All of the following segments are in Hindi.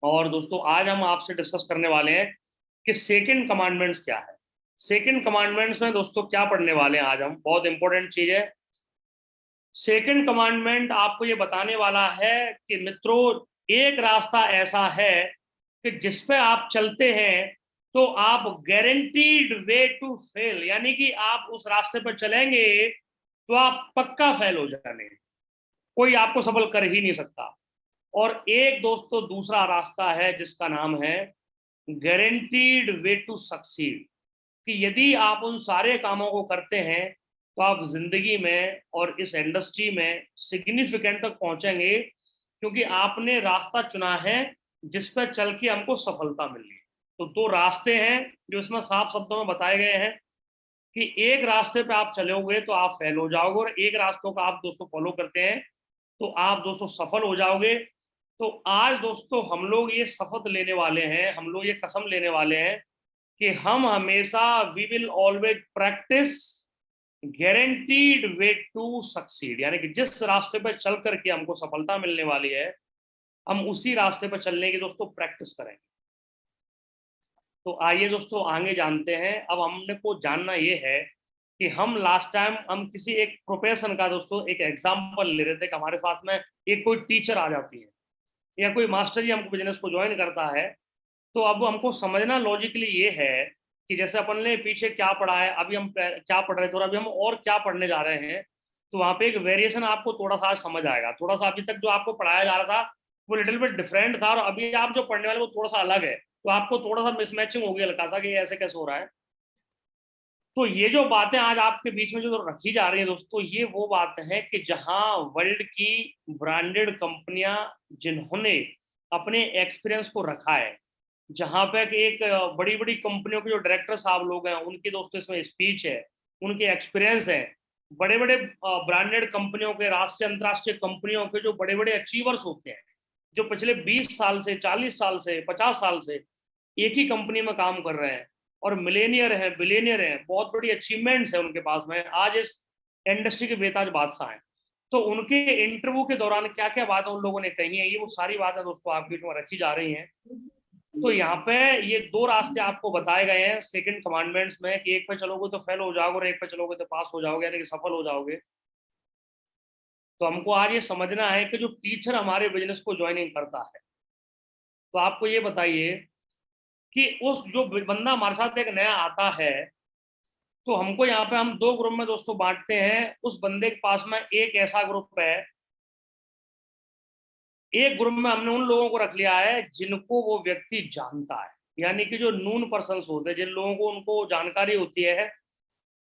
और दोस्तों आज हम आपसे डिस्कस करने वाले हैं कि सेकंड कमांडमेंट्स क्या है। सेकंड कमांडमेंट्स में दोस्तों क्या पढ़ने वाले हैं आज हम, बहुत इंपॉर्टेंट चीज है। सेकंड कमांडमेंट आपको ये बताने वाला है कि मित्रों, एक रास्ता ऐसा है कि जिस पे आप चलते हैं तो आप गारंटीड वे टू फेल, यानी कि आप उस रास्ते पर चलेंगे तो आप पक्का फेल हो जाएंगे, कोई आपको सफल कर ही नहीं सकता। और एक दोस्तों दूसरा रास्ता है जिसका नाम है गारंटीड वे टू सक्सीड, कि यदि आप उन सारे कामों को करते हैं तो आप जिंदगी में और इस इंडस्ट्री में सिग्निफिकेंट तक पहुंचेंगे, क्योंकि आपने रास्ता चुना है जिस पर चल के हमको सफलता मिल रही है। तो दो रास्ते हैं जो इसमें साफ शब्दों में बताए गए हैं कि एक रास्ते पे आप चलोगे तो आप फेल हो जाओगे, और एक रास्तों का आप दोस्तों फॉलो करते हैं तो आप दोस्तों सफल हो जाओगे। तो आज दोस्तों हम लोग ये शपथ लेने वाले हैं, हम लोग ये कसम लेने वाले हैं कि हम हमेशा we will always practise guaranteed way to succeed, यानी कि जिस रास्ते पर चल करके हमको सफलता मिलने वाली है हम उसी रास्ते पर चलने की दोस्तों प्रैक्टिस करेंगे। तो आइए दोस्तों आगे जानते हैं। अब हमने को जानना ये है कि हम लास्ट टाइम हम किसी एक प्रोफेशन का दोस्तों एक एग्जाम्पल ले रहे थे कि हमारे पास में एक कोई टीचर आ जाती है या कोई मास्टर जी हमको बिजनेस को ज्वाइन करता है। तो अब हमको समझना लॉजिकली ये है कि जैसे अपन ने पीछे क्या पढ़ा है, अभी हम क्या पढ़ रहे थे और अभी हम और क्या पढ़ने जा रहे हैं, तो वहाँ पे एक वेरिएशन आपको थोड़ा सा समझ आएगा। थोड़ा सा अभी तक जो आपको पढ़ाया जा रहा था वो लिटिल बिट डिफरेंट था, और अभी आप जो पढ़ने वाले वो थोड़ा सा अलग है, तो आपको थोड़ा सा मिसमैचिंग होगी हल्का सा कि ये ऐसे कैसे हो रहा है। तो ये जो बातें आज आपके बीच में जो रखी जा रही है दोस्तों, ये वो बात है कि जहां वर्ल्ड की ब्रांडेड कंपनियां जिन्होंने अपने एक्सपीरियंस को रखा है, जहां पे एक बड़ी बड़ी कंपनियों के जो डायरेक्टर साहब लोग हैं उनकी दोस्तों इसमें स्पीच है, उनके एक्सपीरियंस है, बड़े बड़े ब्रांडेड कंपनियों के, राष्ट्रीय अंतर्राष्ट्रीय कंपनियों के जो बड़े बड़े अचीवर्स होते हैं, जो पिछले 20 साल से 40 साल से 50 साल से एक ही कंपनी में काम कर रहे हैं और मिलेनियर हैं, बिलेनियर हैं, बहुत बड़ी अचीवमेंट्स है उनके पास में, आज इस इंडस्ट्री के बेताज बादशाह हैं। तो उनके इंटरव्यू के दौरान क्या क्या बातें उन लोगों ने कही है, ये वो सारी बातें दोस्तों आपके बीच में रखी जा रही हैं। तो यहाँ पे ये दो रास्ते आपको बताए गए हैं सेकंड कमांडमेंट्स में कि एक पे चलोगे तो फेल हो जाओगे और एक पे चलोगे तो पास हो जाओगे, यानी कि सफल हो जाओगे। तो हमको आज ये समझना है कि जो टीचर हमारे बिजनेस को ज्वाइनिंग करता है, तो आपको ये बताइए कि उस जो बंदा हमारे साथ एक नया आता है, तो हमको यहाँ पे हम दो ग्रुप में दोस्तों बांटते हैं। उस बंदे के पास में एक ऐसा ग्रुप है, एक ग्रुप में हमने उन लोगों को रख लिया है जिनको वो व्यक्ति जानता है, यानी कि जो नून पर्सन्स होते हैं, जिन लोगों को उनको जानकारी होती है।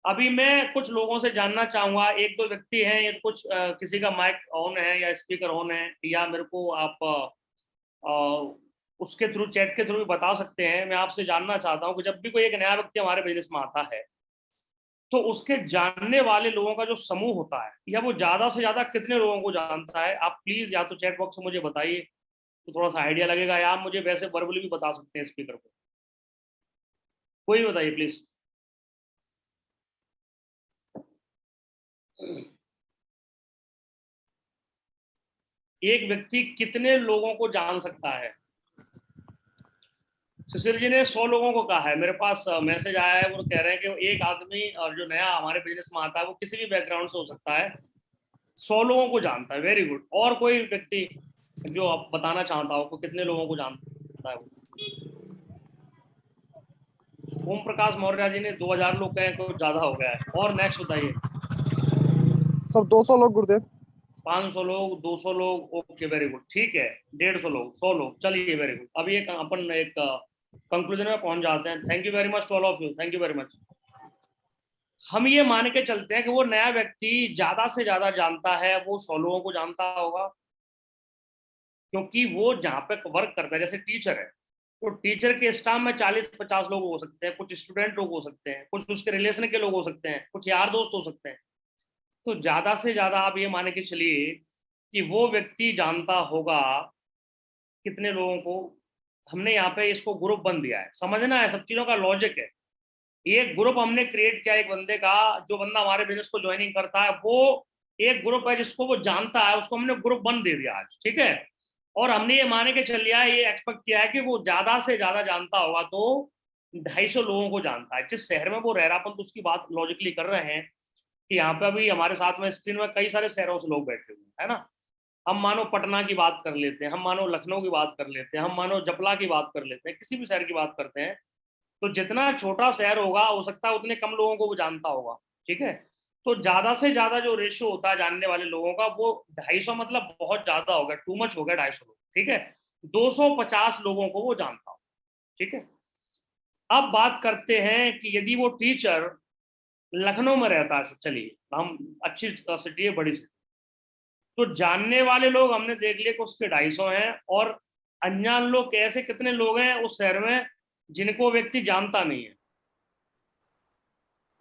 अभी मैं कुछ लोगों से जानना चाहूंगा, एक दो व्यक्ति हैं या कुछ किसी का माइक ऑन है या स्पीकर ऑन है, या मेरे को आप उसके थ्रू, चैट के थ्रू भी बता सकते हैं। मैं आपसे जानना चाहता हूँ कि जब भी कोई एक नया व्यक्ति हमारे बिजनेस में आता है तो उसके जानने वाले लोगों का जो समूह होता है, या वो ज्यादा से ज्यादा कितने लोगों को जानता है, आप प्लीज या तो चैट बॉक्स में मुझे बताइए तो थोड़ा सा आइडिया लगेगा, या आप मुझे वैसे वर्बली भी बता सकते हैं स्पीकर को। कोई भी बताइए प्लीज। एक व्यक्ति कितने लोगों को जान सकता है? सुशील जी ने 100 लोगों को कहा है। मेरे पास मैसेज आया है, वो कह रहे हैं कि एक आदमी और जो नया हमारे बिजनेस में आता है वो किसी भी बैकग्राउंड से हो सकता है, 100 लोगों को जानता है। Very good. और कोई व्यक्ति जो आप बताना चाहता हो कि कितने लोगों को जानता है वो? ओम प्रकाश मौर्य जी ने 2000 लोग कहे, कुछ ज्यादा हो गया है। और नेक्स्ट बताइए। सर 200 लोग गुरुदेव। 500 लोग, 200 लोग, ओके वेरी गुड, ठीक है। 150 लोग, 100 लोग, चलिए वेरी गुड। अभी एक अपन एक कंक्लूजन में पहुंच जाते हैं। Thank you very much to all of you, thank you very much. हम ये मान के चलते हैं कि वो नया व्यक्ति ज्यादा से ज्यादा जानता है, वो 100 लोगों को जानता होगा, क्योंकि वो जहाँ पे वर्क करता है, जैसे टीचर है तो टीचर के स्टाफ में 40-50 लोग हो सकते हैं, कुछ स्टूडेंट लोग हो सकते हैं, कुछ उसके रिलेशन के लोग हो सकते हैं, कुछ यार दोस्त हो सकते हैं। तो ज्यादा से ज्यादा आप ये मान के चलिए कि वो व्यक्ति जानता होगा कितने लोगों को। हमने यहाँ पे इसको ग्रुप बन दिया है, समझना है सब चीजों का लॉजिक है। एक ग्रुप हमने क्रिएट किया एक बंदे का, जो बंदा हमारे बिजनेस को ज्वाइनिंग करता है वो एक ग्रुप है जिसको वो जानता है, उसको हमने ग्रुप वन दे दिया आज, ठीक है। और हमने ये माने के चल लिया है, ये एक्सपेक्ट किया है कि वो ज्यादा से ज्यादा जानता होगा, तो 250 लोगों को जानता है। जिस शहर में वो रह रहा, अपन तो उसकी बात लॉजिकली कर रहे हैं कि यहाँ पे अभी हमारे साथ में स्क्रीन में कई सारे शहरों से लोग बैठे हुए हैं, है ना। हम मानो पटना की बात कर लेते हैं, हम मानो लखनऊ की बात कर लेते हैं, हम मानो जपला की बात कर लेते हैं, किसी भी शहर की बात करते हैं, तो जितना छोटा शहर होगा हो सकता है उतने कम लोगों को वो जानता होगा। ठीक है, तो ज्यादा से ज्यादा जो रेशियो होता है जानने वाले लोगों का, वो 250 मतलब बहुत ज्यादा हो गया, टू मच हो गया 250 लोग। ठीक है, 250 लोगों को वो जानता हो। ठीक है, अब बात करते हैं कि यदि वो टीचर लखनऊ में रहता है, चलिए हम अच्छी सिटी है, बड़ी सिटी, तो जानने वाले लोग हमने देख लिए कि उसके 250 हैं, और अनजान लोग कैसे कितने लोग हैं उस शहर में जिनको व्यक्ति जानता नहीं है,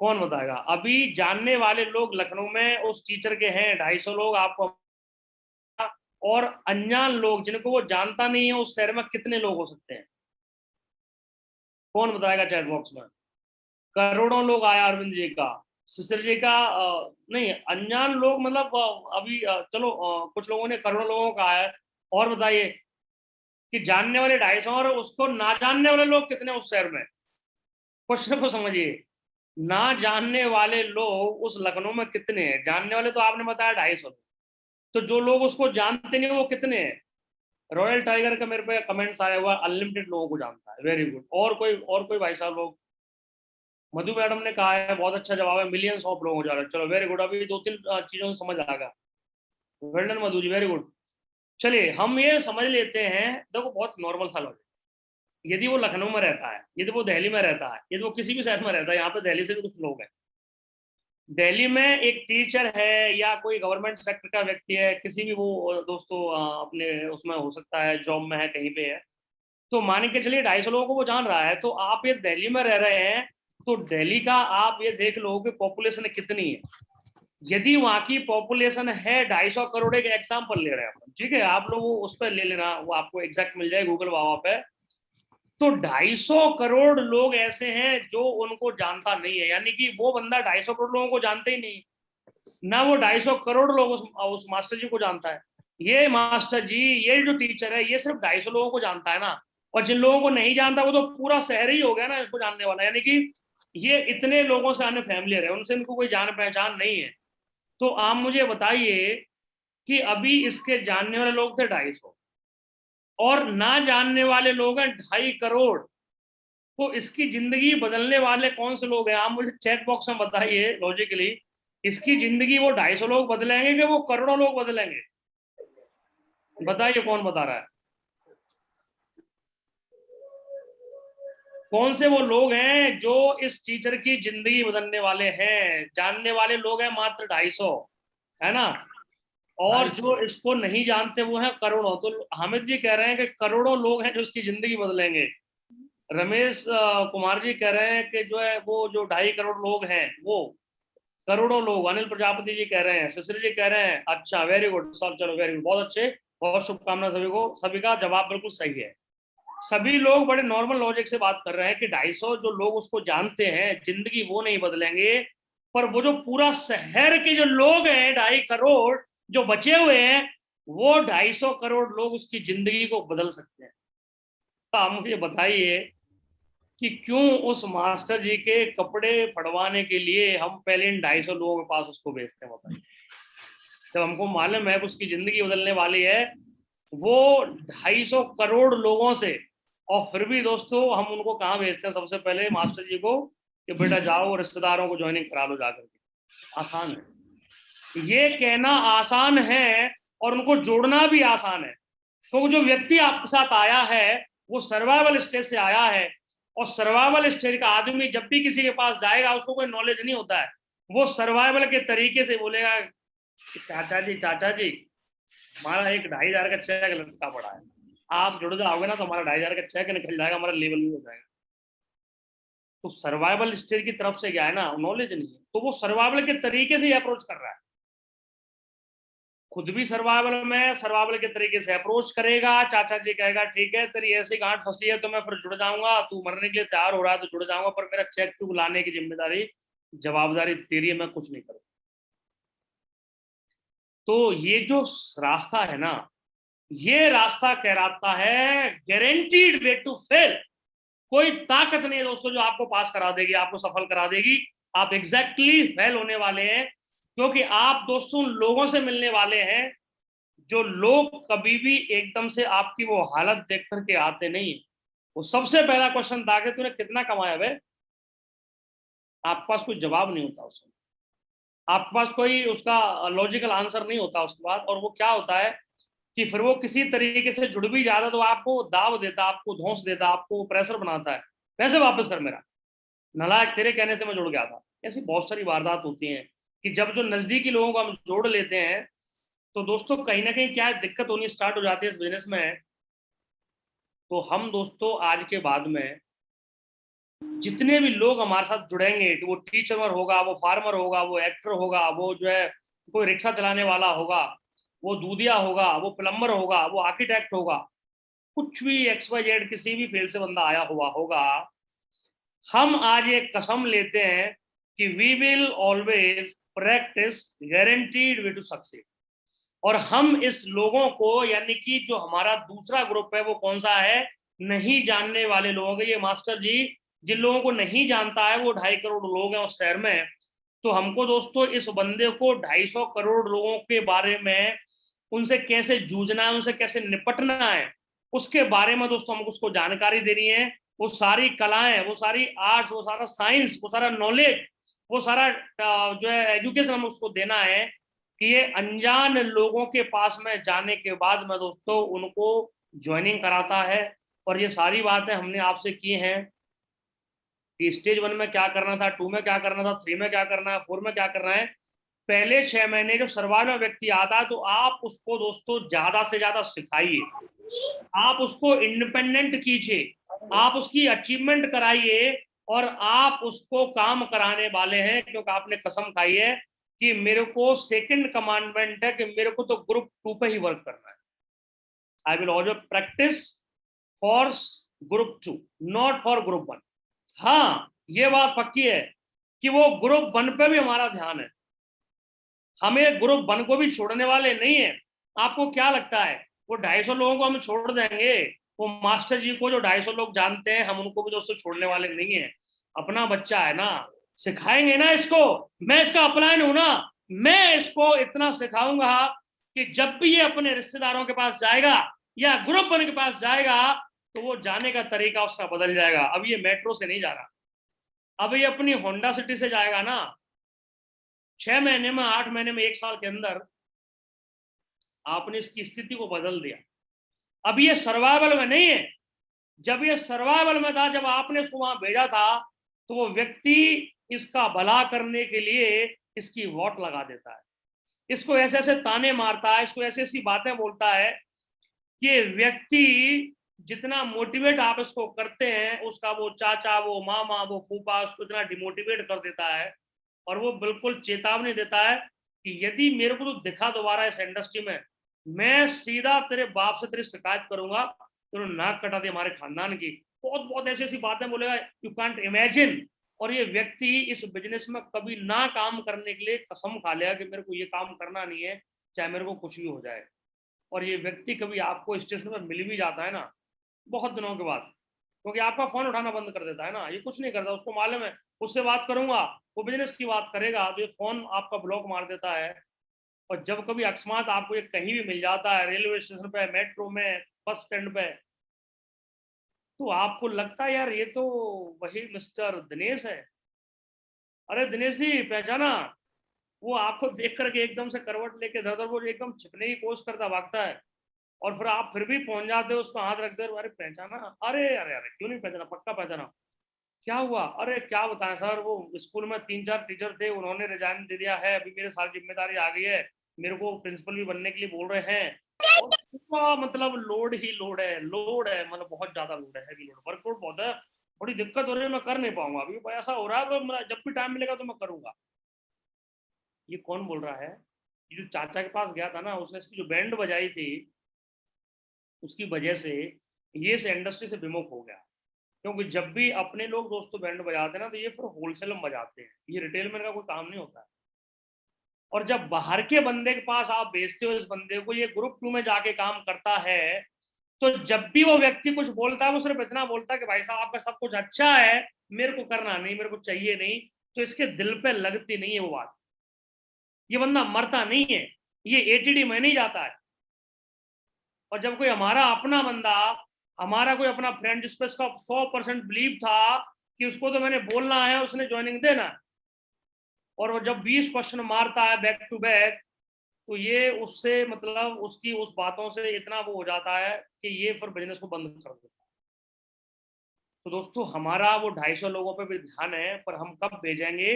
कौन बताएगा। अभी जानने वाले लोग लखनऊ में उस टीचर के हैं 250 लोग आपको, और अनजान लोग जिनको वो जानता नहीं है उस शहर में कितने लोग हो सकते हैं, कौन बताएगा चैट बॉक्स में। करोड़ों लोग आया अरविंद जी का, शिशिर जी का नहीं, अनजान लोग मतलब अभी चलो कुछ लोगों ने करोड़ों लोगों का आया है। और बताइए कि जानने वाले 250 और उसको ना जानने वाले लोग कितने उस शहर में, क्वेश्चन को समझिए। ना जानने वाले लोग उस लखनऊ में कितने हैं, जानने वाले तो आपने बताया 250, तो जो लोग उसको जानते नहीं वो कितने हैं। रॉयल टाइगर का मेरे पे कमेंट्स आया हुआ, अनलिमिटेड लोगों को जानता है, वेरी गुड। और कोई भाई साहब लोग, मधु मैडम ने कहा है बहुत अच्छा जवाब है, मिलियंस ऑफ लोगों को जा रहा है, चलो वेरी गुड, अभी 2-3 चीजों से समझ आ गया, well done Madhu ji, very good. चलिए हम ये समझ लेते हैं, देखो बहुत नॉर्मल सा लॉजिक, यदि वो लखनऊ में रहता है, यदि वो दिल्ली में रहता है, यदि वो किसी भी शहर में रहता है, यहाँ पे दिल्ली से भी कुछ लोग हैं, दिल्ली में एक टीचर है या कोई गवर्नमेंट सेक्टर का व्यक्ति है, किसी भी वो दोस्तों अपने उसमें हो सकता है, जॉब में है, कहीं पे है, तो मान के चलिए 250 लोगों को वो जान रहा है, तो आप ये दिल्ली में रह रहे हैं, तो दिल्ली का आप ये देख लो कि पॉपुलेशन कितनी है। यदि वहां की पॉपुलेशन है 250 करोड़, एक एग्जाम्पल ले रहे हैं अपन, ठीक है, आप लोग वो उस पर ले लेना, वो आपको एग्जैक्ट मिल जाए गूगल वावा पे, तो 250 करोड़ लोग ऐसे हैं जो उनको जानता नहीं है, यानी कि वो बंदा 250 करोड़ लोगों को जानते ही नहीं, ना वो 250 करोड़ लोग उस मास्टर जी को जानता है। ये मास्टर जी, ये जो टीचर है, ये सिर्फ 250 लोगों को जानता है ना, और जिन लोगों को नहीं जानता वो तो पूरा शहर ही हो गया ना इसको जानने वाला, यानी कि ये इतने लोगों से आने फैमिलियर है, उनसे इनको कोई जान पहचान नहीं है। तो आप मुझे बताइए कि अभी इसके जानने वाले लोग थे 250, और ना जानने वाले लोग हैं 2.5 करोड़, तो इसकी जिंदगी बदलने वाले कौन से लोग हैं, आप मुझे चैट बॉक्स में बताइए लॉजिकली, इसकी जिंदगी वो 250 लोग बदलेंगे कि वो करोड़ों लोग बदलेंगे, बताइए कौन बता रहा है। कौन से वो लोग हैं जो इस टीचर की जिंदगी बदलने वाले हैं, जानने वाले लोग हैं मात्र 250, है ना, और जो इसको नहीं जानते वो है करोड़ों। तो हामिद जी कह रहे हैं कि करोड़ों लोग हैं जो इसकी जिंदगी बदलेंगे। रमेश कुमार जी कह रहे हैं कि जो है वो जो 2.5 करोड़ लोग हैं वो करोड़ों लोग। अनिल प्रजापति जी कह रहे हैं, शिशिर जी कह रहे हैं, अच्छा वेरी गुड सब, चलो वेरी गुड, बहुत अच्छे, बहुत शुभकामना सभी को, सभी का जवाब बिल्कुल सही है। सभी लोग बड़े नॉर्मल लॉजिक से बात कर रहे हैं कि 250 जो लोग उसको जानते हैं जिंदगी वो नहीं बदलेंगे, पर वो जो पूरा शहर के जो लोग हैं 2.5 करोड़ जो बचे हुए हैं, वो 250 करोड़ लोग उसकी जिंदगी को बदल सकते हैं। तो आप मुझे बताइए कि क्यों उस मास्टर जी के कपड़े फड़वाने के लिए हम पहले इन 250 लोगों के पास उसको भेजते हैं, बताइए। जब हमको मालूम है कि उसकी जिंदगी बदलने वाली है वो 250 करोड़ लोगों से, और फिर भी दोस्तों हम उनको कहाँ भेजते हैं सबसे पहले, मास्टर जी को, कि बेटा जाओ रिश्तेदारों को ज्वाइनिंग करा लो जाकर के। आसान है ये कहना, आसान है, और उनको जोड़ना भी आसान है, क्योंकि जो व्यक्ति आपके साथ आया है वो सर्वाइवल स्टेज से आया है, और सर्वाइवल स्टेज का आदमी जब भी किसी के पास जाएगा उसको कोई नॉलेज नहीं होता है, वो सर्वाइवल के तरीके से बोलेगा कि चाचा जी हमारा एक 2,500 का चेक लटका पड़ा है, आप जुड़ जाओगे ना तो हमारा 2,500 का चेक निकल जाएगा, हमारा लेवल भी हो जाएगा। तो सर्वाइवल स्टेज की तरफ से क्या है ना, नॉलेज नहीं है, तो वो सर्वाइवल के तरीके से अप्रोच कर रहा है, खुद भी सर्वाइवल में सर्वाइवल के तरीके से अप्रोच करेगा। चाचा जी कहेगा ठीक है तेरी ऐसी गांठ फंसी है तो मैं फिर जुड़ जाऊंगा, तू मरने के लिए तैयार हो रहा है तो जुड़ जाऊंगा, पर मेरा चेक चुक लाने की जिम्मेदारी जवाबदारी तेरी है, मैं कुछ नहीं करूँ। तो ये जो रास्ता है ना, ये रास्ता कहलाता है गारंटीड वे टू फेल। कोई ताकत नहीं है दोस्तों जो आपको पास करा देगी, आपको सफल करा देगी। आप एग्जैक्टली फेल होने वाले हैं, क्योंकि आप दोस्तों लोगों से मिलने वाले हैं, जो लोग कभी भी एकदम से आपकी वो हालत देख करके आते नहीं है। वो सबसे पहला क्वेश्चन था कि तूने कितना कमाया वे, आपके पास कोई जवाब नहीं होता उसमें, आपके पास कोई उसका लॉजिकल आंसर नहीं होता उसके बाद। और वो क्या होता है कि फिर वो किसी तरीके से जुड़ भी जाता तो आपको दाव देता, आपको धौंस देता, आपको प्रेशर बनाता है, पैसे वापस कर मेरा, नालायक तेरे कहने से मैं जुड़ गया था। ऐसी बहुत सारी वारदात होती हैं कि जब जो नजदीकी लोगों को हम जोड़ लेते हैं, तो दोस्तों कहीं ना कहीं क्या दिक्कत होनी स्टार्ट हो जाती है इस बिजनेस में। तो हम दोस्तों आज के बाद में जितने भी लोग हमारे साथ जुड़ेंगे, वो टीचर होगा, वो फार्मर होगा, वो एक्टर होगा, वो जो है कोई रिक्शा चलाने वाला होगा, वो दूधिया होगा, वो प्लम्बर होगा, वो आर्किटेक्ट होगा, कुछ भी XYZ किसी भी फील्ड से बंदा आया हुआ होगा, हम आज एक कसम लेते हैं कि we will always practise guaranteed way to success. और हम इस लोगों को, यानी कि जो हमारा दूसरा ग्रुप है वो कौन सा है, नहीं जानने वाले लोगों के, ये मास्टर जी जिन लोगों को नहीं जानता है वो 2.5 करोड़ लोग हैं उस शहर में। तो हमको दोस्तों इस बंदे को 250 करोड़ लोगों के बारे में, उनसे कैसे जूझना है, उनसे कैसे निपटना है, उसके बारे में दोस्तों हमको उसको जानकारी देनी है। वो सारी कलाएं, वो सारी आर्ट्स, वो सारा साइंस, वो सारा नॉलेज, वो सारा जो है एजुकेशन हम उसको देना है कि ये अनजान लोगों के पास में जाने के बाद में दोस्तों उनको ज्वाइनिंग कराता है। और ये सारी बातें हमने आपसे की हैं कि स्टेज 1 में क्या करना था, 2 में क्या करना था, 3 में क्या करना है, 4 में क्या करना है। पहले 6 महीने जब सर्वाइवल व्यक्ति आता है तो आप उसको दोस्तों ज्यादा से ज्यादा सिखाइए, आप उसको इंडिपेंडेंट कीजिए, आप उसकी अचीवमेंट कराइए, और आप उसको काम कराने वाले हैं, क्योंकि आपने कसम खाई है कि मेरे को सेकंड कमांडमेंट है कि मेरे को तो ग्रुप 2 पे ही वर्क करना है। I will also practice for group 2, not for group 1। हाँ, ये बात पक्की है कि वो ग्रुप 1 पे भी हमारा ध्यान है, हमें ग्रुप 1 को भी छोड़ने वाले नहीं है। आपको क्या लगता है वो 250 लोगों को हम छोड़ देंगे? वो मास्टर जी को जो 250 लोग जानते हैं, हम उनको भी दोस्तों छोड़ने वाले नहीं है। अपना बच्चा है ना, सिखाएंगे ना इसको, मैं इसका अपलाइन हूं ना, मैं इसको इतना सिखाऊंगा कि जब भी ये अपने रिश्तेदारों के पास जाएगा या ग्रुप 1 के पास जाएगा, तो वो जाने का तरीका उसका बदल जाएगा। अब ये मेट्रो से नहीं जा रहा, अब ये अपनी होंडा सिटी से जाएगा ना। 6 महीने में, 8 महीने में, 1 साल के अंदर आपने इसकी स्थिति को बदल दिया। अब ये सर्वाइवल में नहीं है, जब ये सर्वाइवल में था, जब आपने इसको वहां भेजा था, तो वो व्यक्ति इसका भला करने के लिए इसकी वोट लगा देता है, इसको ऐसे ऐसे ताने मारता है, इसको ऐसी ऐसी बातें बोलता है कि व्यक्ति जितना मोटिवेट आप इसको करते हैं, उसका वो चाचा, वो मामा, वो फूफा उसको इतना डिमोटिवेट कर देता है। और वो बिल्कुल चेतावनी देता है कि यदि मेरे को तो दिखा दोबारा इस इंडस्ट्री में, मैं सीधा तेरे बाप से तेरी शिकायत करूंगा, तेरे नाक कटा दे हमारे खानदान की। बहुत बहुत ऐसी ऐसी बातें बोलेगा, यू कांट इमेजिन। और ये व्यक्ति इस बिजनेस में कभी ना काम करने के लिए कसम खा लिया कि मेरे को ये काम करना नहीं है, चाहे मेरे को कुछ भी हो जाए। और ये व्यक्ति कभी आपको स्टेशन पर मिल भी जाता है ना, बहुत दिनों के बाद, क्योंकि आपका फोन उठाना बंद कर देता है ना, ये कुछ नहीं करता, उसको मालूम है उससे बात करूंगा, वो बिजनेस की बात करेगा, तो ये फोन आपका ब्लॉक मार देता है। और जब कभी अकस्मात आपको ये कहीं भी मिल जाता है, रेलवे स्टेशन पे, मेट्रो में, बस स्टैंड पे, तो आपको लगता है यार ये तो वही मिस्टर दिनेश है। अरे दिनेश जी पहचाना? वो आपको देख करके एकदम से करवट लेके धर वो एकदम छिपने की कोशिश करता, भागता है, और फिर आप फिर भी पहुंच जाते हो, उसको हाथ रख दे, अरे पहचाना? अरे अरे अरे क्यों नहीं पहचाना, पक्का पहचाना, क्या हुआ? अरे क्या बताएं सर, वो स्कूल में 3-4 टीचर थे, उन्होंने रिजाइन दे दिया है, अभी मेरे साथ जिम्मेदारी आ गई है, मेरे को प्रिंसिपल भी बनने के लिए बोल रहे हैं। और पूरा मतलब लोड ही लोड है, लोड है, मतलब बहुत ज्यादा लोड है, हैवी लोड, वर्कलोड बहुत है, बड़ी दिक्कत हो रही है, मैं कर नहीं पाऊंगा अभी, ऐसा हो रहा है, जब भी टाइम मिलेगा तो मैं करूंगा। ये कौन बोल रहा है? ये जो चाचा के पास गया था ना, उसने इसकी जो बैंड बजाई थी, उसकी वजह से ये इस इंडस्ट्री से विमुख हो गया। क्योंकि जब भी अपने लोग दोस्तों बैंड बजाते हैं ना, तो ये फिर होलसेल में बजाते हैं, ये रिटेल में का कोई काम नहीं होता है। और जब बाहर के बंदे के पास आप भेजते हो इस बंदे को, ये ग्रुप 2 में जाके काम करता है, तो जब भी वो व्यक्ति कुछ बोलता है वो सिर्फ इतना बोलता है कि भाई साहब आपका सब कुछ अच्छा है, मेरे को करना नहीं, मेरे को चाहिए नहीं। तो इसके दिल पे लगती नहीं है वो बात, ये बंदा मरता नहीं है, ये एटीडी में नहीं जाता है। और जब कोई हमारा अपना बंदा, हमारा कोई अपना फ्रेंड जिस पर इसका 100% बिलीव था कि उसको तो मैंने बोलना है, उसने ज्वाइनिंग देना है, और वो जब 20 क्वेश्चन मारता है बैक टू बैक, तो ये उससे मतलब उसकी उस बातों से इतना वो हो जाता है कि ये फिर बिजनेस को बंद कर देता है। तो दोस्तों हमारा वो 250 लोगों पे भी ध्यान है, पर हम कब भेजेंगे,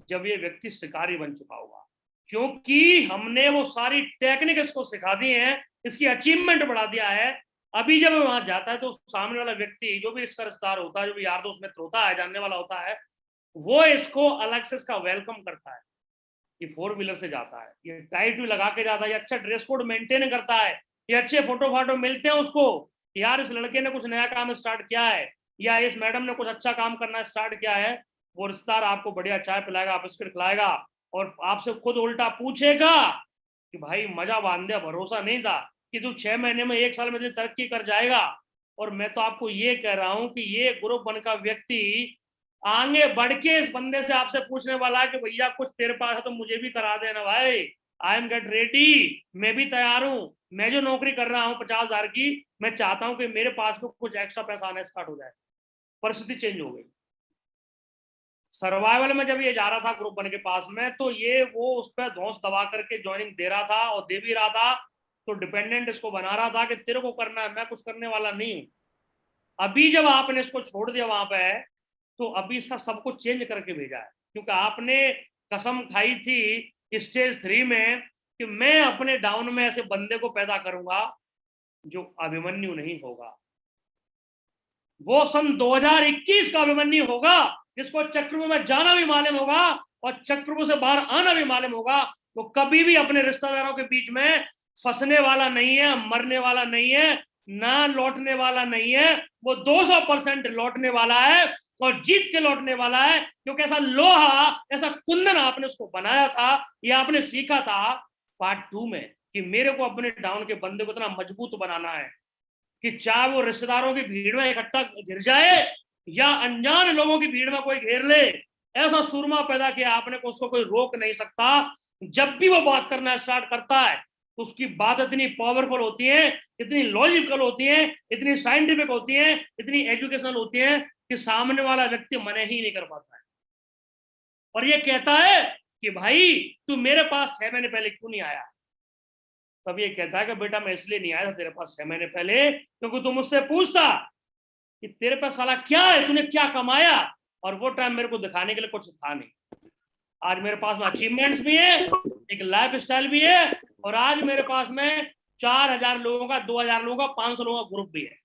जब ये व्यक्ति शिकारी बन चुका होगा, क्योंकि हमने वो सारी टेक्निक इसको सिखा दी है, इसकी अचीवमेंट बढ़ा दिया है। अभी जब वहां जाता है तो सामने वाला व्यक्ति, जो भी इसका रिश्तेदार होता है, जो भी यार दोस्त मित्र होता है, जानने वाला होता है, वो इसको अलग से इसका वेलकम करता है। ये 4 व्हीलर से जाता है, ये टाइट लगा के जाता है, ये अच्छा ड्रेस कोड मेंटेन करता है, ये अच्छे फोटो फाटो मिलते हैं उसको, यार इस लड़के ने कुछ नया काम स्टार्ट किया है, या इस मैडम ने कुछ अच्छा काम करना स्टार्ट किया है। वो रिश्तेदार आपको बढ़िया चाय पिलाएगा, बिस्किट खिलाएगा, और आपसे खुद उल्टा पूछेगा कि भाई मजा बांध दिया, भरोसा नहीं था कि तू 6 महीने में 1 साल में तरक्की कर जाएगा। और मैं तो आपको ये कह रहा हूं कि ये ग्रुप 1 का व्यक्ति आगे बढ़ के इस बंदे से आपसे पूछने वाला है कि भैया कुछ तेरे पास है तो मुझे भी करा देना भाई, आई एम गेट रेडी, मैं भी तैयार हूं, मैं जो नौकरी कर रहा हूं 50,000 की, मैं चाहता हूं कि मेरे पास में कुछ एक्स्ट्रा पैसा आना स्टार्ट हो जाए। परिस्थिति चेंज हो गई। सर्वाइवल में जब ये जा रहा था ग्रुप 1 के पास में, तो ये वो उस पर धौंस दबा करके ज्वाइनिंग दे रहा था, और दे भी रहा था, तो डिपेंडेंट इसको बना रहा था कि तेरे को करना है, मैं कुछ करने वाला नहीं हूं। अभी जब आपने इसको छोड़ दिया वहां पे, तो अभी इसका सब कुछ चेंज करके भेजा है, क्योंकि आपने कसम खाई थी स्टेज 3 में कि मैं अपने डाउन में ऐसे बंदे को पैदा करूंगा जो अभिमन्यु नहीं होगा, वो सन 2021 का अभिमन्यु होगा, जिसको चक्रव्यूह में जाना भी मालूम होगा और चक्रव्यूह से बाहर आना भी मालूम होगा। तो कभी भी अपने रिश्तेदारों के बीच में फंसने वाला नहीं है, मरने वाला नहीं है, ना लौटने वाला नहीं है, वो 200% लौटने वाला है, और जीत के लौटने वाला है, क्योंकि ऐसा लोहा, ऐसा कुंदन आपने उसको बनाया था, या आपने सीखा था पार्ट 2 में कि मेरे को अपने डाउन के बंदे को इतना मजबूत बनाना है कि चाहे वो रिश्तेदारों की भीड़ में इकट्ठा घिर जाए या अनजान लोगों की भीड़ में कोई घेर ले, ऐसा सुरमा पैदा किया आपने को, उसको कोई रोक नहीं सकता। जब भी वो बात करना स्टार्ट करता है तो उसकी बात इतनी पावरफुल होती है, इतनी लॉजिकल होती है, इतनी साइंटिफिक होती है, इतनी एजुकेशनल होती है कि सामने वाला व्यक्ति मने ही नहीं कर पाता है, और ये कहता है कि भाई तू मेरे पास 6 महीने पहले क्यों नहीं आया। तब ये कहता है कि बेटा मैं इसलिए नहीं आया था तेरे पास 6 महीने पहले, क्योंकि तू मुझसे पूछता कि तेरे पास साला क्या है, तूने क्या कमाया, और वो टाइम मेरे को दिखाने के लिए कुछ था नहीं। आज मेरे पास में अचीवमेंट्स भी है, एक लाइफ स्टाइल भी है, और आज मेरे पास में 4,000 लोगों का, 2,000 लोगों का, 500 लोगों का ग्रुप भी है।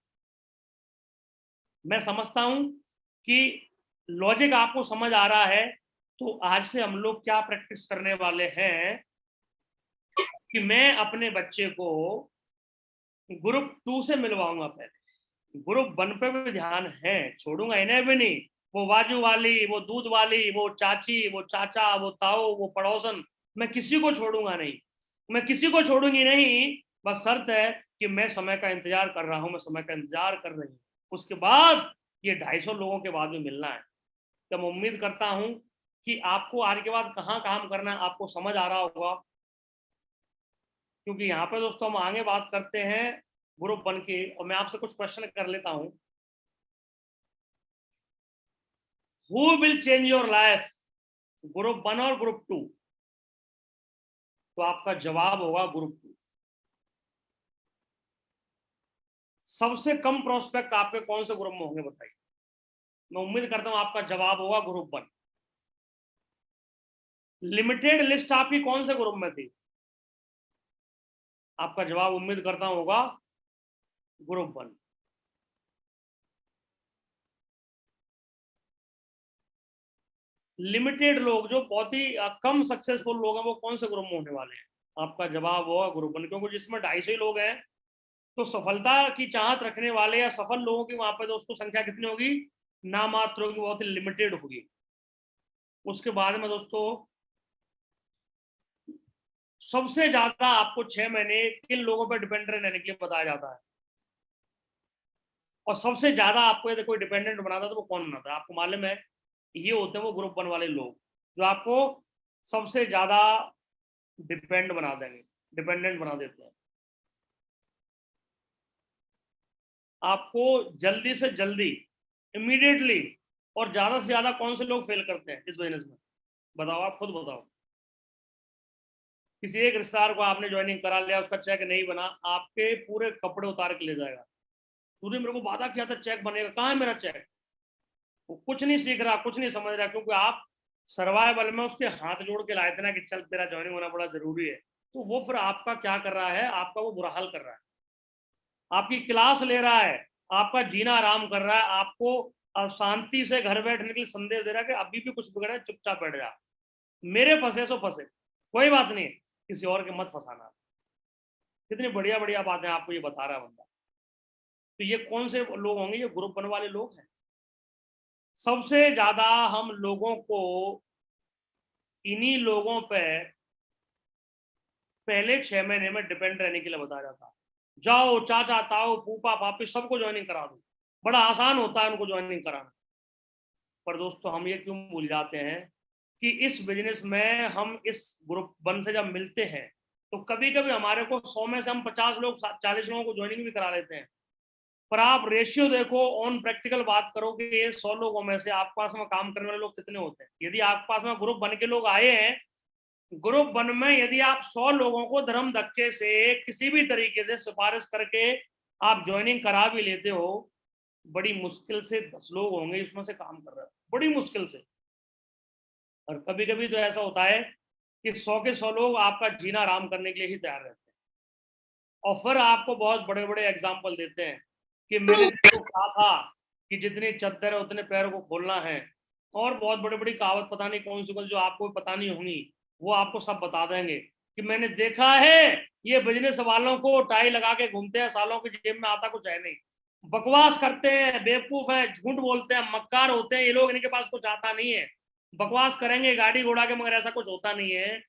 मैं समझता हूं कि लॉजिक आपको समझ आ रहा है। तो आज से हम लोग क्या प्रैक्टिस करने वाले हैं कि मैं अपने बच्चे को ग्रुप 2 से मिलवाऊंगा, पहले ग्रुप 1 पे भी ध्यान है, छोड़ूंगा इन्हें भी नहीं। वो बाजू वाली, वो दूध वाली, वो चाची, वो चाचा, वो ताऊ, वो पड़ोसन, मैं किसी को छोड़ूंगा नहीं, मैं किसी को छोड़ूंगी नहीं। बस शर्त है कि मैं समय का इंतजार कर रहा हूं, मैं समय का इंतजार कर रही हूँ। उसके बाद ये 250 लोगों के बाद में मिलना है। तो मैं उम्मीद करता हूं कि आपको आज के बाद कहाँ काम करना है आपको समझ आ रहा होगा, क्योंकि यहाँ पे दोस्तों हम आगे बात करते हैं ग्रुप 1 की, और मैं आपसे कुछ क्वेश्चन कर लेता हूं। Who will change your life, group 1 और ग्रुप 2? तो आपका जवाब होगा ग्रुप 2। सबसे कम प्रोस्पेक्ट आपके कौन से ग्रुप में होंगे बताइए? मैं उम्मीद करता हूं आपका जवाब होगा ग्रुप 1। लिमिटेड लिस्ट आपकी कौन से ग्रुप में थी? आपका जवाब उम्मीद करता हूं होगा ग्रुप 1। लिमिटेड लोग, जो बहुत ही कम सक्सेसफुल लोग हैं, वो कौन से ग्रुप में होने वाले हैं? आपका जवाब होगा ग्रुप 1, क्योंकि जिसमें 250 लोग हैं, तो सफलता की चाहत रखने वाले या सफल लोगों की वहां पर दोस्तों संख्या कितनी होगी? नामात्र होगी, बहुत ही लिमिटेड होगी। उसके बाद में दोस्तों सबसे ज्यादा आपको 6 महीने किन लोगों पर डिपेंडेंट रहने के लिए बताया जाता है, और सबसे ज्यादा आपको यदि कोई डिपेंडेंट बनाता है तो वो कौन बनाता है आपको मालूम है? ये होते हैं वो ग्रुप वन वाले लोग जो आपको सबसे ज्यादा डिपेंडेंट बना देते हैं। आपको जल्दी से जल्दी, इमीडिएटली, और ज्यादा से ज्यादा कौन से लोग फेल करते हैं इस बिजनेस में? बताओ, आप खुद बताओ। किसी एक रिश्तेदार को आपने ज्वाइनिंग करा लिया, उसका चेक नहीं बना, आपके पूरे कपड़े उतार के ले जाएगा। तूने मेरे को वादा किया था चेक बनेगा, कहाँ है मेरा चेक? वो कुछ नहीं सीख रहा, कुछ नहीं समझ रहा, क्योंकि आप सर्वाइवल में उसके हाथ जोड़ के लाए थे ना कि चल तेरा ज्वाइनिंग होना बड़ा जरूरी है। तो वो फिर आपका क्या कर रहा है, आपका वो बुरा हाल कर रहा है, आपकी क्लास ले रहा है, आपका जीना आराम कर रहा है, आपको शांति से घर बैठने के लिए संदेश दे रहा है कि अभी भी कुछ बिगड़ा है, चुपचाप बैठ जा, मेरे फंसे सो फंसे, कोई बात नहीं, किसी और के मत फंसाना। कितनी बढ़िया बढ़िया बातें आपको ये बता रहा है बंदा। तो ये कौन से लोग होंगे? ये ग्रुप वन वाले लोग हैं। सबसे ज्यादा हम लोगों को इन्हीं लोगों पे पहले 6 महीने में डिपेंड रहने के लिए बताया जाता है। जाओ चाचा ताऊ फूफा पापी सबको ज्वाइनिंग करा दो, बड़ा आसान होता है उनको ज्वाइनिंग कराना। पर दोस्तों हम ये क्यों भूल जाते हैं कि इस बिजनेस में हम इस ग्रुप वन से जब मिलते हैं तो कभी कभी हमारे को 100 में से हम 50 लोग 40 लोगों को ज्वाइनिंग भी करा लेते हैं। पर आप रेशियो देखो, ऑन प्रैक्टिकल बात करो कि ये 100 लोगों में से आपके पास में काम करने वाले लोग कितने होते हैं? यदि आपके पास में ग्रुप बन के लोग आए हैं, ग्रुप वन में यदि आप 100 लोगों को धर्म धक्के से किसी भी तरीके से सिफारिश करके आप ज्वाइनिंग करा भी लेते हो, बड़ी मुश्किल से 10 लोग होंगे इसमें से काम कर रहे हैं, बड़ी मुश्किल से। और कभी कभी तो ऐसा होता है कि 100 के 100 लोग आपका जीना आराम करने के लिए ही तैयार रहते हैं, और फिर आपको बहुत बड़े बड़े एग्जाम्पल देते हैं कि मैंने तो कहा था कि जितनी चद्दर है उतने पैरों को खोलना है, और बहुत बड़ी बड़ी कहावत पता नहीं कौन सी जो आपको पता नहीं होंगी, वो आपको सब बता देंगे कि मैंने देखा है ये बिजनेस वालों को टाई लगा के घूमते हैं, सालों की जेब में आता कुछ है नहीं, बकवास करते हैं, बेवकूफ है, झूठ बोलते हैं, मक्कार होते हैं ये लोग, इनके पास कुछ आता नहीं है, बकवास करेंगे गाड़ी घोड़ा के, मगर ऐसा कुछ होता नहीं है।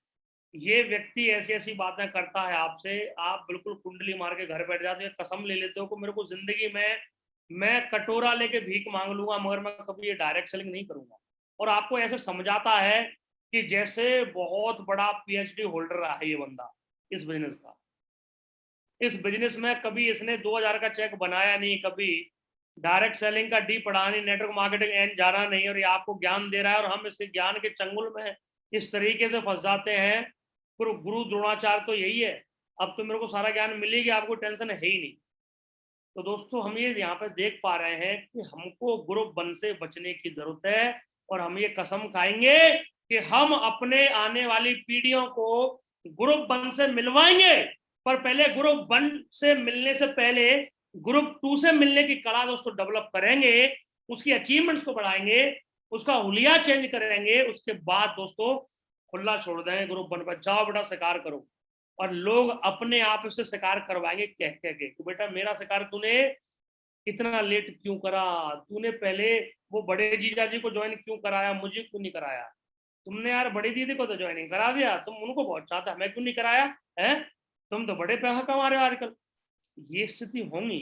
ये व्यक्ति ऐसी ऐसी बातें करता है आपसे, आप बिल्कुल कुंडली मार के घर बैठ जाते हो, कसम ले लेते हो कि मेरे को जिंदगी में मैं कटोरा लेके भीख मांग लूंगा मगर मैं कभी ये डायरेक्ट सेलिंग नहीं करूंगा। और आपको ऐसे समझाता है कि जैसे बहुत बड़ा पीएचडी होल्डर रहा है ये बंदा इस बिजनेस का। इस बिजनेस में कभी इसने 2000 का चेक बनाया नहीं, कभी डायरेक्ट सेलिंग का डी पढ़ा नहीं, नेटवर्क मार्केटिंग एंड जाना नहीं, और ये आपको ज्ञान दे रहा है और हम इसके ज्ञान के चंगुल में इस तरीके से फंस जाते हैं। गुरु गुरु द्रोणाचार्य तो यही है, अब तो मेरे को सारा ज्ञान मिलेगी, आपको टेंशन है ही नहीं। तो दोस्तों हम ये यहाँ पे देख पा रहे हैं कि हमको ग्रुप वन से बचने की जरूरत है, और हम ये कसम खाएंगे कि हम अपने आने वाली पीढ़ियों को ग्रुप वन से मिलवाएंगे। पर पहले ग्रुप वन से मिलने से पहले ग्रुप टू से मिलने की कला दोस्तों डेवलप करेंगे, उसकी अचीवमेंट्स को बढ़ाएंगे, उसका हुलिया चेंज करेंगे, उसके बाद दोस्तों खुला छोड़ देंगे ग्रुप वन पर, जाओ बेटा शिकार करो। और लोग अपने आप से शिकार करवाएंगे कह कह के कि बेटा मेरा शिकार तूने इतना लेट क्यों करा, तूने पहले वो बड़े जीजा जी को ज्वाइन क्यों कराया, मुझे क्यों नहीं कराया, तुमने यार बड़ी दीदी को तो ज्वाइनिंग करा दिया, तुम उनको बहुत चाहता, हमें क्यों नहीं कराया है, तुम तो बड़े पैसा कमा रहे हो आजकल। ये स्थिति होंगी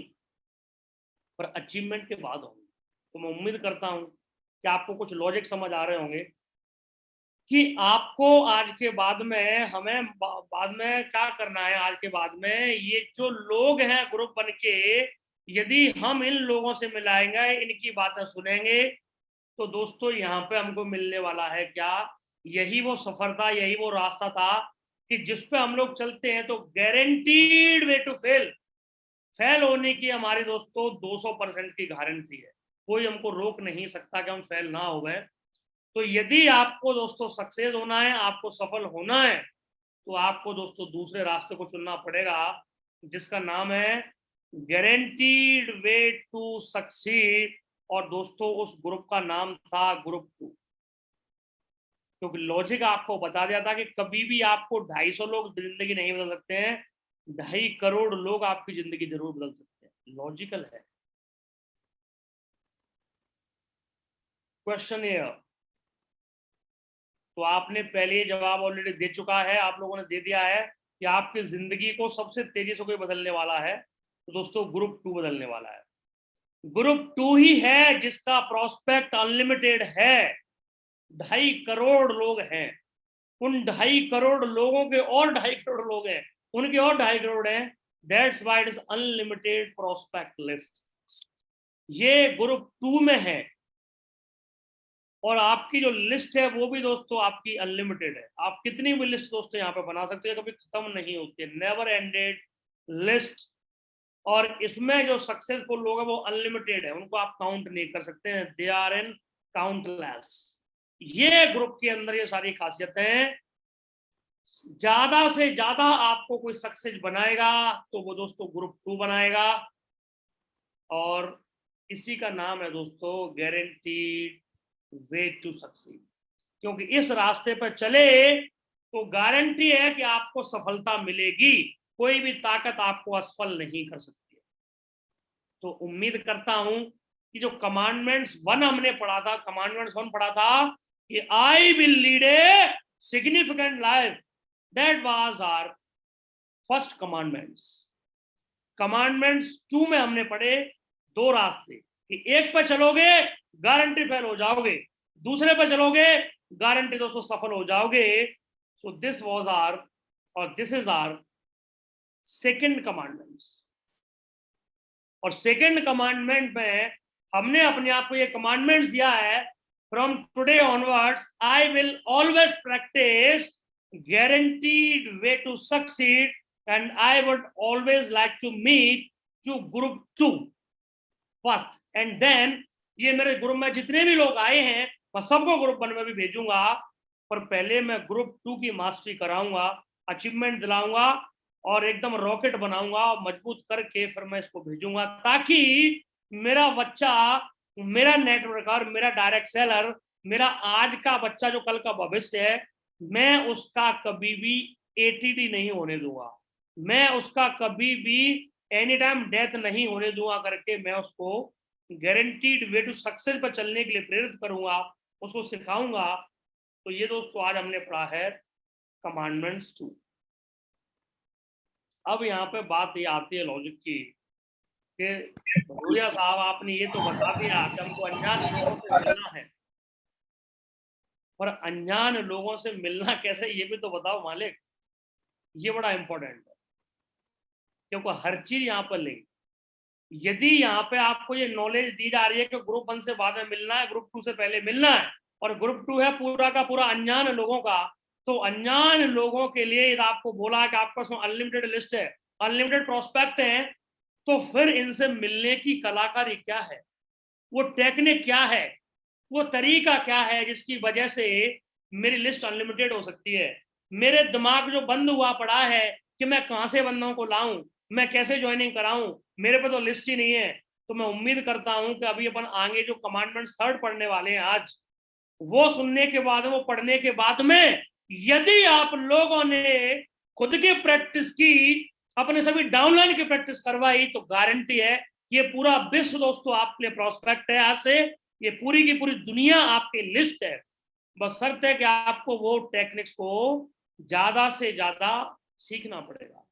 पर अचीवमेंट के बाद होंगी। तो मैं उम्मीद करता हूं कि आपको कुछ लॉजिक समझ आ रहे होंगे कि आपको आज के बाद में हमें बाद में क्या करना है। आज के बाद में ये जो लोग हैं ग्रुप बन के, यदि हम इन लोगों से मिलाएंगे, इनकी बातें सुनेंगे, तो दोस्तों यहाँ पे हमको मिलने वाला है क्या? यही वो सफर था, यही वो रास्ता था कि जिस पे हम लोग चलते हैं तो guaranteed way to fail, fail होने की हमारी दोस्तों 200% की गारंटी है। कोई हमको रोक नहीं सकता कि हम फेल ना हो गए। तो यदि आपको दोस्तों सक्सेस होना है, आपको सफल होना है, तो आपको दोस्तों दूसरे रास्ते को चुनना पड़ेगा जिसका नाम है गारंटीड वे टू सक्सीड। और दोस्तों उस ग्रुप का नाम था ग्रुप टू, क्योंकि लॉजिक आपको बता दिया था कि कभी भी आपको 250 लोग जिंदगी नहीं बदल सकते हैं, 2.5 करोड़ लोग आपकी जिंदगी जरूर बदल सकते हैं। लॉजिकल है। क्वेश्चन ये तो आपने पहले ये जवाब ऑलरेडी दे चुका है, आप लोगों ने दे दिया है कि आपकी जिंदगी को सबसे तेजी से कोई बदलने वाला है, तो दोस्तों ग्रुप 2 बदलने वाला है। ग्रुप 2 ही है जिसका प्रोस्पेक्ट अनलिमिटेड है। 2.5 करोड़ लोग हैं, उन 2.5 करोड़ लोगों के और 2.5 करोड़ लोग हैं, उनके और 2.5 करोड़ हैं। That's why it is unlimited prospect list. ये ग्रुप 2 में है, और आपकी जो लिस्ट है वो भी दोस्तों आपकी अनलिमिटेड है। आप कितनी भी लिस्ट दोस्तों यहाँ पे बना सकते हो, कभी खत्म नहीं होती है, नेवर एंडेड लिस्ट। और इसमें जो सक्सेसफुल लोग हैं वो अनलिमिटेड है, उनको आप काउंट नहीं कर सकते हैं, दे आर इन काउंटलेस। ये ग्रुप के अंदर ये सारी खासियतें हैं। ज्यादा से ज्यादा आपको कोई सक्सेस बनाएगा तो वो दोस्तों ग्रुप 2 बनाएगा, और इसी का नाम है दोस्तों गारंटीड वे टू सक्सीड। क्योंकि इस रास्ते पर चले तो गारंटी है कि आपको सफलता मिलेगी, कोई भी ताकत आपको असफल नहीं कर सकती है। तो उम्मीद करता हूं कि जो कमांडमेंट्स 1 हमने पढ़ा था, कमांडमेंट्स 1 पढ़ा था कि I will lead a significant life, that was our first commandments. Commandments 2 में हमने पढ़े 2 रास्ते, कि एक पे चलोगे गारंटी फेल हो जाओगे, दूसरे पे चलोगे गारंटी दोस्तों सफल हो जाओगे। सो दिस वाज आवर, और this is our second commandments. और सेकंड कमांडमेंट में हमने अपने आप को ये कमांडमेंट्स दिया है, from today onwards I will always practise guaranteed way to succeed and I would always like to meet to group 2 first and then ये मेरे ग्रुप में जितने भी लोग आए हैं मैं सबको ग्रुप 1 में भी भेजूंगा, पर पहले मैं ग्रुप 2 की मास्टरी कराऊंगा, अचीवमेंट दिलाऊंगा और एकदम रॉकेट बनाऊंगा और मजबूत करके फिर मैं इसको भेजूंगा, ताकि मेरा बच्चा, मेरा नेटवर्कर, मेरा डायरेक्ट सेलर, मेरा आज का बच्चा जो कल का भविष्य है, मैं उसका कभी भी एटीडी नहीं होने दूंगा, मैं उसका कभी भी एनी टाइम डेथ नहीं होने दूंगा करके मैं उसको गारंटीड वे टू सक्सेस पर चलने के लिए प्रेरित करूंगा, उसको सिखाऊंगा। तो ये दोस्तों आज हमने पढ़ा है कमांडमेंट्स 2। अब यहाँ पे बात ये आती है लॉजिक की कि भैया साहब आपने ये तो बता दिया कि हमको अनजान लोगों से मिलना है, पर अनजान लोगों से मिलना कैसे ये भी तो बताओ मालिक। ये बड़ा इंपॉर्टेंट है, क्योंकि हर चीज यहाँ पर लिंक। यदि यहाँ पे आपको ये नॉलेज दी जा रही है कि ग्रुप 1 से बाद में मिलना है, ग्रुप 2 से पहले मिलना है, और ग्रुप 2 है पूरा का पूरा अनजान लोगों का, तो अनजान लोगों के लिए आपको बोला कि आपका उसमें अनलिमिटेड लिस्ट है, अनलिमिटेड प्रोस्पेक्ट है, तो फिर इनसे मिलने की कलाकारी क्या है, वो टेक्निक क्या है, वो तरीका क्या है जिसकी वजह से मेरी लिस्ट अनलिमिटेड हो सकती है। मेरे दिमाग जो बंद हुआ पड़ा है कि मैं कहां से बंदों को लाऊं, मैं कैसे ज्वाइनिंग कराऊं, मेरे पे तो लिस्ट ही नहीं है। तो मैं उम्मीद करता हूं कि अभी अपन आगे जो कमांडमेंट्स 3 पढ़ने वाले हैं आज, वो सुनने के बाद, वो पढ़ने के बाद में यदि आप लोगों ने खुद की प्रैक्टिस की, अपने सभी डाउनलाइन की प्रैक्टिस करवाई, तो गारंटी है ये पूरा विश्व दोस्तों आपके लिए प्रोस्पेक्ट है। आज से ये पूरी की पूरी दुनिया आपकी लिस्ट है। बस शर्त है कि आपको वो टेक्निक्स को ज्यादा से ज्यादा सीखना पड़ेगा,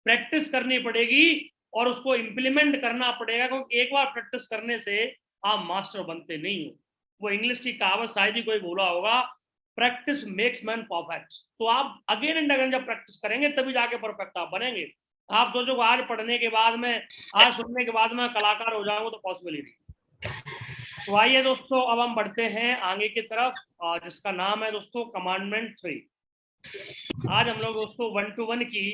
प्रैक्टिस करनी पड़ेगी और उसको इंप्लीमेंट करना पड़ेगा, क्योंकि एक बार प्रैक्टिस करने से आप मास्टर बनते नहीं हो। वो इंग्लिश की कहावत शायद ही कोई बोला होगा, प्रैक्टिस मेक्स मैन परफेक्ट। तो आप अगेन एंड अगेन जब प्रैक्टिस करेंगे तभी जाके परफेक्ट आप बनेंगे। आप सोचो आज पढ़ने के बाद में, आज सुनने के बाद में कलाकार हो जाऊंगा, तो पॉसिबल ही नहीं। तो आइए दोस्तों अब हम बढ़ते हैं आगे की तरफ, जिसका नाम है दोस्तों कमांडमेंट 3। आज हम लोग दोस्तों 1 to 1 की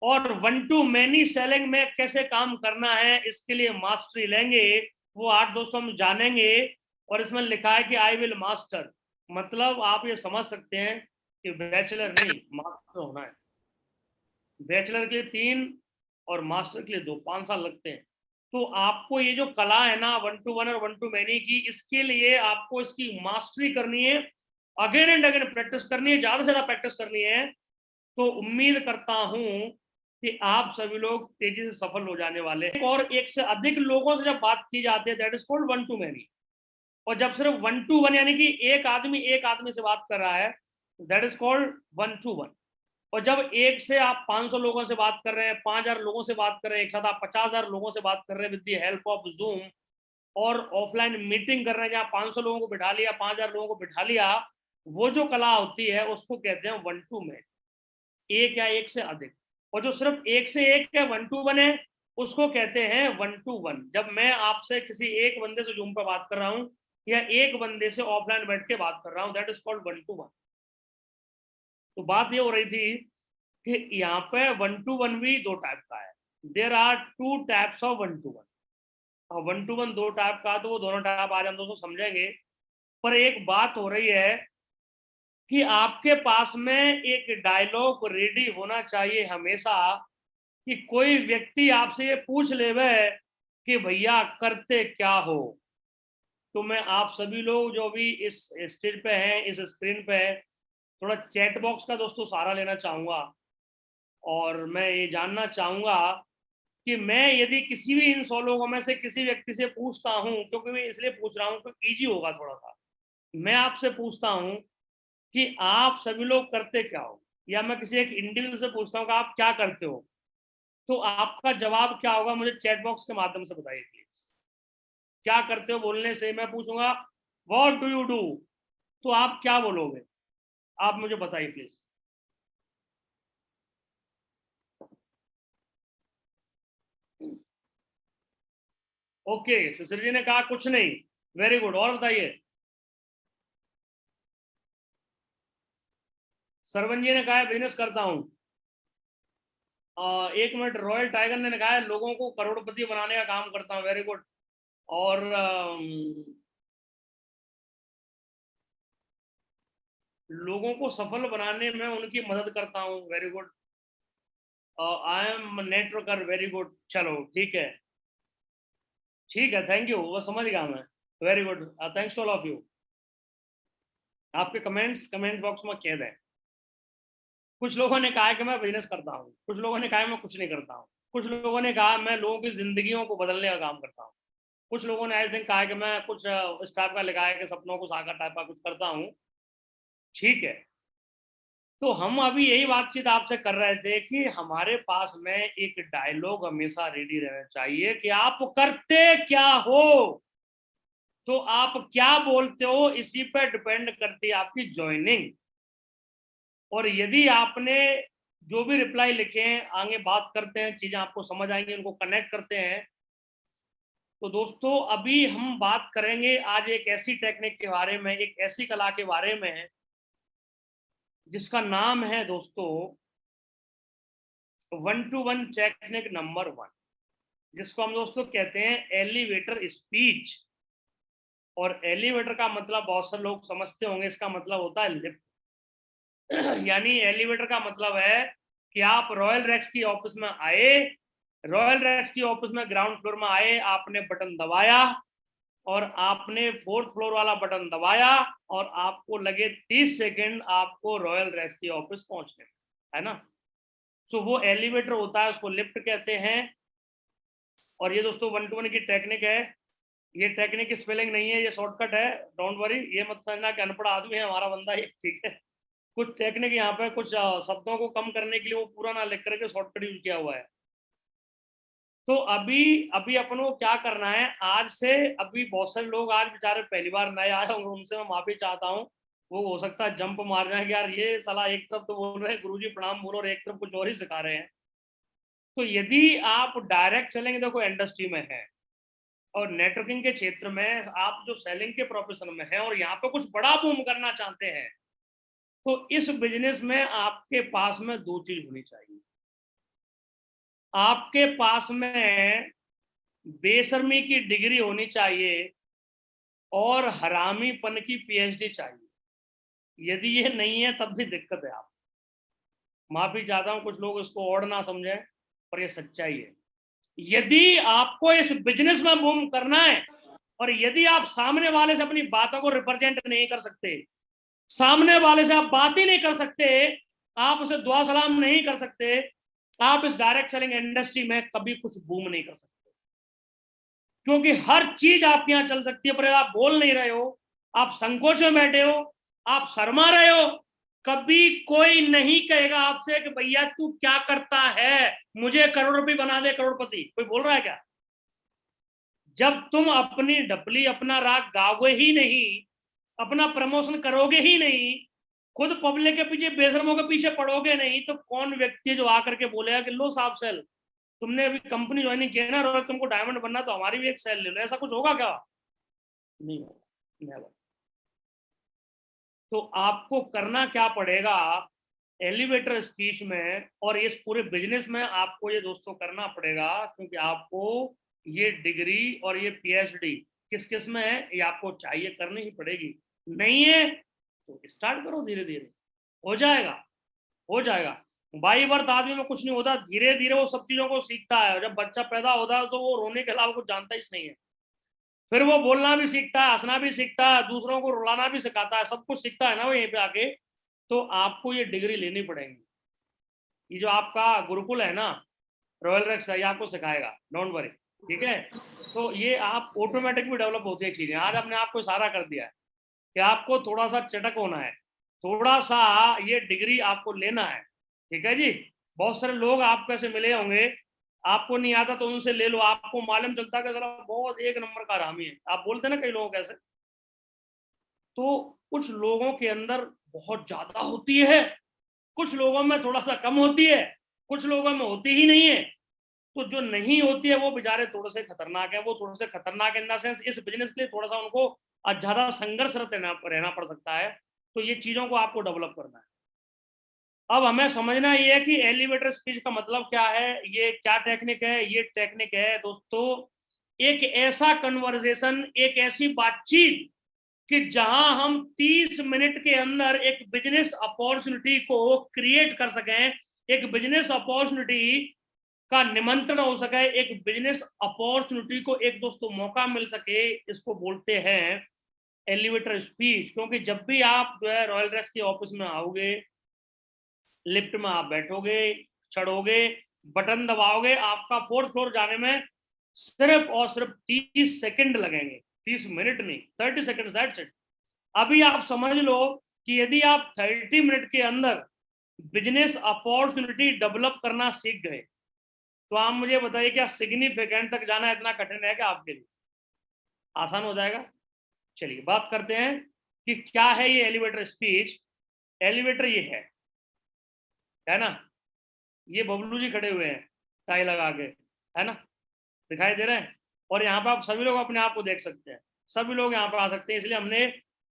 और 1 to many सेलिंग में कैसे काम करना है इसके लिए मास्टरी लेंगे, वो 8 दोस्तों हम जानेंगे। और इसमें लिखा है कि आई विल मास्टर, मतलब आप ये समझ सकते हैं कि बैचलर नहीं मास्टर होना है। बैचलर के लिए 3 और मास्टर के लिए 2, 5 साल लगते हैं। तो आपको ये जो कला है ना 1 to 1 और 1 to many की, इसके लिए आपको इसकी मास्टरी करनी है, अगेन एंड अगेन प्रैक्टिस करनी है, ज्यादा से ज्यादा प्रैक्टिस करनी है। तो उम्मीद करता हूं कि आप सभी लोग तेजी से सफल हो जाने वाले हैं। और एक से अधिक लोगों से जब बात की जाती है that is called 1 to many। और जब सिर्फ 1 to 1 यानी कि एक आदमी से बात कर रहा है, दैट इज कॉल्ड 1 to 1। और जब एक से आप 500 लोगों से बात कर रहे हैं, 5000 लोगों से बात कर रहे हैं, एक साथ आप 50,000 लोगों से बात कर रहे हैं with the help of zoom, और ऑफलाइन मीटिंग कर रहे हैं जहाँ 500 लोगों को बिठा लिया, 5000 लोगों को बिठा लिया, वो जो कला होती है उसको कहते हैं 1 to many, एक या एक से अधिक। और जो सिर्फ एक से एक है 1 to 1 है, उसको कहते हैं 1 to 1। जब मैं आपसे किसी एक बंदे से जूम पर बात कर रहा हूँ या एक बंदे से ऑफलाइन बैठ के बात कर रहा हूँ, दैट इज कॉल्ड 1 to 1। तो बात ये हो रही थी कि यहाँ पे 1 to 1 भी दो टाइप का है। There are 2 types of 1 to 1। 1 to 1 दो टाइप का, तो वो दोनों टाइप आज हम दोस्तों समझेंगे। पर एक बात हो रही है कि आपके पास में एक डायलॉग रेडी होना चाहिए हमेशा, कि कोई व्यक्ति आपसे ये पूछ लेवे कि भैया करते क्या हो। तो मैं आप सभी लोग जो भी इस स्टेज पे हैं, इस स्क्रीन पे हैं, थोड़ा चैट बॉक्स का दोस्तों सहारा लेना चाहूँगा, और मैं ये जानना चाहूँगा कि मैं यदि किसी भी इन 100 लोगों में से किसी व्यक्ति से पूछता हूँ, क्योंकि मैं इसलिए पूछ रहा हूँ कि ईजी होगा थोड़ा सा, मैं आपसे पूछता हूँ कि आप सभी लोग करते क्या हो, या मैं किसी एक इंडिविजुअल से पूछता हूँ कि आप क्या करते हो, तो आपका जवाब क्या होगा मुझे चैट बॉक्स के माध्यम से बताइए प्लीज। क्या करते हो बोलने से मैं पूछूंगा व्हाट डू यू डू, तो आप क्या बोलोगे, आप मुझे बताइए प्लीज। ओके, सुशील जी ने कहा कुछ नहीं, वेरी गुड। और बताइए, सरवन जी ने कहा बिजनेस करता हूँ। 1 मिनट, रॉयल टाइगर ने कहा है लोगों को करोड़पति बनाने का काम करता हूँ, वेरी गुड। और लोगों को सफल बनाने में उनकी मदद करता हूँ, very good. I am networker, very good. चलो ठीक है, ठीक है, थैंक यू, वो समझ गया मैं, very good, thanks to all of you. आपके कमेंट बॉक्स में कह दें। कुछ लोगों ने कहा है कि मैं बिजनेस करता हूँ, कुछ लोगों ने कहा है मैं कुछ नहीं करता हूँ, कुछ लोगों ने कहा मैं लोगों की जिंदगियों को बदलने का काम करता हूँ, कुछ लोगों ने आई थिंक कहा है कि मैं कुछ इस टाइप का लिखा है कि सपनों को साकार टाइप का कुछ करता हूँ। ठीक है, तो हम अभी यही बातचीत आपसे कर रहे थे कि हमारे पास में एक डायलॉग हमेशा रेडी रहना चाहिए कि आप करते क्या हो, तो आप क्या बोलते हो इसी पे डिपेंड करती है आपकी ज्वाइनिंग। और यदि आपने जो भी रिप्लाई लिखे हैं, आगे बात करते हैं, चीजें आपको समझ आएंगी, उनको कनेक्ट करते हैं। तो दोस्तों अभी हम बात करेंगे आज एक ऐसी टेक्निक के बारे में, एक ऐसी कला के बारे में जिसका नाम है दोस्तों 1 to 1 टेक्निक नंबर 1, जिसको हम दोस्तों कहते हैं एलिवेटर स्पीच। और एलिवेटर का मतलब बहुत सारे लोग समझते होंगे, इसका मतलब होता है लिफ्ट। यानी एलिवेटर का मतलब है कि आप रॉयल रैक्स की ऑफिस में आए, रॉयल रैक्स की ऑफिस में ग्राउंड फ्लोर में आए, आपने बटन दबाया और आपने 4th फ्लोर वाला बटन दबाया और आपको लगे 30 सेकंड आपको रॉयल रैक्स की ऑफिस पहुंचने, है ना। सो वो एलिवेटर होता है, उसको लिफ्ट कहते हैं। और ये दोस्तों 1 to 1 की टेक्निक है। ये टेक्निक की स्पेलिंग नहीं है, ये शॉर्टकट है, डोंट वरी, ये मत समझना कि अनपढ़ आदमी है हमारा बंदा ये, ठीक है। कुछ टेक्निक यहाँ पे कुछ शब्दों को कम करने के लिए वो पूरा ना लिख करके शॉर्टकट यूज किया हुआ है। तो अभी अभी अपन को क्या करना है आज से, अभी बहुत सारे लोग आज बेचारे पहली बार नए आए होंगे, उनसे मैं माफी चाहता हूँ। वो हो सकता है जंप मार जाए कि यार ये साला एक तरफ तो बोल रहे हैं गुरुजी प्रणाम बोलो और एक तरफ कुछ और ही सिखा रहे हैं। तो यदि आप डायरेक्ट चलेंगे, देखो इंडस्ट्री में है और नेटवर्किंग के क्षेत्र में आप जो सेलिंग के प्रोफेशन में है और यहाँ पे कुछ बड़ा बूम करना चाहते हैं, तो इस बिजनेस में आपके पास में दो चीज होनी चाहिए। आपके पास में बेशर्मी की डिग्री होनी चाहिए और हरामीपन की पीएचडी चाहिए। यदि ये नहीं है तब भी दिक्कत है। आप माफी चाहता हूं, कुछ लोग इसको और ना समझें, पर ये सच्चाई है। यदि आपको इस बिजनेस में बूम करना है और यदि आप सामने वाले से अपनी बातों को रिप्रेजेंट नहीं कर सकते, सामने वाले से आप बात ही नहीं कर सकते, आप उसे दुआ सलाम नहीं कर सकते, आप इस डायरेक्ट सेलिंग इंडस्ट्री में कभी कुछ बूम नहीं कर सकते। क्योंकि हर चीज आपके यहाँ चल सकती है, पर आप बोल नहीं रहे हो, आप संकोच में बैठे हो, आप शर्मा रहे हो, कभी कोई नहीं कहेगा आपसे कि भैया तू क्या करता है, मुझे करोड़पति बना दे, करोड़पति। कोई बोल रहा है क्या? जब तुम अपनी डपली, अपना राग गाओगे ही नहीं, अपना प्रमोशन करोगे ही नहीं, खुद पब्लिक के पीछे, बेशर्मों के पीछे पड़ोगे नहीं, तो कौन व्यक्ति जो आकर के बोलेगा कि लो साहब सेल, तुमने अभी कंपनी ज्वाइनिंग किया ना, और तुमको डायमंड बनना तो हमारी भी एक सेल ले लो, ऐसा कुछ होगा क्या? नहीं होगा। तो आपको करना क्या पड़ेगा एलिवेटर स्पीच में और इस पूरे बिजनेस में, आपको ये दोस्तों करना पड़ेगा, क्योंकि आपको ये डिग्री और ये पीएचडी किस किस में है ये आपको चाहिए, करनी ही पड़ेगी। नहीं है तो स्टार्ट करो, धीरे धीरे हो जाएगा, हो जाएगा। बाई बर्थ आदमी में कुछ नहीं होता, धीरे धीरे वो सब चीजों को सीखता है। जब बच्चा पैदा होता है तो वो रोने के अलावा कुछ जानता ही नहीं है, फिर वो बोलना भी सीखता है, हंसना भी सीखता है, दूसरों को रुलाना भी सिखाता है, सब कुछ सीखता है ना वो यहीं पे आके। तो आपको ये डिग्री लेनी पड़ेगी। ये जो आपका गुरुकुल है ना, रॉयल रेक्स का, ये आपको सिखाएगा, डोंट वरी, ठीक है। तो ये आप ऑटोमेटिक भी डेवलप होती है चीजें। आज अपने आप को इशारा कर दिया है कि आपको थोड़ा सा चटक होना है, थोड़ा सा ये डिग्री आपको लेना है, ठीक है जी। बहुत सारे लोग आपको ऐसे मिले होंगे, आपको नहीं आता तो उनसे ले लो, आपको मालूम चलता कि जरा बहुत एक नंबर का हरामी है, आप बोलते ना कई लोगों कैसे। तो कुछ लोगों के अंदर बहुत ज्यादा होती है, कुछ लोगों में थोड़ा सा कम होती है, कुछ लोगों में होती ही नहीं है। तो जो नहीं होती है वो बेचारे थोड़े से खतरनाक है, वो थोड़े से खतरनाक इन द सेंस इस बिजनेस के लिए थोड़ा सा उनको ज्यादा संघर्षरत रहना पड़ सकता है। तो ये चीजों को आपको डेवलप करना है। अब हमें समझना ये है कि एलिवेटर स्पीच का मतलब क्या है, ये क्या टेक्निक है। ये टेक्निक है दोस्तों एक ऐसा कन्वर्सेशन, एक ऐसी बातचीत कि जहां हम 30 मिनट के अंदर एक बिजनेस अपॉर्चुनिटी को क्रिएट कर सकें, एक बिजनेस अपॉर्चुनिटी का निमंत्रण हो सके, एक बिजनेस अपॉर्चुनिटी को एक दोस्तों मौका मिल सके। इसको बोलते हैं एलिवेटर स्पीच। क्योंकि जब भी आप जो है रॉयल रेक्स के ऑफिस में आओगे, लिफ्ट में आप बैठोगे, चढ़ोगे, बटन दबाओगे, आपका 4th फ्लोर जाने में सिर्फ और सिर्फ 30 सेकंड लगेंगे, 30 मिनट नहीं, 30 सेकंड, दैट्स इट। अभी आप समझ लो कि यदि आप 30 मिनट के अंदर बिजनेस अपॉर्चुनिटी डेवलप करना सीख गए, तो आप मुझे बताइए क्या सिग्निफिकेंट तक जाना इतना कठिन है क्या आपके लिए? आसान हो जाएगा। चलिए बात करते हैं कि क्या है ये एलिवेटर स्पीच। एलिवेटर ये है ना, ये बबलू जी खड़े हुए हैं टाई लगा के, है ना, दिखाई दे रहे हैं। और यहाँ पे आप सभी लोग अपने आप को देख सकते हैं, सभी लोग यहाँ पे आ सकते हैं। इसलिए हमने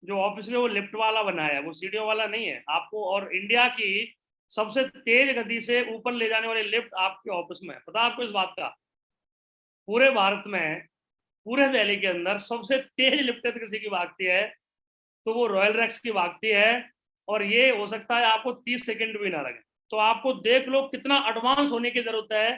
जो ऑफिस में वो लिफ्ट वाला बनाया है, वो सीढ़ियों वाला नहीं है आपको। और इंडिया की सबसे तेज गति से ऊपर ले जाने वाली लिफ्ट आपके ऑफिस में है, पता आपको इस बात का? पूरे भारत में, पूरे दिल्ली के अंदर सबसे तेज लिफ्ट किसी की भागती है तो वो रॉयल रेक्स की भागती है। और ये हो सकता है आपको 30 सेकंड भी ना लगे। तो आपको देख लो कितना एडवांस होने की जरूरत है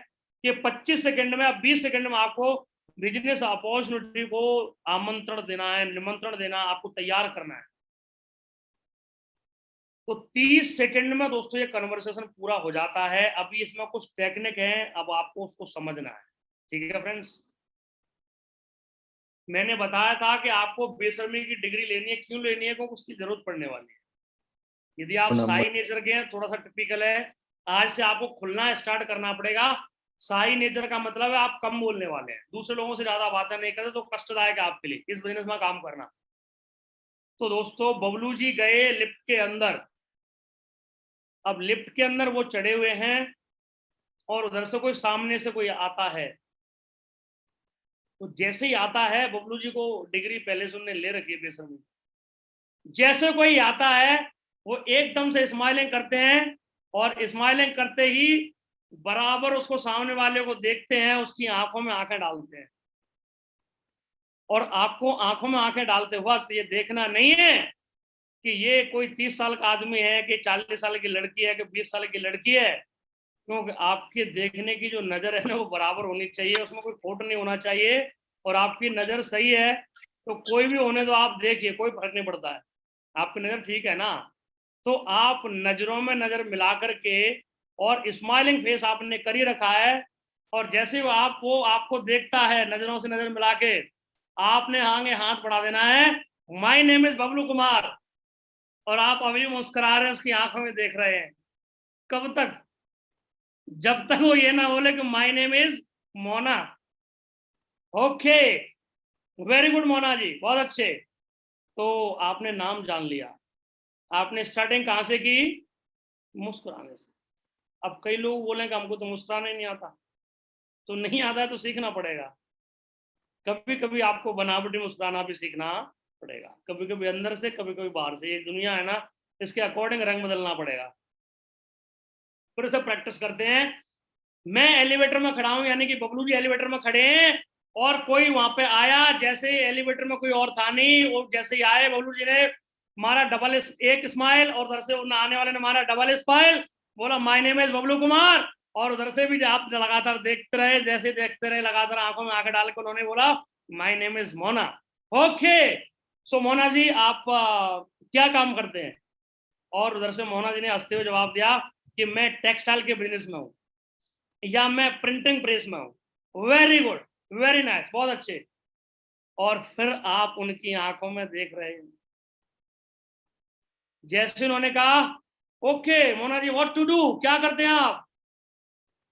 कि 25 सेकंड में, 20 सेकंड में आपको बिजनेस अपॉर्चुनिटी को आमंत्रण देना है, निमंत्रण देना, आपको तैयार करना है। तो 30 सेकंड में दोस्तों ये कन्वर्सेशन पूरा हो जाता है। अभी इसमें कुछ टेक्निक है, अब आपको उसको समझना है, ठीक है फ्रेंड्स। मैंने बताया था कि आपको बेशर्मी की डिग्री लेनी है, क्यों लेनी है? क्योंकि उसकी जरूरत पड़ने वाली है। यदि आप शाही नेचर के हैं, थोड़ा सा टिपिकल है, आज से आपको खुलना स्टार्ट करना पड़ेगा। शाही नेचर का मतलब है आप कम बोलने वाले हैं, दूसरे लोगों से ज्यादा बातें नहीं करते, तो कष्टदायक है आपके लिए इस बिजनेस में काम करना। तो दोस्तों बबलू जी गए लिफ्ट के अंदर। अब लिफ्ट के अंदर वो चढ़े हुए हैं और उधर से कोई सामने से कोई आता है। तो जैसे ही आता है, बबलू जी को डिग्री पहले से उन्होंने ले रखी है बेशर्मी, जैसे कोई आता है वो एकदम से स्माइलिंग करते हैं, और स्माइलिंग करते ही बराबर उसको सामने वाले को देखते हैं, उसकी आंखों में आंखें डालते हैं। और आपको आंखों में आंखें डालते वक्त ये देखना नहीं है कि ये कोई 30 साल का आदमी है कि 40 साल की लड़की है कि 20 साल की लड़की है। क्योंकि आपके देखने की जो नजर है ना वो बराबर होनी चाहिए, उसमें कोई खोट नहीं होना चाहिए। और आपकी नजर सही है तो कोई भी होने दो, आप देखिए कोई फर्क नहीं पड़ता है। आपकी नजर ठीक है ना, तो आप नजरों में नजर मिला करके और स्माइलिंग फेस आपने कर ही रखा है, और जैसे वो आपको देखता है, नजरों से नजर मिला के आपने आगे हाथ बढ़ा देना है, my name is Bablu Kumar, और आप अभी मुस्कुरा रहे हैं, उसकी आंखों में देख रहे हैं। कब तक? जब तक वो ये ना बोले कि my name is Mona. Okay, very good Mona ji, बहुत अच्छे। तो आपने नाम जान लिया। आपने स्टार्टिंग कहां से की? मुस्कुराने से। अब कई लोग बोलेंगे हमको तो मुस्कुराना ही नहीं आता। तो नहीं आता है तो सीखना पड़ेगा। कभी कभी आपको बनावटी मुस्कुराना भी सीखना पड़ेगा, कभी कभी अंदर से, कभी कभी बाहर से। ये दुनिया है ना, इसके अकॉर्डिंग रंग बदलना पड़ेगा। फिर से प्रैक्टिस करते हैं। मैं एलिवेटर में खड़ा हूं, यानी कि बबलू जी एलिवेटर में खड़े हैं, और कोई वहां पे आया, जैसे एलिवेटर में कोई और था नहीं, वो जैसे ही आए बबलू जी ने मारा डबल एक स्माइल, और उधर से आने वाले ने मारा डबल स्माइल, बोला my name is Bablu Kumar, और उधर से भी आप लगातार देखते रहे, जैसे देखते रहे, लगातार आंखों में आंखें डाल के उन्होंने बोला my name is Mona. Okay, so Mona ji आप क्या काम करते हैं? और उधर से मोना जी ने हंसते हुए जवाब दिया कि मैं टेक्सटाइल के बिजनेस में हूँ, या मैं प्रिंटिंग प्रेस में हूँ। वेरी गुड, वेरी नाइस, बहुत अच्छे। और फिर आप उनकी आंखों में देख रहे हैं। जैसे उन्होंने कहा okay Mona ji what to do, क्या करते हैं आप,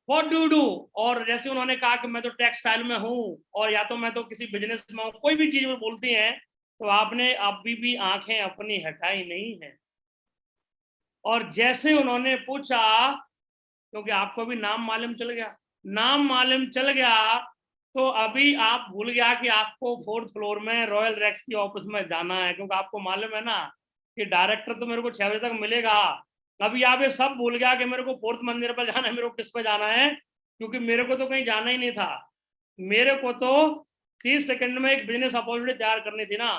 व्हाट डू डू, और जैसे उन्होंने कहा कि मैं तो टेक्सटाइल में हूँ, और या तो मैं तो किसी बिजनेस में हूँ, कोई भी चीज में बोलती हैं, तो आपने अभी भी आंखें अपनी हटाई नहीं है। और जैसे उन्होंने पूछा, क्योंकि आपको भी नाम मालूम चल गया, नाम मालूम चल गया, तो अभी आप भूल गया कि आपको 4th फ्लोर में रॉयल रेक्स की ऑफिस में जाना है, क्योंकि आपको मालूम है ना कि डायरेक्टर तो मेरे को 6 बजे तक मिलेगा। अभी आप ये सब भूल गया कि मेरे को 4th मंदिर पर जाना है, मेरे को किस पे जाना है, क्योंकि मेरे को तो कहीं जाना ही नहीं था। मेरे को तो 30 सेकंड में एक बिजनेस अपॉर्चुनिटी तैयार करनी थी ना।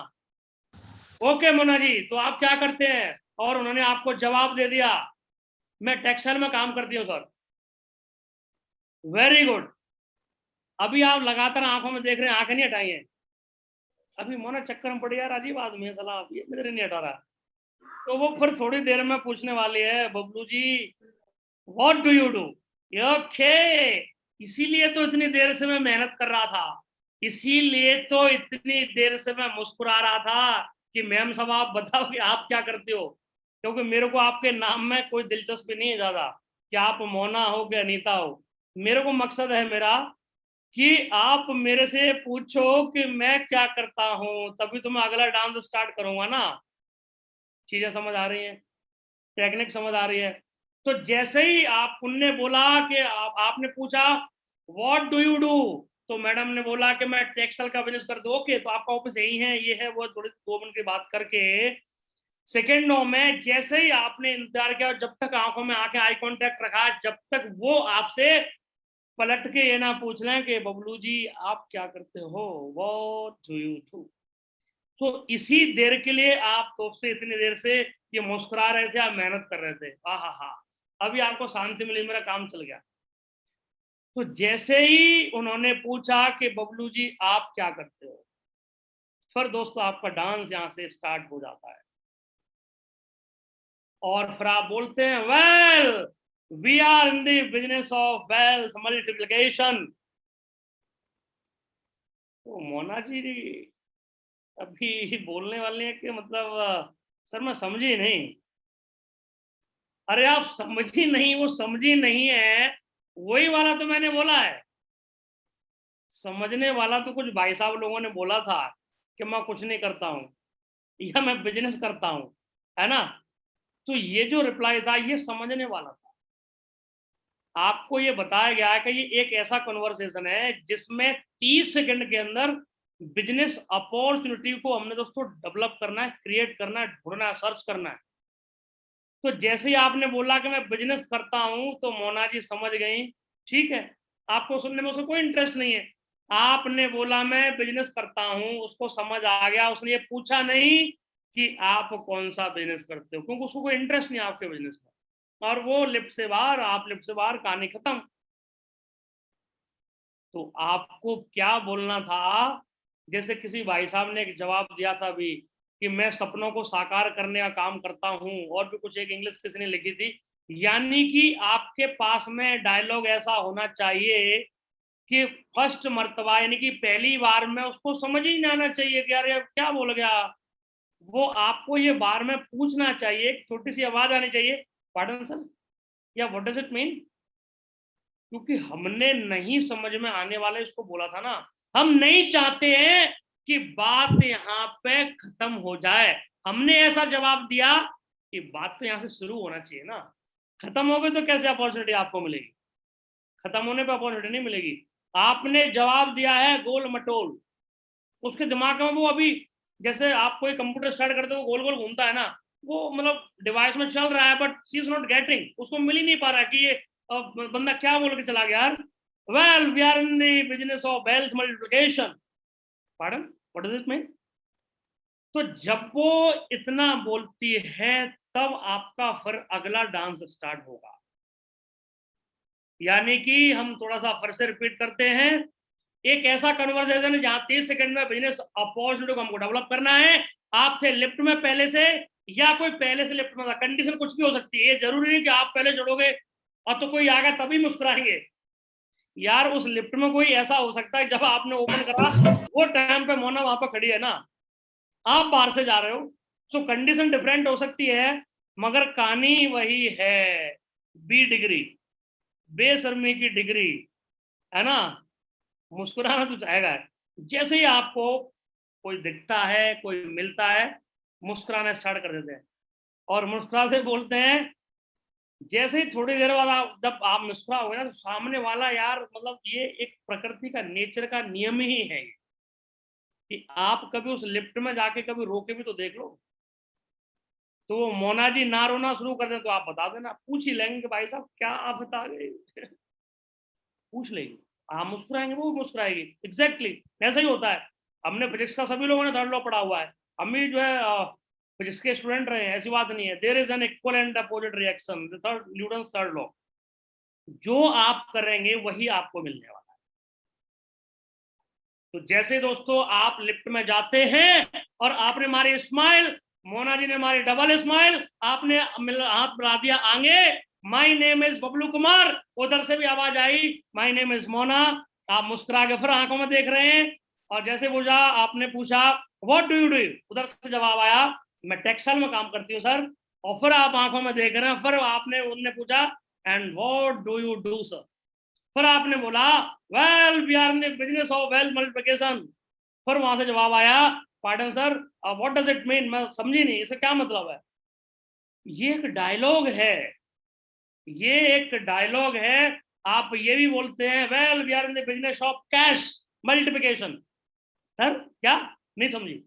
ओके मोना जी, तो आप क्या करते हैं? और उन्होंने आपको जवाब दे दिया, मैं टेक्सटाइल में काम करती हूँ सर। Very good. अभी आप लगातार आंखों में देख रहे हैं, आंखें नहीं हटाई हैं। अभी मोना चक्कर में पड़ यार, अजीब आदमी है साला, ये नजर नहीं हटा रहा। तो वो फिर थोड़ी देर में पूछने वाली है, Bablu ji what do you do. Okay, इसीलिए तो इतनी देर से मैं मेहनत कर रहा था, इसीलिए तो इतनी देर से मैं मुस्कुरा रहा था कि मैम साहब आप बताओ कि आप क्या करते हो, क्योंकि मेरे को आपके नाम में कोई दिलचस्पी नहीं है ज्यादा कि आप मोना हो कि अनीता हो। मेरे को मकसद है मेरा कि आप मेरे से पूछो कि मैं क्या करता हूं, तभी तो मैं अगला डांस स्टार्ट करूंगा ना। चीजें समझ आ रही हैं, टेक्निक समझ आ रही है। तो जैसे ही आप उनने बोला कि आपने पूछा व्हाट डू यू डू, तो मैडम ने बोला कि मैं टेक्सटाइल का बिजनेस करती हूँ। ओके, तो आपका ऑफिस यही है, ये है, वो थोड़ी 2 मिनट की बात करके सेकेंडों में जैसे ही आपने इंतजार किया, जब तक आंखों में आंखें आई कांटेक्ट रखा, जब तक वो आपसे पलट के ये ना पूछ लें कि बबलू जी आप क्या करते हो, व्हाट डू यू डू। तो इसी देर के लिए आप तो से इतनी देर से ये मुस्कुरा रहे थे, आप मेहनत कर रहे थे। हा, अभी आपको शांति मिली, मेरा काम चल गया। तो जैसे ही उन्होंने पूछा कि बबलू जी आप क्या करते हो, फिर दोस्तों आपका डांस यहां से स्टार्ट हो जाता है। और फिर आप बोलते हैं well we are in the business of wealth multiplication. तो मोना जी अभी बोलने वाले हैं कि मतलब सर मैं समझी नहीं। अरे आप समझी नहीं, वो समझी नहीं है, वही वाला तो मैंने बोला है। समझने वाला तो कुछ भाई साहब लोगों ने बोला था कि मैं कुछ नहीं करता हूं या मैं बिजनेस करता हूं, है ना। तो ये जो रिप्लाई था ये समझने वाला था। आपको ये बताया गया है कि ये एक ऐसा कन्वर्सेशन है जिसमें 30 सेकंड के अंदर बिजनेस अपॉर्चुनिटी को हमने दोस्तों डेवलप करना है, क्रिएट करना है, ढूंढना है, सर्च करना है। तो जैसे ही आपने बोला कि मैं बिजनेस करता हूं, तो मोना जी समझ गई ठीक है, आपको सुनने में उसको कोई इंटरेस्ट नहीं है। आपने बोला मैं बिजनेस करता हूं, उसको समझ आ गया, उसने ये पूछा नहीं कि आप कौन सा बिजनेस करते हो, क्योंकि उसको कोई इंटरेस्ट नहीं आपके बिजनेस में। और वो लिप से बाहर, आप लिप से बाहर, कहानी खत्म। तो आपको क्या बोलना था? जैसे किसी भाई साहब ने एक जवाब दिया था अभी कि मैं सपनों को साकार करने का काम करता हूं, और भी कुछ एक इंग्लिश किसी ने लिखी थी। यानी कि आपके पास में डायलॉग ऐसा होना चाहिए कि फर्स्ट मर्तबा यानी कि पहली बार में उसको समझ ही नहीं आना चाहिए कि यार ये क्या बोल गया। वो आपको ये बार में पूछना चाहिए, छोटी सी आवाज आनी चाहिए, पार्डन सर, या व्हाट डज इट मीन। क्योंकि हमने नहीं समझ में आने वाला इसको बोला था ना। हम नहीं चाहते हैं कि बात यहाँ पे खत्म हो जाए। हमने ऐसा जवाब दिया कि बात तो यहाँ से शुरू होना चाहिए ना। खत्म हो गई तो कैसे अपॉर्चुनिटी आपको मिलेगी? खत्म होने पे अपॉर्चुनिटी नहीं मिलेगी। आपने जवाब दिया है गोल मटोल, उसके दिमाग में वो अभी, जैसे आप कोई कंप्यूटर स्टार्ट करते हो गोल गोल घूमता है ना, वो मतलब डिवाइस में चल रहा है but she is not getting, उसको मिल ही नहीं पा रहा कि ये बंदा क्या बोल के चला गया यार। Well we are in the business of wealth multiplication. Pardon, what does it mean? तो जब वो इतना बोलती है तब आपका फिर अगला डांस स्टार्ट होगा। यानी कि हम थोड़ा सा फिर से रिपीट करते हैं, एक ऐसा कन्वर्सेशन है जहां 30 सेकंड में बिजनेस अपॉर्चुनिटी को हमको डेवलप करना है। आप थे लिफ्ट में पहले से, या कोई पहले से लिफ्ट में था, कंडीशन कुछ भी हो सकती है, ये जरूरी नहीं कि आप पहले चढ़ोगे और तो कोई आएगा तभी मुस्कुराएंगे। यार उस लिफ्ट में कोई ऐसा हो सकता है जब आपने ओपन करा वो टाइम पे मोना वहां पर खड़ी है ना, आप बाहर से जा रहे हो, तो कंडीशन डिफरेंट हो सकती है मगर कहानी वही है। बी डिग्री, बेशर्मी की डिग्री, है ना। मुस्कुराना तो चाहेगा। जैसे ही आपको कोई दिखता है, कोई मिलता है, मुस्कुराना स्टार्ट कर देते हैं और मुस्कुरा से बोलते हैं। जैसे ही थोड़ी देर बाद जब आप मुस्कुराओगे ना तो सामने वाला, यार मतलब ये एक प्रकृति का, नेचर का नियम ही है कि आप कभी उस लिफ्ट में जाके कभी रोके भी तो देख लो। तो वो मोना जी ना रोना शुरू कर दे तो आप बता देना, पूछ ही लेंगे कि भाई साहब क्या आप बता गए। पूछ लेगी, आप मुस्कुराएंगे वो मुस्कुराएगी। एग्जैक्टली ऐसा ही होता है। हमने फिजिक्स का सभी लोगों ने थर्ड लॉ पढ़ा हुआ है, हम भी जो है फिजिक्स के स्टूडेंट रहे हैं, ऐसी बात नहीं है। There is an equal and opposite reaction, the third Newton's third law. जो आप करेंगे वही आपको मिलने वाला है। तो जैसे दोस्तों आप लिफ्ट में जाते हैं और आपने मारी स्माइल, मोना जी ने मारी डबल स्माइल, आपने हाथ बढ़ा दिया आगे, my name is Bablu Kumar, उधर से भी आवाज आई माई नेम इज मोना। आप मुस्कुरा के फिर आंखों में देख रहे हैं और जैसे पूछा, आपने पूछा व्हाट डू यू डू, उधर से जवाब आया मैं टेक्सटाइल में काम करती हूँ सर। और फिर आप आंखों में देख रहे हैं, फिर आपने उनने पूछा and what do you do sir. फिर आपने बोला well we are in the business of wealth multiplication. फिर वहां से जवाब आया pardon sir what does it mean, मैं समझी नहीं इसका क्या मतलब है। ये एक डायलॉग है, ये एक डायलॉग है। आप ये भी बोलते हैं well we are in the business of cash multiplication. Sir क्या, नहीं समझी?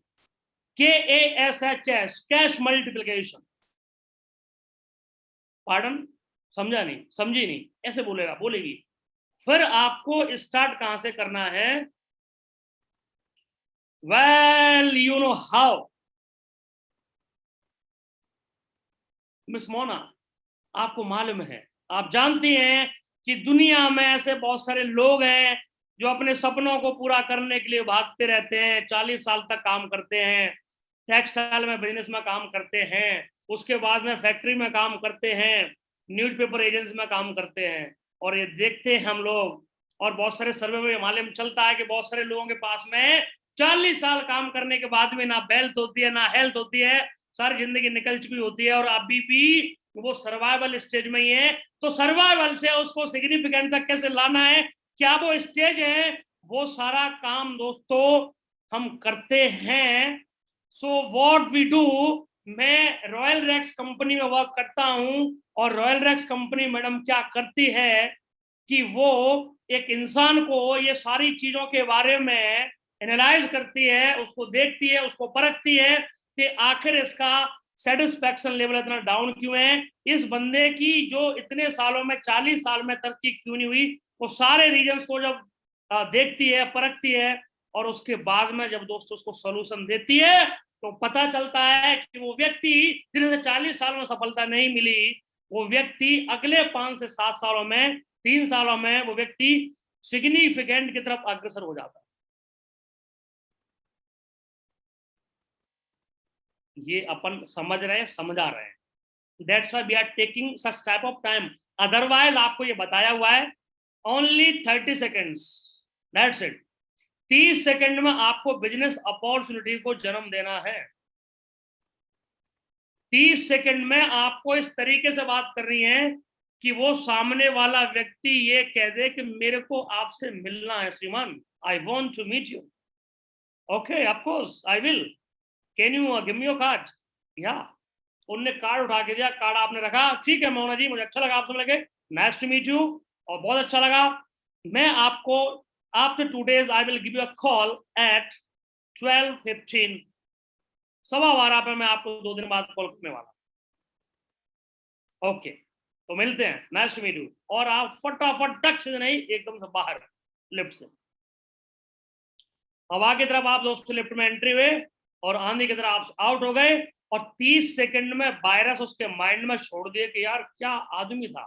KASHS, cash multiplication. पार्डन, समझा नहीं, समझी नहीं, ऐसे बोलेगा बोलेगी। फिर आपको स्टार्ट कहां से करना है? Well you know how miss Mona, आपको मालूम है, आप जानती हैं कि दुनिया में ऐसे बहुत सारे लोग हैं जो अपने सपनों को पूरा करने के लिए भागते रहते हैं, 40 साल तक काम करते हैं, टेक्सटाइल में बिजनेस में काम करते हैं, उसके बाद में फैक्ट्री में काम करते हैं, न्यूज़पेपर एजेंसी में काम करते हैं। और ये देखते हैं हम लोग, और बहुत सारे सर्वे में मालूम चलता है कि बहुत सारे लोगों के पास में 40 साल काम करने के बाद में ना वेल्थ होती है ना हेल्थ होती है, सारी जिंदगी निकल चुकी होती है और अभी भी वो सर्वाइवल स्टेज में ही है। तो सर्वाइवल से उसको सिग्निफिकेंट तक कैसे लाना है, क्या वो स्टेज है, वो सारा काम दोस्तों हम करते हैं। सो व्हाट वी डू, मैं रॉयल रैक्स कंपनी में वर्क करता हूं और रॉयल रैक्स कंपनी मैडम क्या करती है कि वो एक इंसान को ये सारी चीजों के बारे में एनालाइज करती है, उसको देखती है, उसको परखती है कि आखिर इसका सेटिस्फैक्शन लेवल इतना डाउन क्यों है, इस बंदे की जो इतने सालों में 40 साल में तरक्की क्यों नहीं हुई। वो सारे रीजंस को जब देखती है, परखती है और उसके बाद में जब दोस्तों उसको सोल्यूशन देती है तो पता चलता है कि वो व्यक्ति जिन्हें 40 साल में सफलता नहीं मिली, वो व्यक्ति अगले 5 से 7 सालों में, 3 सालों में वो व्यक्ति सिग्निफिकेंट की तरफ अग्रसर हो जाता है। ये अपन समझ रहे हैं, समझा रहे हैं। That's why we are taking such type of time. Otherwise आपको ये बताया हुआ है only 30 seconds, that's it. 30 second में आपको बिजनेस अपॉर्चुनिटी को जन्म देना है। 30 सेकंड में आपको इस तरीके से बात करनी है कि वो सामने वाला व्यक्ति ये कह दे कि मेरे को आपसे मिलना है श्रीमान, I want to meet you. Okay, of course I will, can you give me your card? या उनने कार्ड उठा के दिया, कार्ड आपने रखा, ठीक है मोहना जी, मुझे अच्छा लगा आपसे मिलके, नाइस टू मीट यू, और बहुत अच्छा लगा। मैं आपको after 2 days I will give you a call at 12:15, 12:15 पे मैं आपको 2 दिन बाद कॉल करने वाला। ओके, तो मिलते हैं, नाइस टू मीट यू। और आप फटाफट टक से नहीं, एकदम से बाहर लिफ्ट से, हवा की तरफ आप दोस्तों लिफ्ट में एंट्री हुए और आंधी की तरफ आप आउट हो गए, और 30 सेकंड में वायरस उसके माइंड में छोड़ दिए कि यार क्या आदमी था।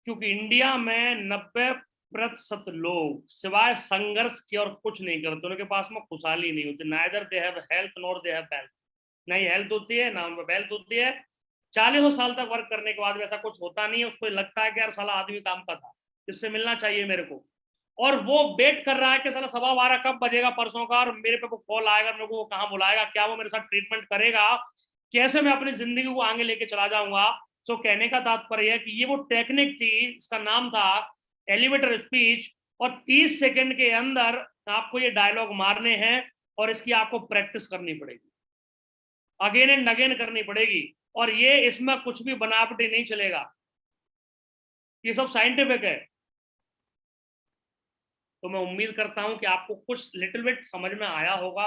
क्योंकि इंडिया में 90% लोग सिवाय संघर्ष के और कुछ नहीं करते, उनके पास में खुशहाली नहीं होती। Neither they have health nor they have wealth, नहीं हेल्थ होती है ना वेल्थ होती है। 40 साल तक वर्क करने के बाद भी ऐसा कुछ होता नहीं है, उसको लगता है कि यार साला आदमी काम का था, इससे मिलना चाहिए मेरे को, और वो वेट कर रहा है कि साला 12:15 कब बजेगा परसों का, और मेरे पे को कॉल आएगा, मेरे को वो कहाँ बुलाएगा, क्या वो मेरे साथ ट्रीटमेंट करेगा, कैसे मैं अपनी जिंदगी को आगे लेके चला जाऊंगा। तो कहने का तात्पर्य है कि ये वो टेक्निक थी, इसका नाम था एलिवेटर स्पीच, और 30 सेकंड के अंदर आपको ये डायलॉग मारने हैं, और इसकी आपको प्रैक्टिस करनी पड़ेगी, अगेन एंड अगेन करनी पड़ेगी, और ये इसमें कुछ भी बनावटी नहीं चलेगा, ये सब साइंटिफिक है। तो मैं उम्मीद करता हूं कि आपको कुछ लिटिल बिट समझ में आया होगा।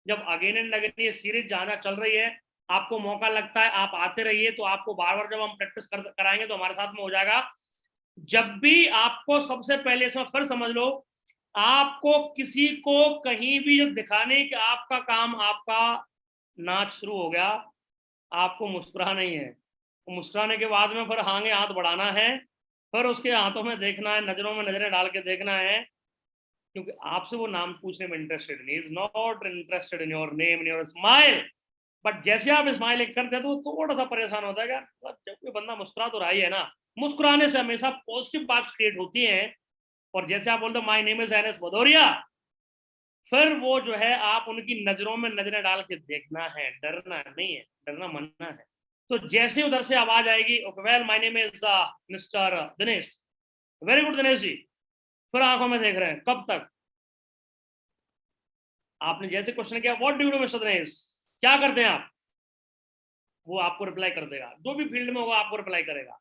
जब अगेन एंड अगेन ये सीरीज जहां चल रही है, आपको मौका लगता है, आप आते रहिए, तो आपको बार बार जब हम प्रैक्टिस कराएंगे तो हमारे साथ में हो जाएगा। जब भी आपको, सबसे पहले इसमें फिर समझ लो, आपको किसी को कहीं भी जो दिखाने कि आपका काम, आपका नाच शुरू हो गया, आपको मुस्कुराना ही है। तो मुस्कुराने के बाद में फिर आगे हाथ बढ़ाना है, फिर उसके हाथों में देखना है, नजरों में नजरें डाल के देखना है, क्योंकि आपसे वो नाम पूछने में इंटरेस्टेड नहीं, is not interested in your name, in your smile. But जैसे आप स्माइल करते हैं तो थोड़ा सा परेशान होता है कि जब कोई बंदा मुस्कुरा तो रहा ही है ना। मुस्कुराने से हमेशा पॉजिटिव वाइब्स क्रिएट होती हैं, और जैसे आप बोलते my name is NS Bhadauria, फिर वो जो है आप उनकी नजरों में नजरें डाल के देखना है, डरना नहीं है, डरना मनना है। तो जैसे उधर से आवाज आएगी, okay well my name is mister Dinesh, very good Dinesh ji, फिर आंखों में देख रहे हैं कब तक। आपने जैसे क्वेश्चन किया what do you do mister Dinesh, क्या करते हैं आप, वो आपको रिप्लाई कर देगा, जो भी फील्ड में होगा आपको रिप्लाई करेगा,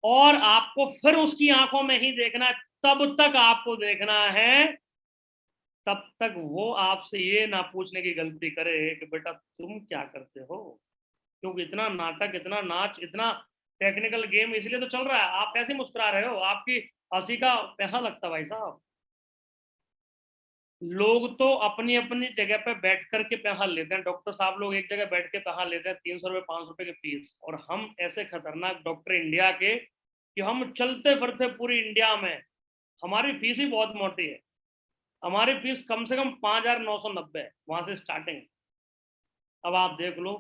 और आपको फिर उसकी आंखों में ही देखना, तब तक आपको देखना है, तब तक वो आपसे ये ना पूछने की गलती करे कि बेटा तुम क्या करते हो। क्योंकि इतना नाटक, इतना नाच, इतना टेक्निकल गेम इसलिए तो चल रहा है, आप कैसे मुस्कुरा रहे हो, आपकी हंसी का पैसा लगता भाई साहब। लोग तो अपनी अपनी जगह पे बैठ करके पैसा लेते हैं, डॉक्टर साहब लोग एक जगह बैठ के पैसा लेते हैं 300 रुपये 500 रुपये की फीस, और हम ऐसे खतरनाक डॉक्टर इंडिया के कि हम चलते फिरते पूरी इंडिया में, हमारी फीस ही बहुत मोटी है। हमारी फीस कम से कम 5,990 है, वहां से स्टार्टिंग। अब आप देख लो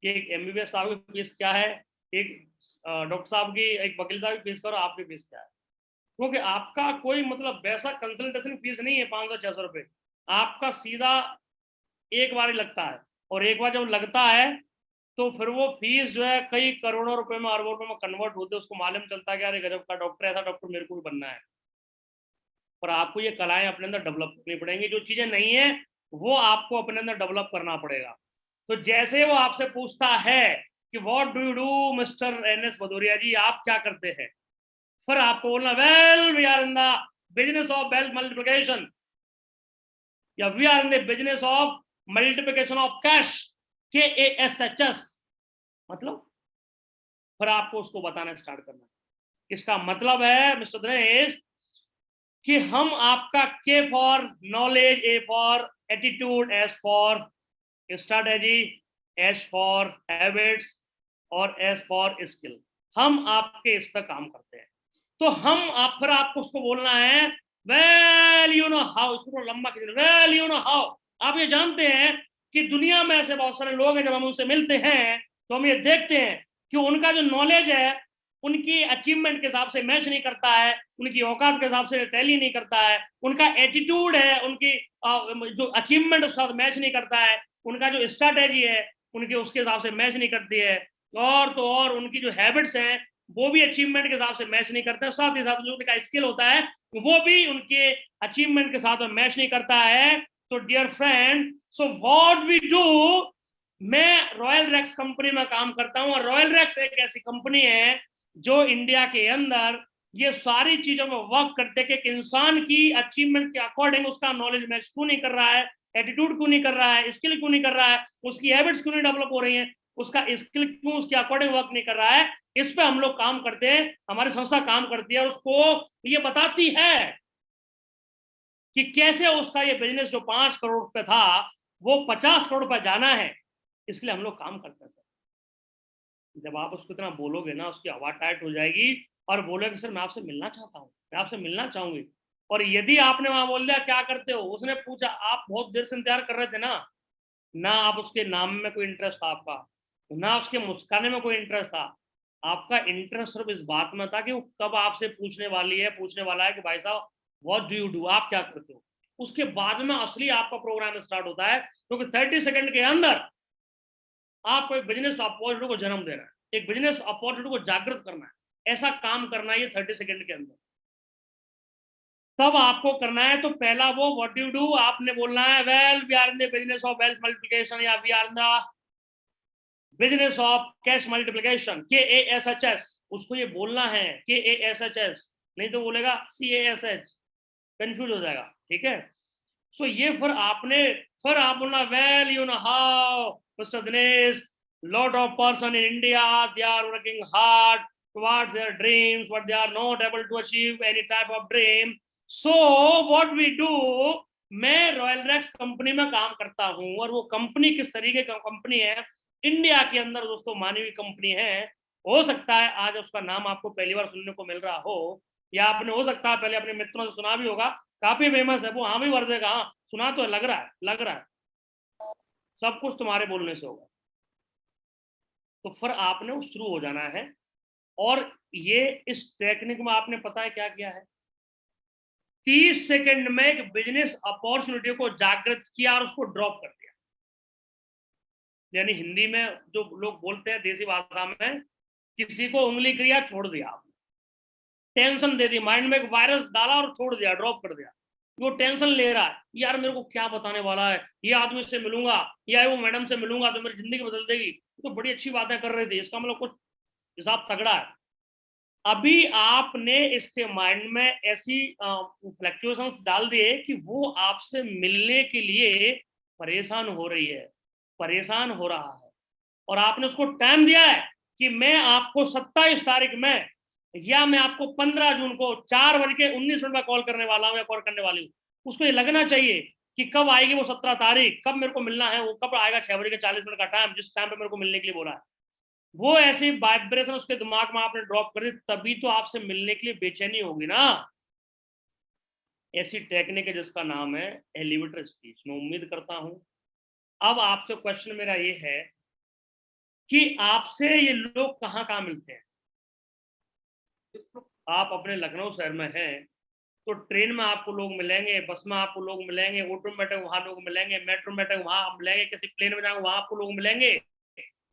कि एक MBBS साहब की फीस क्या है, एक डॉक्टर साहब की, एक वकील साहब की फीस करो, आपकी फीस क्या है। क्योंकि आपका कोई मतलब वैसा कंसल्टेशन फीस नहीं है 500-600 रुपये, आपका सीधा एक बार ही लगता है, और एक बार जब लगता है तो फिर वो फीस जो है कई करोड़ों रुपए में, अरबों रुपए में कन्वर्ट होते हैं, उसको मालूम चलता है कि यार गजब का डॉक्टर, ऐसा डॉक्टर मेरे को भी बनना है। पर आपको ये कलाएं अपने अंदर डेवलप करनी पड़ेंगी, जो चीजें नहीं है वो आपको अपने अंदर डेवलप करना पड़ेगा। तो जैसे वो आपसे पूछता है कि what do you do mister N S Bhadauria ji, आप क्या करते हैं, फिर आपको बोलना well we are in the business of wealth multiplication, या we are in the business of multiplication of cash, KASHS, मतलब फिर आपको उसको बताना स्टार्ट करना। इसका मतलब है मिस्टर दिनेश कि हम आपका K for knowledge, A for attitude, S for strategy, H for habits, और S फॉर स्किल, हम आपके इस पर काम करते हैं। तो हम आप फिर आपको उसको बोलना है वेल यू नो हाउ, उसको लंबा खींचना, वेल यू नो हाउ, आप ये जानते हैं कि दुनिया में ऐसे बहुत सारे लोग हैं, जब हम उनसे मिलते हैं तो हम ये देखते हैं कि उनका जो नॉलेज है उनकी अचीवमेंट के हिसाब से मैच नहीं करता है, उनकी औकात के हिसाब से टैली नहीं करता है, उनका एटीट्यूड है, उनकी जो अचीवमेंट उसके साथ मैच नहीं करता है, उनका जो स्ट्रैटेजी है उनके उसके हिसाब से मैच नहीं करती है, और तो और उनकी जो हैबिट्स हैं वो भी अचीवमेंट के हिसाब से मैच नहीं करते, साथ ही साथ जो उनका स्किल होता है वो भी उनके अचीवमेंट के साथ मैच नहीं करता है। तो dear friend, so what we do, मैं रॉयल रैक्स कंपनी में काम करता हूं, और रॉयल रैक्स एक ऐसी कंपनी है जो इंडिया के अंदर ये सारी चीजों में वर्क करते हैं कि इंसान की अचीवमेंट के अकॉर्डिंग उसका नॉलेज मैच क्यों नहीं कर रहा है, एटीट्यूड क्यों नहीं कर रहा है, स्किल क्यों नहीं कर रहा है, उसकी हैबिट्स क्यों नहीं डेवलप हो रही हैं, उसका स्किल क्यों उसके अकॉर्डिंग वर्क नहीं कर रहा है। इस पे हम लोग काम करते हैं, हमारी संस्था काम करती है और उसको ये बताती है कि कैसे उसका ये बिजनेस जो 5 करोड़ रुपए था वो 50 करोड़ रुपए जाना है। इसलिए हम लोग काम करते हैं सर। जब आप उसको इतना बोलोगे ना, उसकी आवाज टाइट हो जाएगी और बोलोगे सर मैं आपसे मिलना चाहता हूँ, मैं आपसे मिलना चाहूंगी। और यदि आपने वहां बोल दिया क्या करते हो, उसने पूछा, आप बहुत देर से इंतजार कर रहे थे ना आप उसके नाम में कोई इंटरेस्ट था आपका, ना उसके मुस्काने में कोई इंटरेस्ट था, आपका इंटरेस्ट सिर्फ इस बात में था कि वो कब आपसे पूछने वाला है कि भाई साहब व्हाट डू यू डू, आप क्या करते हो। उसके बाद में असली आपका प्रोग्राम स्टार्ट होता है, क्योंकि 30 सेकंड के अंदर आपको एक बिजनेस अपॉर्चुनिटी को जन्म देना है, एक बिजनेस अपॉर्चुनिटी को जागृत करना है, ऐसा काम करना है ये 30 सेकंड के अंदर। तब आपको करना है तो पहला वो व्हाट डू यू डू, आपने बोलना है well we are in the business of wealth multiplication, या we are in the business of cash multiplication, KASHS, उसको ये बोलना है KASHS, नहीं तो बोलेगा CASH, कंफ्यूज हो जाएगा, ठीक है। सो ये फिर आप बोलना well you know how mister Dinesh, lot of person in India, they are working hard towards their dreams, but they are not able to achieve any type of dream. So what we do, मैं रॉयल रैक्स कंपनी में काम करता हूं, और वो कंपनी किस तरीके का कंपनी है, इंडिया के अंदर दोस्तों मानवीय कंपनी है। हो सकता है आज उसका नाम आपको पहली बार सुनने को मिल रहा हो, या आपने हो सकता है पहले अपने मित्रों से सुना भी होगा, काफी फेमस है वो, हाँ भी वर्देगा, हाँ सुना तो लग रहा है सब कुछ तुम्हारे बोलने से होगा। तो फिर आपने शुरू हो जाना है, और ये इस टेक्निक में आपने पता है क्या किया है, 30 सेकंड में एक बिजनेस अपॉर्चुनिटी को जागृत किया और उसको ड्रॉप कर दिया। यानी हिंदी में जो लोग बोलते हैं देसी भाषा में, किसी को उंगली क्रिया छोड़ दिया आपने, टेंशन दे दी, माइंड में एक वायरस डाला और छोड़ दिया, ड्रॉप कर दिया। वो टेंशन ले रहा है, यार मेरे को क्या बताने वाला है, ये आदमी से मिलूंगा या वो मैडम से मिलूंगा तो मेरी जिंदगी बदल देगी, तो बड़ी अच्छी बातें कर रही थी, इसका मतलब कुछ हिसाब तगड़ा है। अभी आपने इसके माइंड में ऐसी फ्लक्चुएशंस डाल दिए कि वो आपसे मिलने के लिए परेशान हो रही है, परेशान हो रहा है, और आपने उसको टाइम दिया है कि मैं आपको 27 तारीख में, या मैं आपको 15 जून को 4:19 में कॉल करने वाला हूँ या कॉल करने वाली हूँ। उसको ये लगना चाहिए कि कब आएगी वो 17 तारीख, कब मेरे को मिलना है, वो कब आएगा 6:40 का टाइम, जिस टाइम पे मेरे को मिलने के लिए बोला है। वो ऐसी वाइब्रेशन उसके दिमाग में आपने ड्रॉप कर दी, तभी तो आपसे मिलने के लिए बेचैनी होगी ना। ऐसी टेक्निक है जिसका नाम है एलिवेटर स्पीच। मैं उम्मीद करता हूं अब आपसे क्वेश्चन मेरा ये है कि आपसे ये लोग कहाँ मिलते हैं। आप अपने लखनऊ शहर में हैं तो ट्रेन में आपको लोग मिलेंगे, बस में आपको लोग मिलेंगे, ऑटोमेटिक वहां लोग मिलेंगे, मेट्रोमेटिक वहां मिलेंगे, किसी प्लेन में जाएंगे वहां आपको लोग मिलेंगे।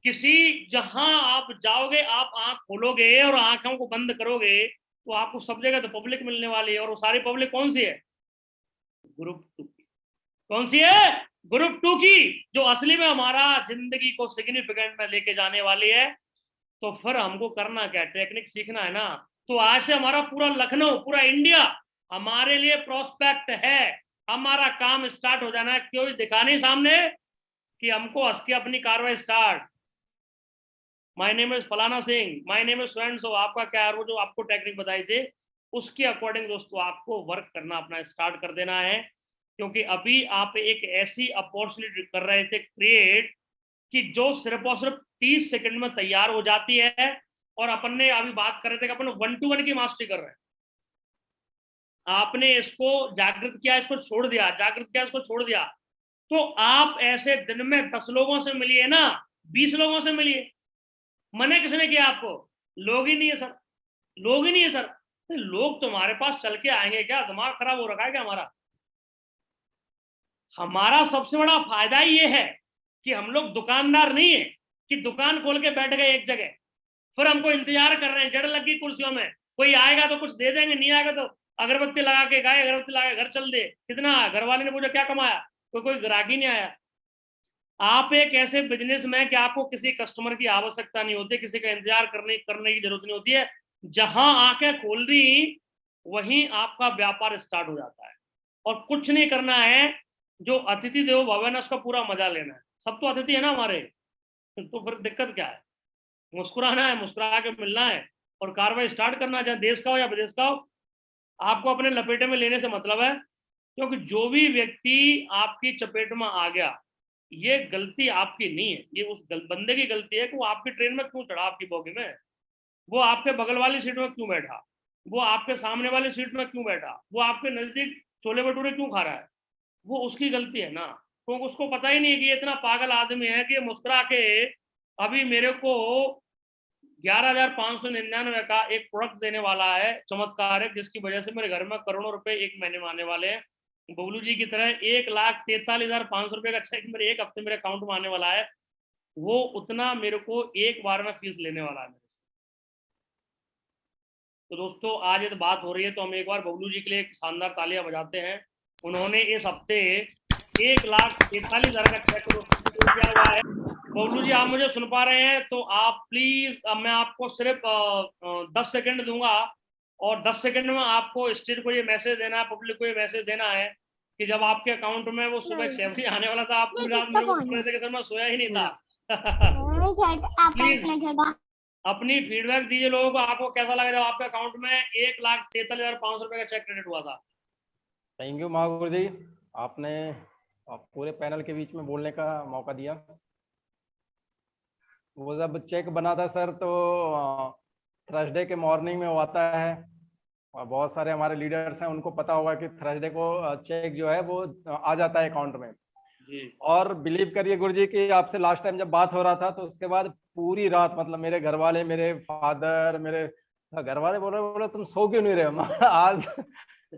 किसी जहां आप जाओगे, आप आंख खोलोगे और आंखों को बंद करोगे तो आपको सब जगह तो पब्लिक मिलने वाली है, और वो सारी पब्लिक कौन सी है, ग्रुप 2 की। कौन सी है, ग्रुप 2 की, जो असली में हमारा जिंदगी को सिग्निफिकेंट में लेके जाने वाली है। तो फिर हमको करना क्या, टेक्निक सीखना है ना। तो आज से हमारा पूरा लखनऊ, पूरा इंडिया हमारे लिए प्रोस्पेक्ट है। हमारा काम स्टार्ट हो जाना है, क्यों दिखाने सामने कि हमको हंस के अपनी कार्रवाई स्टार्ट। माय नेम इज फलाना Singh, my name is friends, आपका क्या है, वो जो आपको टेक्निक बताई थी उसके अकॉर्डिंग दोस्तों आपको वर्क करना अपना स्टार्ट कर देना है। क्योंकि अभी आप एक ऐसी अपॉर्चुनिटी कर रहे थे क्रिएट कि जो सिर्फ और सिर्फ 30 सेकंड में तैयार हो जाती है। और अपन ने अभी बात कर रहे थे कि अपन 1-to-1 की मास्टरी कर रहे हैं, आपने इसको जागृत किया, इसको छोड़ दिया, जागृत किया, इसको छोड़ दिया। तो आप ऐसे दिन में 10 लोगों से मिलिए ना, 20 लोगों से मिलिए। मना किसने किया आपको, लोग ही नहीं है सर। लोग ही नहीं है सर। तो लोग तुम्हारे पास चल के आएंगे क्या? दिमाग खराब हो रखा है क्या हमारा? हमारा सबसे बड़ा फायदा ही ये है कि हम लोग दुकानदार नहीं है कि दुकान खोल के बैठ गए एक जगह, फिर हमको इंतजार कर रहे हैं जड़ लगी कुर्सियों में, कोई आएगा तो कुछ दे देंगे, नहीं आएगा तो अगरबत्ती लगा के गाय अगरबत्ती लगा के घर चल दे। कितना घर वाले ने पूछा क्या कमाया, कोई ग्राहक ही नहीं आया। आप एक ऐसे बिजनेस में कि आपको किसी कस्टमर की आवश्यकता नहीं होती, किसी का इंतजार करने करने की जरूरत नहीं होती है, जहां आंखें खोल दी वहीं आपका व्यापार स्टार्ट हो जाता है। और कुछ नहीं करना है, जो अतिथि देवो भव है ना, उसका पूरा मजा लेना है। सब तो अतिथि है ना हमारे, तो फिर दिक्कत क्या है? मुस्कुराना है, मुस्कुरा के मिलना है और कार्रवाई स्टार्ट करना है, चाहे देश का हो या विदेश का हो। आपको अपने लपेटे में लेने से मतलब है, क्योंकि जो भी व्यक्ति आपकी चपेट में आ गया, ये गलती आपकी नहीं है, ये उस बंदे की गलती है कि वो आपकी ट्रेन में क्यों चढ़ा, आपकी बोगी में, वो आपके बगल वाली सीट में क्यों बैठा, वो आपके सामने वाली सीट में क्यों बैठा, वो आपके नजदीक छोले भटूरे क्यों खा रहा है, वो उसकी गलती है ना। क्योंकि उसको पता ही नहीं है कि ये इतना पागल आदमी है कि मुस्कुरा के अभी मेरे को 11,599 का एक प्रोडक्ट देने वाला है, चमत्कार है, जिसकी वजह से मेरे घर में करोड़ों रुपए एक महीने में आने वाले हैं। बबलू जी की तरह 1,43,500 रुपए का चेक मेरे एक हफ्ते मेरे अकाउंट में आने वाला है, वो उतना मेरे को एक बार में फीस लेने वाला है मेरे से। तो दोस्तों आज ये तो बात हो रही है, तो हम एक बार बबलू जी के लिए एक शानदार तालियां बजाते हैं। उन्होंने इस हफ्ते 1,43,000 का चेक किया हुआ है। बबलू जी आप मुझे सुन पा रहे हैं तो आप प्लीज, मैं आपको सिर्फ 10 सेकंड दूंगा, और 10 सेकंड में आपको स्टेट को ये मैसेज देना है, पब्लिक को ये मैसेज देना है कि जब आपके अकाउंट में वो सुबह 6 बजे आने वाला था, आप पूरी रात मेरे को बोल रहे थे कि सर मैं सोया ही नहीं था। प्लीज अपनी फीडबैक दीजिए लोगों को, आपको कैसा लगा जब आपके अकाउंट में 1,43,500 रुपए का चेक क्रेडिट हुआ था? थैंक यू महागुरु जी, आपने पूरे पैनल के बीच में बोलने का मौका दिया। वो जब चेक बना था सर, तो थर्सडे के मॉर्निंग में वो आता है, और बहुत सारे हमारे लीडर्स हैं, उनको पता होगा कि थर्सडे को चेक जो है वो आ जाता है अकाउंट में जी। और बिलीव करिए गुरुजी कि आपसे लास्ट टाइम जब बात हो रहा था तो उसके बाद पूरी रात, मतलब मेरे घर वाले, मेरे फादर, मेरे घर वाले बोले तुम सो क्यों नहीं रहे?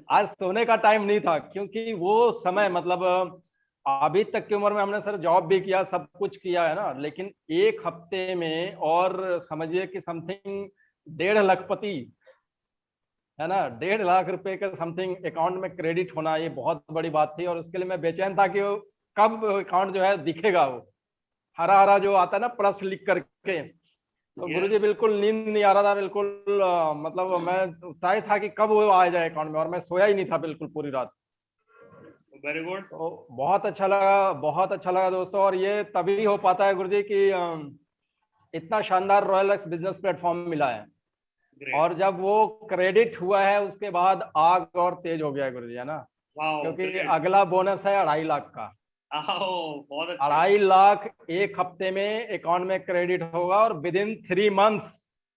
आज सोने का टाइम नहीं था, क्योंकि वो समय, मतलब अभी तक की उम्र में हमने सर जॉब भी किया, सब कुछ किया है ना, लेकिन एक हफ्ते में, और समझिए कि समथिंग 1.5 लाखपति है ना, 1.5 लाख रुपए का समथिंग अकाउंट में क्रेडिट होना, ये बहुत बड़ी बात थी। और उसके लिए मैं बेचैन था कि वो कब अकाउंट जो है दिखेगा, वो हरा हरा जो आता है ना प्लस लिख करके। तो गुरुजी बिल्कुल नींद नहीं आ रहा था, बिल्कुल मतलब मैं उत्साहित था कि कब वो आ जाए अकाउंट में, और मैं सोया ही नहीं था बिल्कुल पूरी रात। Very good. तो बहुत अच्छा लगा, बहुत अच्छा लगा दोस्तों। और ये तभी हो पाता है गुरुजी कि इतना शानदार रॉयल एक्स बिजनेस प्लेटफॉर्म मिला है। Great. और जब वो क्रेडिट हुआ है उसके बाद आग और तेज हो गया है गुरुजी, है ना, क्योंकि great. अगला बोनस है 2.5 लाख का। बहुत अच्छे। 2.5 लाख एक हफ्ते में अकाउंट में क्रेडिट होगा, और विद इन 3 मंथ्स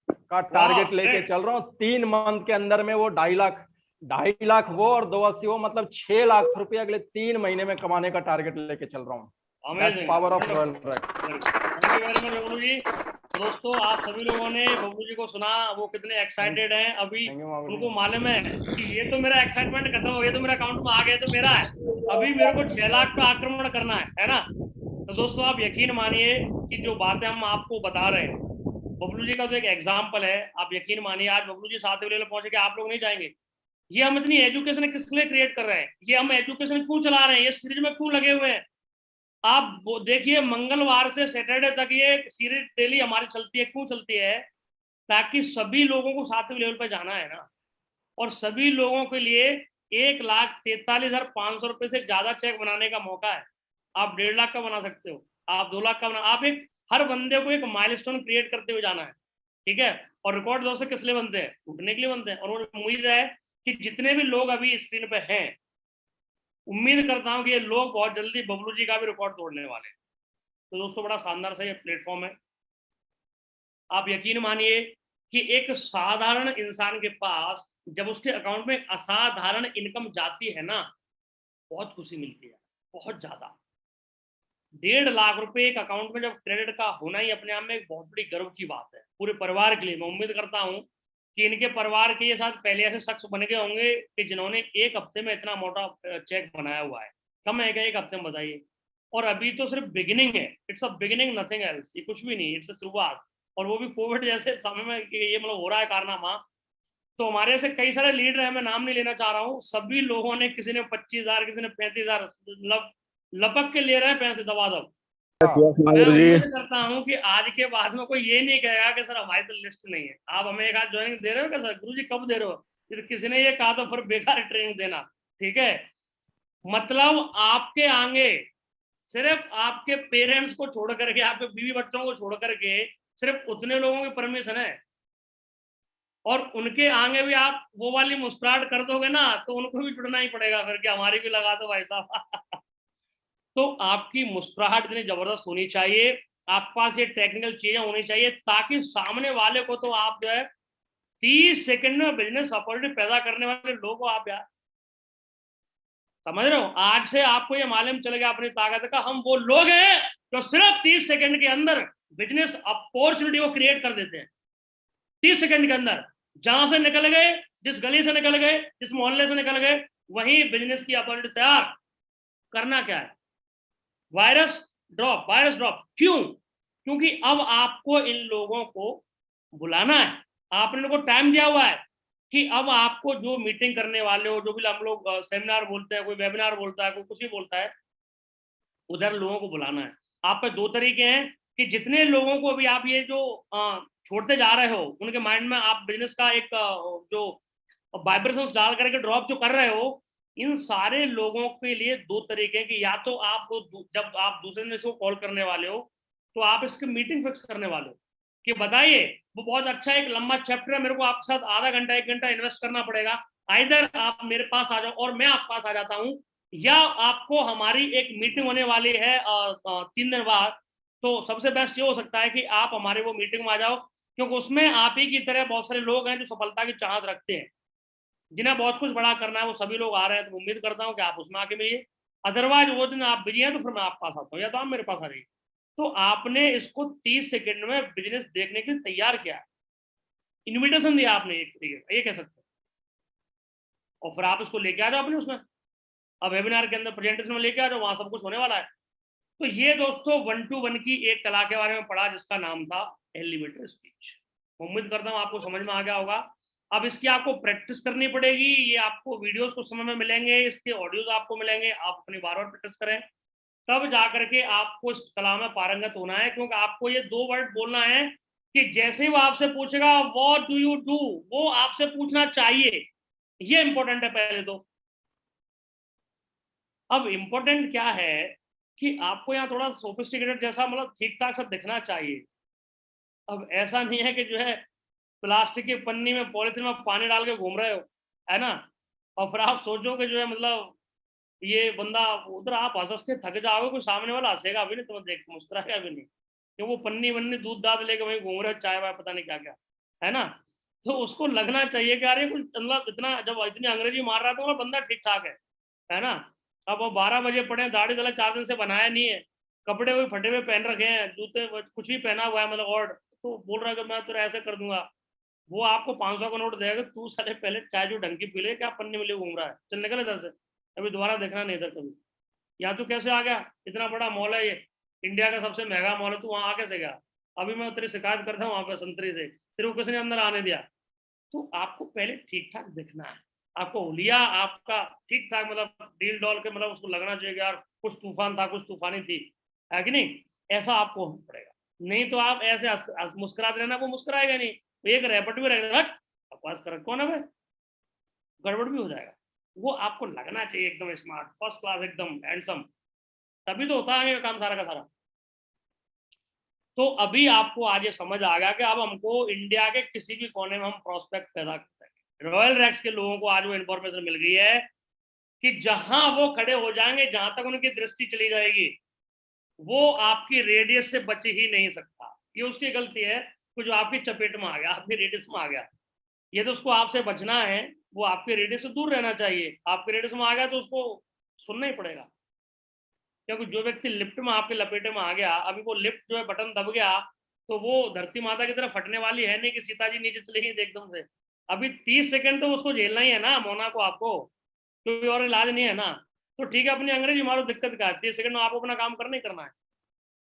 का टारगेट लेके चल रहा हूँ। 3 मंथ के अंदर में वो 2.5 लाख वो और 280 वो, मतलब 6 लाख रुपए अगले 3 महीने में कमाने का टारगेट लेके चल रहा हूँ। Amazing. Power of royal thank you very much Bablu ji. दोस्तों आप सभी लोगों ने बबलू जी को सुना, वो कितने एक्साइटेड हैं। अभी उनको मालूम है कि ये तो मेरा एक्साइटमेंट खत्म हो गया, तो मेरा अकाउंट में आ गया तो मेरा है, अभी मेरे को 6 लाख पे आक्रमण करना है ना। तो दोस्तों आप यकीन मानिए कि जो बातें हम आपको बता रहे हैं, बबलू जी का तो एक एग्जाम्पल है। आप यकीन मानिए आज बबलू जी 7 लेवल पहुंचे कि आप लोग नहीं जाएंगे। ये हम इतनी एजुकेशन किसके लिए क्रिएट कर रहे हैं, ये हम एजुकेशन क्यों चला रहे हैं, ये सीरीज में क्यों लगे हुए हैं? आप देखिए मंगलवार से सैटरडे तक ये सीरीज डेली हमारी चलती है। क्यों चलती है? ताकि सभी लोगों को 7वें लेवल पर जाना है ना, और सभी लोगों के लिए 1,43,500 रुपए से ज्यादा चेक बनाने का मौका है। आप 1.5 लाख का बना सकते हो, आप 2 लाख का बना, आप एक हर बंदे को एक माइलस्टोन क्रिएट करते हुए जाना है, ठीक है। और रिकॉर्ड दोस्तों किस लिए बनते हैं? टूटने के लिए बनते हैं। और मुझे उम्मीद है कि जितने भी लोग अभी स्क्रीन पे हैं, उम्मीद करता हूं कि ये लोग बहुत जल्दी बबलू जी का भी रिकॉर्ड तोड़ने वाले हैं। तो दोस्तों बड़ा शानदार सा ये प्लेटफॉर्म है। आप यकीन मानिए कि एक साधारण इंसान के पास जब उसके अकाउंट में असाधारण इनकम जाती है ना, बहुत खुशी मिलती है, बहुत ज्यादा। 1.5 लाख रुपए एक अकाउंट में जब क्रेडिट का होना ही अपने आप में एक बहुत बड़ी गर्व की बात है पूरे परिवार के लिए। मैं उम्मीद करता हूं कि इनके परिवार के ये साथ पहले ऐसे शख्स बन गए होंगे कि जिन्होंने एक हफ्ते में इतना मोटा चेक बनाया हुआ है। कम है क्या एक हफ्ते में, बताइए। और अभी तो सिर्फ बिगिनिंग है, it's a beginning, nothing else, ये कुछ भी नहीं, इट्स शुरुआत। और वो भी कोविड जैसे समय में ये मतलब हो रहा है कारनामा। तो हमारे ऐसे कई सारे लीडर हैं, मैं नाम नहीं लेना चाह रहा हूँ, सभी लोगों ने, किसी ने 25,000, किसी ने 35,000 लपक के ले रहे हैं पैसे दबा दब। मैं उम्मीद करता हूँ कि आज के बाद में कोई ये नहीं कहेगा कि सर हमारी तो लिस्ट नहीं है, आप हमें एक आध ज्वाइनिंग दे रहे हो क्या सर, गुरुजी कब दे रहे हो, फिर किसी ने ये कहा तो फिर बेकार ट्रेनिंग देना, ठीक है। मतलब आपके आगे सिर्फ आपके पेरेंट्स को छोड़ करके, आपके बीवी बच्चों को छोड़ करके सिर्फ उतने लोगों की परमिशन है, और उनके आगे भी आप वो वाली मुस्कुराहट कर दोगे ना तो उनको भी जुड़ना ही पड़ेगा फिर, कि हमारी भी लगा दो भाई साहब। तो आपकी मुस्कुराहट इतनी जबरदस्त होनी चाहिए, आपके पास ये टेक्निकल चीजें होनी चाहिए, ताकि सामने वाले को तो आप जो है 30 सेकंड में बिजनेस अपॉर्चुनिटी पैदा करने वाले लोग को आप यार, समझ रहे हो। आज से आपको ये मालूम चलेगा अपनी ताकत का, हम वो लोग हैं जो सिर्फ 30 सेकंड के अंदर बिजनेस अपॉर्चुनिटी को क्रिएट कर देते हैं। 30 सेकंड के अंदर जहां से निकल गए, जिस गली से निकल गए, जिस मोहल्ले से निकल गए, वहीं बिजनेस की अपॉर्चुनिटी तैयार। करना क्या है, वायरस ड्रॉप। क्यों? क्योंकि अब आपको इन लोगों को बुलाना है, आपने इनको टाइम दिया हुआ है कि अब आपको जो मीटिंग करने वाले हो, जो भी हम लोग सेमिनार बोलते हैं, कोई वेबिनार बोलता है, कोई कुछ भी बोलता है, उधर लोगों को बुलाना है। आप पे दो तरीके हैं कि जितने लोगों को अभी आप ये जो छोड़ते जा रहे हो, उनके माइंड में आप बिजनेस का एक जो वाइब्रेशंस डाल करके ड्रॉप जो कर रहे हो, इन सारे लोगों के लिए दो तरीके हैं कि या तो आप जब आप दूसरे दिन इसको कॉल करने वाले हो तो आप इसकी मीटिंग फिक्स करने वाले हो कि बताइए, वो बहुत अच्छा एक लंबा चैप्टर है, मेरे को आपके साथ आधा घंटा 1 घंटा इन्वेस्ट करना पड़ेगा, आइदर आप मेरे पास आ जाओ और मैं आपके पास आ जाता हूँ, या आपको हमारी एक मीटिंग होने वाली है 3 दिन बाद, तो सबसे बेस्ट ये हो सकता है कि आप हमारे वो मीटिंग में आ जाओ, क्योंकि उसमें आप ही की तरह बहुत सारे लोग हैं जो सफलता की चाहत रखते हैं, जिन्हें बहुत कुछ बड़ा करना है, वो सभी लोग आ रहे हैं। तो उम्मीद करता हूँ कि आप उसमें आके मिलिए, अदरवाइज वो दिन आप बिजी हैं तो फिर मैं आपके पास आता हूँ, या तो आप मेरे पास आ रही। तो आपने इसको 30 सेकंड में बिजनेस देखने के लिए तैयार किया है, इन्विटेशन दिया आपने एक तरीके का, ये कह सकते हैं, और फिर आप इसको लेके आ जाओ अपने उसमें, अब वेबिनार के अंदर प्रेजेंटेशन में लेके आ जाओ, वहां सब कुछ होने वाला है। तो ये दोस्तों 1 to 1 की एक कला के बारे में पढ़ा जिसका नाम था एलिवेटर स्पीच। उम्मीद करता हूँ आपको समझ में आ गया होगा। अब इसकी आपको प्रैक्टिस करनी पड़ेगी, ये आपको वीडियोस कुछ समय में मिलेंगे, इसके ऑडियोज आपको मिलेंगे, आप अपनी बार बार प्रैक्टिस करें, तब जा करके आपको इस कला में पारंगत होना है। क्योंकि आपको ये 2 वर्ड बोलना है कि जैसे ही वो आपसे पूछेगा व्हाट डू यू डू, वो आपसे पूछना चाहिए, ये इंपॉर्टेंट है पहले तो। अब इम्पोर्टेंट क्या है कि आपको यहाँ थोड़ा सोफिस्टिकेटेड जैसा, मतलब ठीक ठाक सा दिखना चाहिए। अब ऐसा नहीं है कि जो है प्लास्टिक की पन्नी में, पॉलिथीन में पानी डाल के घूम रहे हो, है ना, और फिर आप सोचो कि जो है मतलब ये बंदा, उधर आप हंस के थक जाओगे, कोई सामने वाला हंसेगा भी नहीं, तुम्हें देख के मुस्कुराएगा भी नहीं, कि वो पन्नी वन्नी दूध दाद लेके वहीं घूम रहे हो, चाय वाय पता नहीं क्या क्या, है ना। तो उसको लगना चाहिए कि यार कुछ मतलब इतना, जब इतनी अंग्रेजी मार रहा था वो बंदा ठीक ठाक है ना। अब वो 12 बजे पड़े, दाढ़ी दला 4 दिन से बनाया नहीं है, कपड़े भी फटे हुए पहन रखे हैं, जूते कुछ भी पहना हुआ है, मतलब और तो बोल रहा है कि मैं तो ऐसे कर दूंगा। वो आपको 500 का नोट देगा, तू साले पहले चाय जो ढंग की पी ले, क्या पन्नी में ले घूम रहा है, चल निकल इधर से, अभी दोबारा देखना नहीं इधर कभी। या तो कैसे आ गया, इतना बड़ा मॉल है ये, इंडिया का सबसे महंगा मॉल है, तू वहां आ कैसे गया, अभी मैं तेरी शिकायत करता हूँ वहां पे संतरी से, तेरे को किसी ने अंदर आने दिया। तो आपको पहले ठीक ठाक दिखना है, आपको हुलिया आपका ठीक ठाक, मतलब डील डॉल के, मतलब उसको लगना चाहिए कि यार कुछ तूफान था, कुछ तूफानी थी, है कि नहीं, ऐसा आपको होना पड़ेगा। नहीं तो आप ऐसे मुस्कुराते रहना, वो मुस्कुराएगा नहीं, एक रैपट भी रहेगा, बकवास कर कौन है भाई, गड़बड़ भी हो जाएगा। वो आपको लगना चाहिए एकदम स्मार्ट, फर्स्ट क्लास, एकदम हैंडसम, तभी तो होता है काम सारा का सारा। तो अभी आपको आज ये समझ आ गया कि अब हमको इंडिया के किसी भी कोने में हम प्रोस्पेक्ट पैदा करते हैं। रॉयल रैक्स के लोगों को आज वो इन्फॉर्मेशन मिल गई है कि जहां वो खड़े हो जाएंगे, जहां तक उनकी दृष्टि चली जाएगी, वो आपकी रेडियस से बच ही नहीं सकता। ये उसकी गलती है कि जो आपकी चपेट में आ गया, आपकी रेडियस में आ गया, ये तो उसको आपसे बचना है, वो आपके रेडियस से दूर रहना चाहिए। आपके रेडियस में आ गया तो उसको सुनना ही पड़ेगा, क्योंकि जो व्यक्ति लिफ्ट में आपके लपेटे में आ गया, अभी वो लिफ्ट जो है बटन दब गया, तो वो धरती माता की तरफ फटने वाली है नहीं कि सीता जी नीचे चली गई एकदम से, अभी 30 सेकंड तो उसको झेलना ही है ना मोना को, आपको कोई और इलाज नहीं है ना। तो ठीक है, अपनी अंग्रेजी मारो, दिक्कत क्या है, 30 सेकंड में आपको अपना काम करना ही करना है,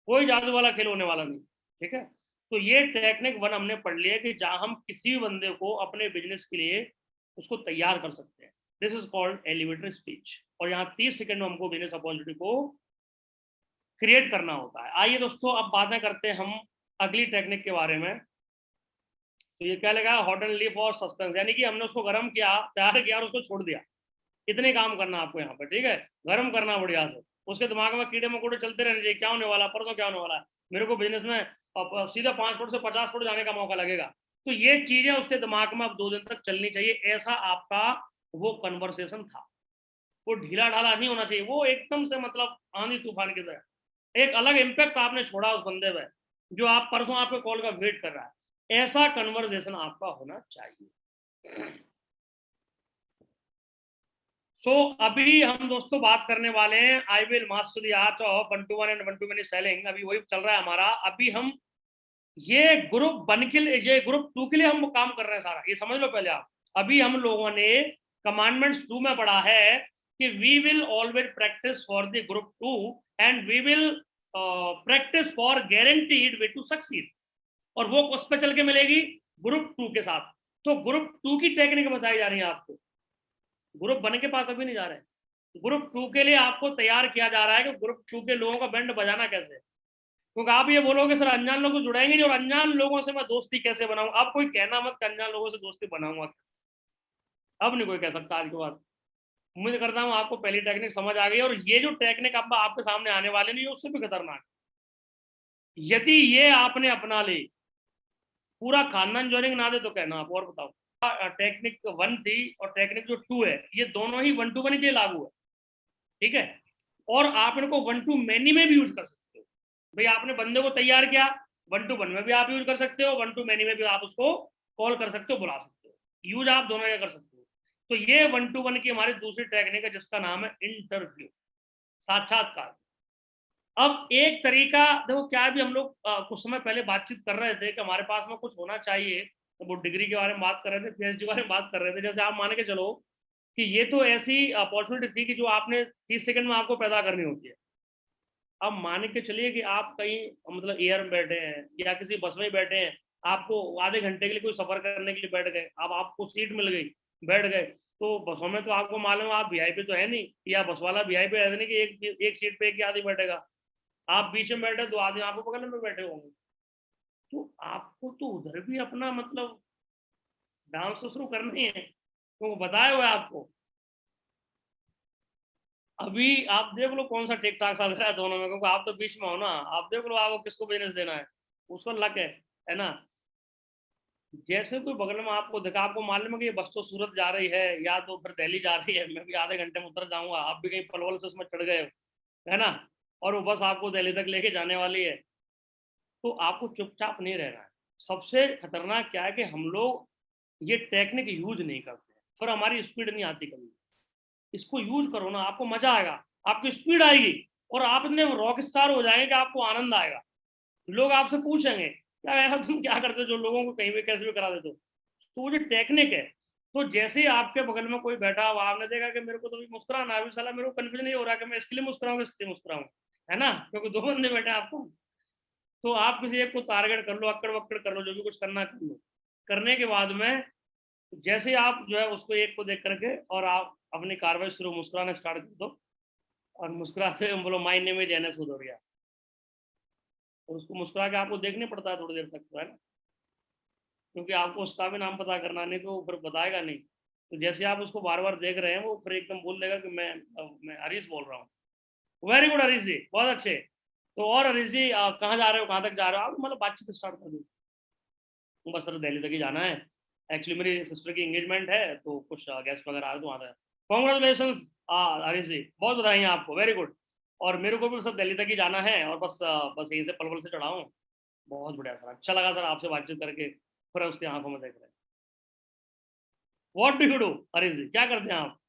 कोई जादू वाला खेल होने वाला नहीं। ठीक है, तो ये टेक्निक 1 हमने पढ़ लिया कि जहां हम किसी भी बंदे को अपने बिजनेस के लिए उसको तैयार कर सकते हैं, this is called elevator speech. और यहाँ 30 सेकंड में हमको बिजनेस अपॉर्चुनिटी को क्रिएट करना होता है। आइए दोस्तों, अब बातें करते हैं हम अगली टेक्निक के बारे में। तो ये क्या लगा, हॉट एंड लीफ और सस्पेंस, यानी कि हमने उसको गर्म किया, तैयार किया और उसको छोड़ दिया। इतने काम करना आपको यहाँ पर, ठीक है, गर्म करना बढ़िया से, उसके दिमाग में कीड़े मकोड़े चलते रहने चाहिए, क्या होने वाला, परसों क्या होने वाला है, मेरे को बिजनेस में सीधा 5 फुट से 50 फुट जाने का मौका लगेगा। तो ये चीजें उसके दिमाग में अब 2 दिन तक चलनी चाहिए। ऐसा आपका वो कन्वर्सेशन था, वो ढीला ढाला नहीं होना चाहिए, वो एकदम से मतलब आंधी तूफान की तरह एक अलग इम्पैक्ट आपने छोड़ा उस बंदे में, जो आप परसों आपके कॉल का वेट कर रहा है। ऐसा कन्वर्सेशन आपका होना चाहिए। अभी हम दोस्तों बात करने वाले हैं, I will master the art of 1-to-1 and 1-to-many selling. अभी वही चल रहा है हमारा। अभी हम ये ग्रुप 1 के लिए, ये ग्रुप 2 के लिए हम काम कर रहे हैं सारा, ये समझ लो पहले आप। अभी हम लोगों ने कमांडमेंट्स 2 में पढ़ा है कि we will always practise for the group 2 and we will practise for guaranteed way to succeed. और वो उस पर चल के मिलेगी ग्रुप 2 के साथ। तो ग्रुप 2 की टेक्निक बताई जा रही है आपको, ग्रुप 1 के पास अभी नहीं जा रहे हैं। ग्रुप 2 के लिए आपको तैयार किया जा रहा है कि ग्रुप 2 के लोगों का बैंड बजाना कैसे है। क्योंकि आप ये बोलोगे सर अनजान लोग तो जुड़ेंगे नहीं, और अनजान लोगों से मैं दोस्ती कैसे बनाऊं। अब कोई कहना मत कि अनजान लोगों से दोस्ती बनाऊंगा कैसे, अब नहीं कोई कह सकता आज के बाद। उम्मीद करता हूँ आपको पहली टेक्निक समझ आ गई। और ये जो टेक्निक अब आपके सामने आने वाले नहीं, उससे भी खतरनाक। यदि ये आपने अपना ली, पूरा खानदान ज्वाइनिंग ना दे तो कहना आप। और बताओ, टेक्निक 1 थी और टेक्निक जो 2 है, ये दोनों ही 1-to-1 के लिए लागू है। ठीक है, और आप इनको 1-to-many में भी यूज कर सकते हो। भाई आपने बंदे को तैयार किया, 1-to-1 में भी आप यूज कर सकते हो, 1-to-many में भी आप उसको कॉल कर सकते हो, बुला सकते हो, यूज आप दोनों जगह कर सकते हो। तो ये 1-to-1 की हमारी दूसरी टेक्निक है, जिसका नाम है इंटरव्यू, साक्षात्कार। अब एक तरीका देखो, क्या भी हम लोग कुछ समय पहले बातचीत कर रहे थे कि हमारे पास में कुछ होना चाहिए, तो वो डिग्री के बारे में बात कर रहे थे, पीएचडी के बारे में बात कर रहे थे। जैसे आप मान के चलो कि ये तो ऐसी अपॉर्चुनिटी थी कि जो आपने 30 सेकंड में आपको पैदा करनी होती है। अब मान के चलिए कि आप कहीं मतलब एयर में बैठे हैं या किसी बस में बैठे हैं, आपको आधे घंटे के लिए कोई सफर करने के लिए बैठ गए, अब आपको सीट मिल गई, बैठ गए। तो बसों में तो आपको मालूम है आप वीआईपी तो है नहीं, या बस वाला वीआईपी है नहीं कि एक सीट पे एक ही आदमी बैठेगा। आप बीच में बैठे, 2 आदमी आपको बगल में बैठे होंगे। तो आपको तो उधर भी अपना मतलब डांस तो शुरू करनी है, तो बताया हुआ है आपको। अभी आप देख लो कौन सा ठीक ठाक सा लग रहा है दोनों में, क्योंकि आप तो बीच में हो ना। आप देख लो आपको किसको बिजनेस देना है, उसको लक है ना। जैसे कोई बगल में आपको देखा, आपको मालूम है कि ये बस तो सूरत जा रही है या तो फिर दिल्ली जा रही है, मैं भी आधे घंटे में उतर जाऊंगा, आप भी कहीं पलवल से उसमें चढ़ गए हो, है ना, और वो बस आपको दिल्ली तक लेके जाने वाली है। तो आपको चुपचाप नहीं रहना है। सबसे खतरनाक क्या है कि हम लोग ये टेक्निक यूज नहीं करते, फिर हमारी स्पीड नहीं आती कभी। इसको यूज करो ना, आपको मजा आएगा, आपकी स्पीड आएगी, और आप इतने रॉक स्टार हो जाएंगे कि आपको आनंद आएगा। लोग आपसे पूछेंगे क्या ऐसा तुम क्या करते हो जो लोगों को कहीं भी कैसे भी करा देते हो। तो वो जो टेक्निक है, तो जैसे ही आपके बगल में कोई बैठा हुआ, आपने देखा कि मेरे को तो भी मुस्कुराना है, अभी साला मेरे को कन्फ्यूजन नहीं हो रहा कि मैं इसके लिए मुस्कुराऊं इसके लिए मुस्कुराऊं, है ना, क्योंकि 2 बंदे बैठे हैं आपको। तो आप किसी एक को टारगेट कर लो, अक्कड़ वक्कड़ कर लो, जो भी कुछ करना कर लो। करने के बाद में जैसे आप जो है उसको एक को देख करके और आप अपनी कार्रवाई शुरू, मुस्कुराना स्टार्ट कर दो, और मुस्कुराते बोलो my name is NS Bhadauria. और उसको मुस्कुरा के आपको देखने पड़ता है थोड़ी देर तक, तो है ना, क्योंकि आपको उसका भी नाम पता करना, नहीं तो वो फिर बताएगा नहीं। तो जैसे आप उसको बार बार देख रहे हैं, वो फिर एकदम बोल देगा कि मैं हरीश बोल रहा हूँ। वेरी गुड हरीश जी, बहुत अच्छे। तो और हरीश जी कहाँ जा रहे हो, कहाँ तक जा रहे हो, आप मतलब बातचीत स्टार्ट कर दो। बस सर दिल्ली तक ही जाना है, एक्चुअली मेरी सिस्टर की एंगेजमेंट है, तो कुछ गेस्ट वगैरह आ रहे तो आता है। कॉन्ग्रेचुलेशन हरीश जी, बहुत बधाई आपको, वेरी गुड। और मेरे को भी सर दिल्ली तक ही जाना है, और बस यहीं से पलवल से चढ़ा हूँ। बहुत बढ़िया सर, अच्छा लगा सर आपसे बातचीत करके, फिर उसकी आंखों में देख रहे हैं। What do you do Harish ji, क्या करते हैं आप?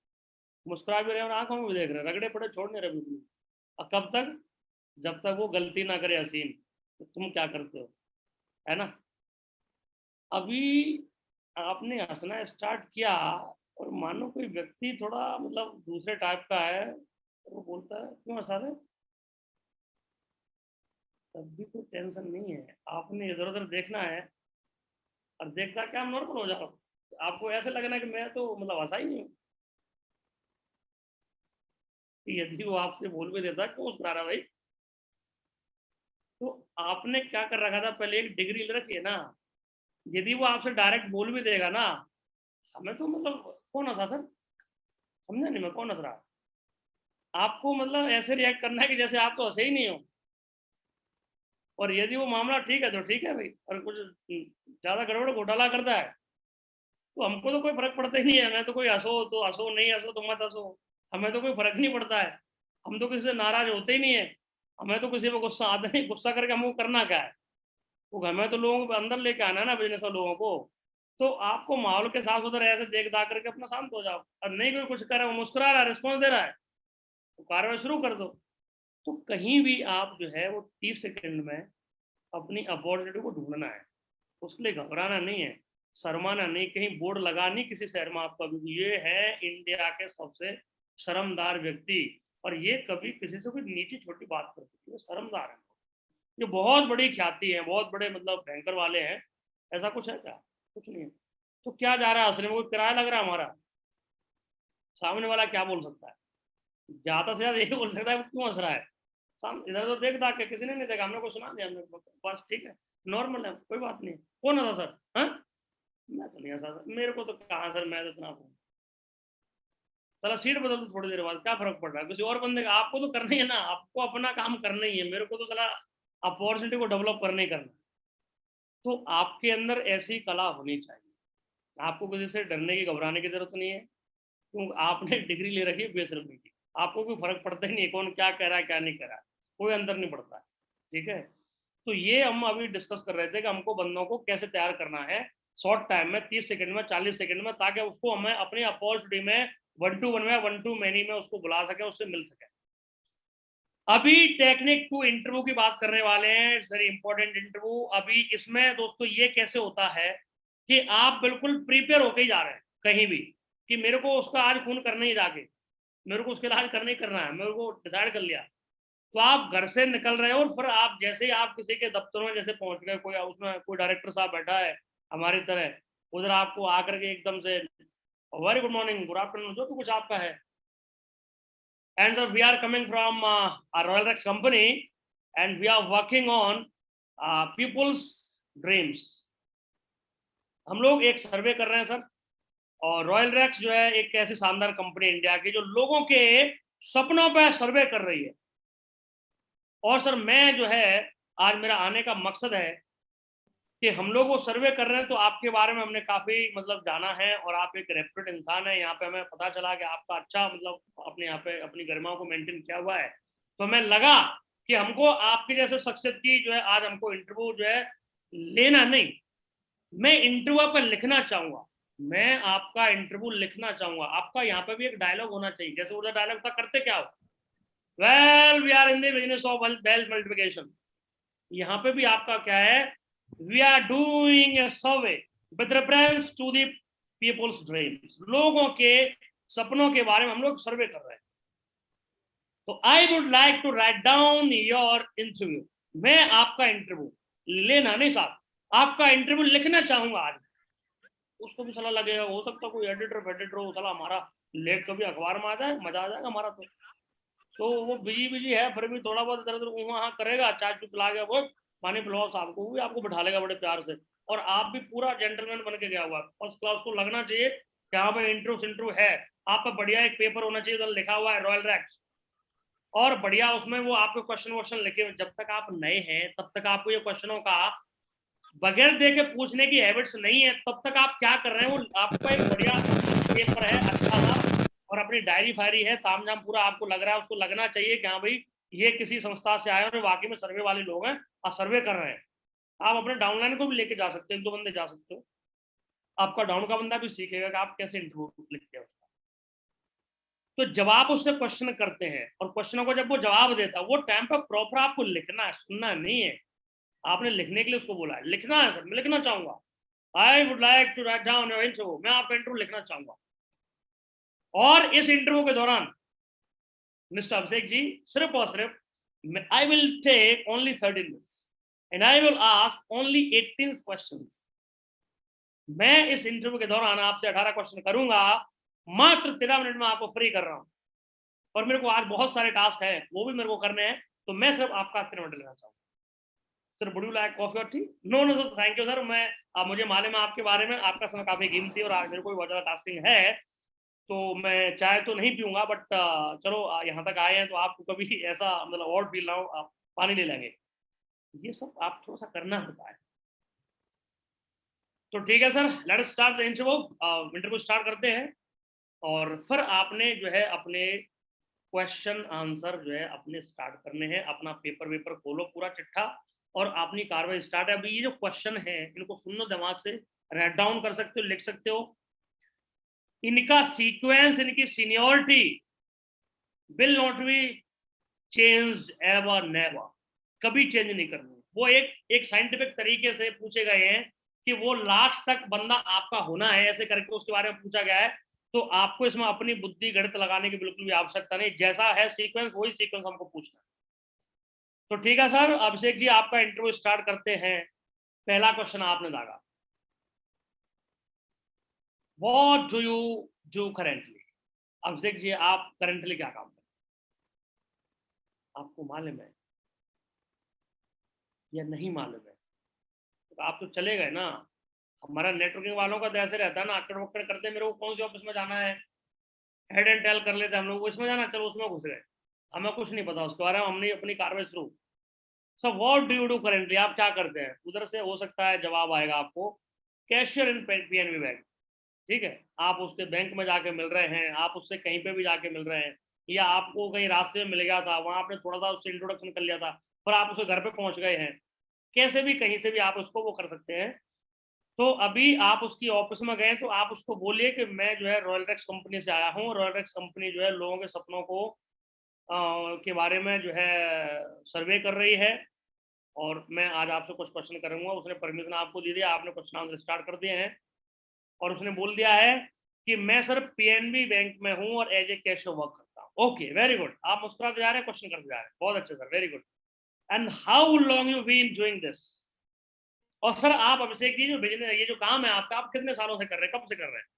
मुस्कुरा भी रहे हैं और आंखों में भी देख रहे हैं, रगड़े पड़े छोड़ नहीं रहे बिल्कुल। और कब तक? जब तक वो गलती ना करे हसीन, तो तुम क्या करते हो, है ना। अभी आपने हंसना स्टार्ट किया और मानो कोई व्यक्ति थोड़ा मतलब दूसरे टाइप का है, वो बोलता है क्यों हंसा रहे, तब भी कोई टेंशन नहीं है, आपने इधर उधर देखना है और देखता क्या हम नॉर्मल हो जाओ, आपको ऐसे लगना कि मैं तो मतलब हंसा ही नहीं हूँ। यदि वो आपसे बोल भी देता क्यों मुस्कुरा रहा भाई, तो आपने क्या कर रखा था, पहले एक डिग्री ले रखी है ना। यदि वो आपसे डायरेक्ट बोल भी देगा ना, हमें तो मतलब कौन हंसा सर, समझा नहीं मैं कौन हंस रहा, आपको मतलब ऐसे रिएक्ट करना है कि जैसे आप तो हंसे ही नहीं हो। और यदि वो मामला ठीक है तो ठीक है भाई, और कुछ ज्यादा गड़बड़ घोटाला करता है तो हमको तो कोई फर्क पड़ता ही नहीं है, हमें तो कोई हंसो तो हंसो, नहीं हंसो तो मत हंसो, हमें तो कोई फर्क नहीं पड़ता है। हम तो किसी से नाराज होते ही नहीं है, हमें तो किसी पे गुस्सा आता नहीं, गुस्सा करके हमको करना क्या है, वो हमें तो लोगों को अंदर लेके आना है ना, बिजनेस वाले लोगों को। तो आपको माहौल के साथ उधर ऐसे देख दाख करके अपना शांत हो जाओ, और नहीं कोई कुछ कर रहा है, वो मुस्कुरा रहा है, रिस्पॉन्स दे रहा है, तो कार्रवाई शुरू कर दो। तो कहीं भी आप जो है वो 30 सेकंड में अपनी अपॉर्चुनिटी को ढूंढना है, उसके लिए घबराना नहीं है, शर्माना नहीं, कहीं बोर्ड लगा नहीं किसी शहर में आपका भी, ये है इंडिया के सबसे शर्मदार व्यक्ति, और ये कभी किसी से कोई नीची छोटी बात करते, ये शर्मदार है, ये बहुत बड़ी ख्याति है, बहुत बड़े मतलब भयंकर वाले हैं। ऐसा कुछ है क्या, कुछ नहीं है। तो क्या जा रहा है असली में, कोई किराया लग रहा है हमारा, सामने वाला क्या बोल सकता है, ज्यादा से ज्यादा यही बोल सकता है वो क्यों हंस रहा है, इधर तो देख दाख के किसी ने नहीं देखा, हमने को सुना दिया, हमने बस ठीक है, नॉर्मल है, कोई बात नहीं। कौन हंसा सर, हाँ मैं तो नहीं हंसा सर, मेरे को तो कहाँ सर, मैं तो इतना चला सीट बदल दो थोड़ी देर बाद, क्या फर्क पड़ रहा है, किसी और बंदे का, आपको तो करना ही है ना, आपको अपना काम करना ही है, मेरे को तो चला अपॉर्चुनिटी को डेवलप करना ही करना। तो आपके अंदर ऐसी कला होनी चाहिए, आपको किसी से डरने की घबराने की जरूरत नहीं है, क्योंकि आपने डिग्री ले रखी है 20 रुपए की, आपको कोई फर्क पड़ता ही नहीं कौन क्या कह रहा है क्या नहीं कह रहा है, कोई अंदर नहीं पड़ता है, ठीक है। तो ये हम अभी डिस्कस कर रहे थे कि हमको बंदों को कैसे तैयार करना है शॉर्ट टाइम में, 30 सेकंड में, 40 सेकंड में, ताकि उसको हमें अपनी अपॉर्चुनिटी में 1-to-1 में, 1-to-many में उसको बुला सके, उससे मिल सके। अभी टेक्निक टू इंटरव्यू की बात करने वाले हैं, इट्स वेरी इंपॉर्टेंट इंटरव्यू। अभी इसमें दोस्तों ये कैसे होता है कि आप बिल्कुल प्रिपेयर होके ही जा रहे हैं कहीं भी, कि मेरे को उसका आज फोन करना ही, जाके मेरे को उसके लिए आज करना ही करना है, मेरे को डिसाइड कर लिया। तो आप घर से निकल रहे हो और फिर आप जैसे ही आप किसी के दफ्तर में जैसे पहुंच गए, कोई उसमें कोई डायरेक्टर साहब बैठा है हमारी तरह, उधर आपको आकर के एकदम से very good morning, good afternoon, जो भी कुछ आपका है, and so we are coming from a Royal Rex company and we are working on people's dreams। हम लोग एक सर्वे कर रहे हैं सर, और रॉयल रैक्स जो है एक ऐसी शानदार कंपनी इंडिया की जो लोगों के सपनों पर सर्वे कर रही है। और सर मैं जो है आज मेरा आने का मकसद है कि हम लोग वो सर्वे कर रहे हैं, तो आपके बारे में हमने काफी मतलब जाना है, और आप एक रेप्यूटेड इंसान है, यहाँ पे हमें पता चला कि आपका अच्छा मतलब अपने यहाँ पे अपनी गरिमा को मेंटेन किया हुआ है। तो हमें लगा कि हमको आपके जैसे शख्सियत की जो है आज हमको इंटरव्यू जो है लेना नहीं, मैं इंटरव्यू पर लिखना चाहूंगा, मैं आपका इंटरव्यू लिखना चाहूंगा। आपका यहाँ पे भी एक डायलॉग होना चाहिए, जैसे उधर डायलॉग था, करते क्या हो, well we are in the business of wealth multiplication. यहाँ पे भी आपका क्या है, we are doing a survey with reference to the people's dreams, लोगों के सपनों के बारे में हम लोग सर्वे कर रहे हैं। तो I would like to write down your interview, मैं आपका इंटरव्यू लेना नहीं साहब, आपका इंटरव्यू लिखना चाहूंगा आज। उसको भी सलाह लगेगा, हो सकता कोई एडिटर हो, सलाह हमारा लेख कभी अखबार में आ जाए, मजा आ जाएगा हमारा। तो वो बिजी है, फिर भी थोड़ा बहुत इधर उधर वहाँ करेगा, चाय चुप पिला गया, वो पानी पिलाओ साहब को, भी आपको बिठा लेगा बड़े प्यार से। और आप भी पूरा जेंटलमैन बन के गया हुआ, फर्स्ट क्लास को लगना चाहिए कि यहाँ पे इंटरव्यू है, आप पे बढ़िया एक पेपर होना चाहिए, उधर लिखा हुआ है रॉयल रैक्स, और बढ़िया उसमें वो आपके क्वेश्चन लिखे। जब तक आप नए हैं तब तक आपको ये क्वेश्चनों का बगैर देखे पूछने की हैबिट्स नहीं है, तब तक आप क्या कर रहे हैं, वो आपका एक बढ़िया पेपर है अच्छा सा, और अपनी डायरी फायरी है, तामझाम पूरा आपको लग रहा है, उसको लगना चाहिए कि हाँ भाई ये किसी संस्था से आए और वाकई में सर्वे वाले लोग हैं और सर्वे कर रहे हैं। आप अपने डाउनलाइन को भी लेके जा सकते हो, 1-2 बंदे जा सकते हो, आपका डाउन का बंदा भी सीखेगा कि आप कैसे इंटरव्यू लिखते हैं उसका। तो जब आप उससे क्वेश्चन करते हैं और क्वेश्चनों को जब वो जवाब देता है, वो टाइम पर प्रॉपर आपको लिखना है, सुनना नहीं है। आपने लिखने के लिए उसको बोला है, लिखना है सर, मैं लिखना चाहूंगा, I would like to write down your interview, मैं आपका इंटरव्यू लिखना चाहूंगा। और इस इंटरव्यू के दौरान मिस्टर अभिषेक जी सिर्फ और सिर्फ I will take only 13 minutes and I will ask only 18 questions. मैं इस इंटरव्यू के दौरान आपसे 18 क्वेश्चन करूंगा, मात्र 13 मिनट में आपको फ्री कर रहा हूं। और मेरे को आज बहुत सारे टास्क है, वो भी मेरे को करने हैं, तो मैं सिर्फ आपका 13 मिनट लेना चाहूंगा। Sir would you like coffee और tea? No no sir, thank you sir, मैं मुझे मालूम है आपके बारे में, आपका समय काफी कीमती और आज मेरे को भी बहुत ज्यादा टास्किंग है, तो मैं चाय तो नहीं पीऊंगा, बट चलो यहाँ तक आए हैं तो आपको कभी ऐसा मतलब ऑड फील ना हो, आप पानी ले लेंगे, ये सब आप थोड़ा सा करना होता है। तो ठीक है sir, let us start the interview start करते हैं। और फिर आपने जो है अपने क्वेश्चन आंसर जो है अपने स्टार्ट करने हैं, अपना पेपर वेपर खोलो पूरा चिट्ठा और अपनी कार्रवाई स्टार्ट है। अभी ये जो क्वेश्चन है इनको सुन लो दिमाग से, राइट डाउन कर सकते हो, लिख सकते हो। इनका सीक्वेंस, इनकी seniority will not be change ever never, कभी चेंज नहीं करनी। वो एक साइंटिफिक तरीके से पूछे गए हैं कि वो लास्ट तक बंदा आपका होना है, ऐसे करके उसके बारे में पूछा गया है। तो आपको इसमें अपनी बुद्धि गणित लगाने की बिल्कुल भी आवश्यकता नहीं, जैसा है सीक्वेंस वही सीक्वेंस हमको पूछना है। तो ठीक है सर, अभिषेक जी आपका इंटरव्यू स्टार्ट करते हैं। पहला क्वेश्चन आपने दागा, what do you do currently? Abhishek ji आप करेंटली क्या काम करते हैं? आपको मालूम है या नहीं मालूम है? तो आप तो चले गए ना। हमारा नेटवर्किंग वालों का तो ऐसे रहता है ना, आकड़ वक्कड़ करते, मेरे को कौन सी ऑफिस में जाना है, हेड एंड टेल कर लेते हम लोग, इसमें जाना, चलो उसमें घुस गए, हमें कुछ नहीं पता उसके बारे में, हमने अपनी कार्रवाई शुरू। So what do you do currently, आप क्या करते हैं? उधर से हो सकता है जवाब आएगा आपको, कैशियर इन पीएनबी बैंक। ठीक है, आप उसके बैंक में जाके मिल रहे हैं, आप उससे कहीं पे भी जाके मिल रहे हैं, या आपको कहीं रास्ते में मिल गया था, वहां आपने थोड़ा सा उससे इंट्रोडक्शन कर लिया था, फिर आप उसके घर पे पहुंच गए हैं, कैसे भी कहीं से भी आप उसको वो कर सकते हैं। तो अभी आप उसकी ऑफिस में गए तो आप उसको बोलिए कि मैं जो है रॉयल टैक्स कंपनी से आया हूँ, रॉयल टैक्स कंपनी जो है लोगों के सपनों को के बारे में जो है सर्वे कर रही है, और मैं आज आपसे कुछ क्वेश्चन करूंगा। उसने परमिशन आपको दे दिया, आपने क्वेश्चन आंसर स्टार्ट कर दिए हैं, और उसने बोल दिया है कि मैं सर पीएनबी बैंक में हूँ और एज ए कैशियर वर्क करता हूँ। ओके, वेरी गुड, आप मुस्कुराते जा रहे हैं, क्वेश्चन करते जा रहे हैं, बहुत अच्छे sir, very good. And how long you been doing this? और सर आप अभिषेक जी जो बिजनेस, ये जो काम है आपका, आप कितने सालों से कर रहे हैं, कब से कर रहे हैं?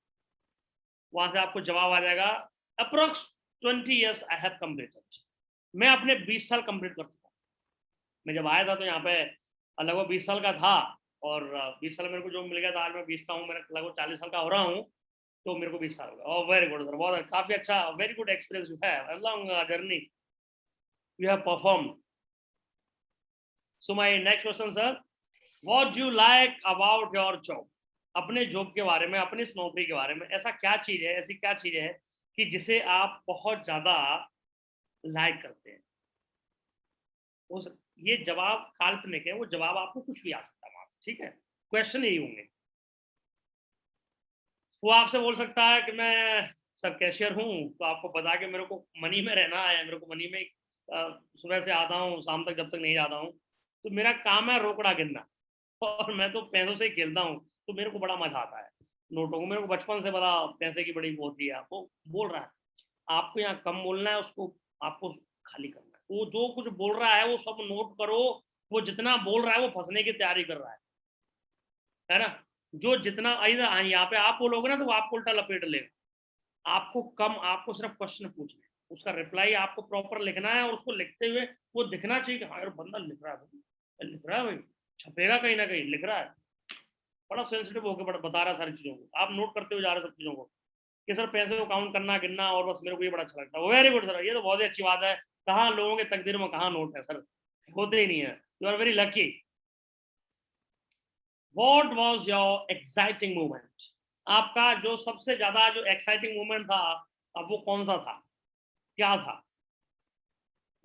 वहां से आपको जवाब आ जाएगा, approx 20 years I have completed. मैं अपने 20 साल कंप्लीट कर चुका हूँ। मैं जब आया था तो यहाँ पे लगभग 20 साल का था, और 20 साल मेरे को जो मिल गया था, आज मैं 20 का हूँ, मेरा लगभग 40 साल का हो रहा हूँ, तो मेरे को 20 साल हो गया। ओह वेरी गुड सर, बहुत काफी अच्छा, very good experience you have, long journey you have perform. So my next question sir, what do you like about your job? अपने जॉब के बारे में, अपनी इस नौकरी के बारे में, ऐसा क्या चीज है, ऐसी क्या चीज है कि जिसे आप बहुत ज्यादा लाइक करते हैं? उस ये जवाब काल्पनिक है, वो जवाब आपको कुछ भी आ सकता है, ठीक है, क्वेश्चन यही होंगे। वो आपसे बोल सकता है कि मैं सर कैशियर हूँ, तो आपको बता के मेरे को मनी में रहना है, मेरे को मनी में सुबह से आता हूँ शाम तक, जब तक नहीं जाता हूँ, तो मेरा काम है रोकड़ा गिनना, और मैं तो पैसों से ही खेलता हूँ, तो मेरे को बड़ा मजा आता है नोटों को, मेरे को बचपन से बड़ा पैसे की बड़ी वो होती है। आपको बोल रहा है, आपको यहाँ कम बोलना है, उसको आपको खाली करना है, वो जो कुछ बोल रहा है वो सब नोट करो, वो जितना बोल रहा है वो फंसने की तैयारी कर रहा है ना? जो जितना यहाँ पे आप बोलोगे ना तो वो आपको उल्टा लपेट लेगा। आपको कम, आपको सिर्फ क्वेश्चन पूछना है, उसका रिप्लाई आपको प्रॉपर लिखना है, और उसको लिखते हुए वो दिखना चाहिए कि हाँ यार बंदा लिख रहा है भाई, लिख रहा है भाई, छपेगा कहीं ना कहीं, लिख रहा है, बड़ा सेंसिटिव होकर बता रहा है सारी चीजों को, आप नोट करते हुए जा रहे हैं सब चीजों को, कि सर पैसे को काउंट करना गिनना, और बस मेरे को ये बड़ा अच्छा लगता है। वेरी गुड सर, ये तो बहुत ही अच्छी बात है, कहाँ लोगों के तकदीर में कहाँ नोट है सर, होते ही नहीं है, you are very lucky. What was your exciting moment? आपका जो सबसे ज्यादा जो एक्साइटिंग मोमेंट था, अब वो कौन सा था, क्या था?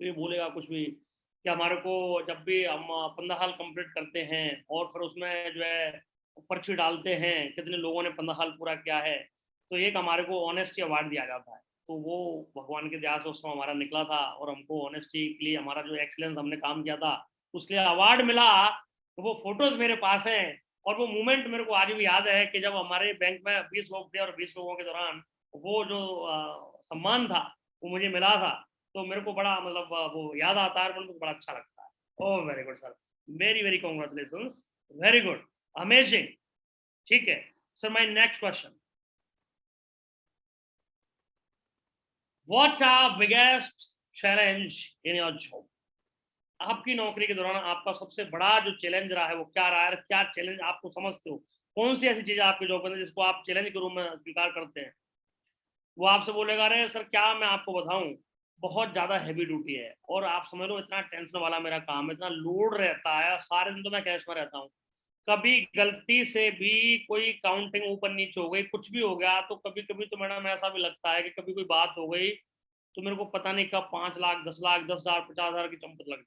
तो ये बोलेगा कुछ भी कि हमारे को जब भी हम 15 साल कंप्लीट करते हैं और फिर उसमें जो है पर्ची डालते हैं कितने लोगों ने 15 साल पूरा किया है, तो एक हमारे को ऑनेस्टी अवार्ड दिया जाता है। तो वो भगवान के दया से उस समय हमारा निकला था, और हमको ऑनेस्टी के लिए, हमारा जो एक्सीलेंस हमने काम किया था उसके लिए अवार्ड मिला। तो वो फोटोज मेरे पास हैं, और वो मोमेंट मेरे को आज भी याद है कि जब हमारे बैंक में 20 लोग थे और 20 लोगों के दौरान वो जो सम्मान था वो मुझे मिला था, तो मेरे को बड़ा मतलब वो याद आता है और मेरे को बड़ा अच्छा लगता है। Oh very good sir, very very congratulations, very good, amazing. ठीक है sir, my next question, what are biggest challenge in your job? आपकी नौकरी के दौरान आपका सबसे बड़ा जो चैलेंज रहा है वो क्या रहा है? क्या चैलेंज आपको समझते हो? कौन सी ऐसी चीज आपकी जॉब में जिसको आप चैलेंज के रूप में स्वीकार करते हैं? वो आपसे बोलेगा अरे सर क्या मैं आपको बताऊं, बहुत ज्यादा हैवी ड्यूटी है और आप समझ लो इतना टेंशन वाला मेरा काम है, इतना लोड रहता है, सारे दिन तो मैं कैश में रहता हूँ, कभी गलती से भी कोई काउंटिंग ऊपर नीचे हो गई, कुछ भी हो गया, तो कभी कभी तो मैडम ऐसा भी लगता है कि कभी कोई बात हो गई तो मेरे को पता नहीं कब 5 लाख 10 लाख 10,000 50,000 की चंपत लग,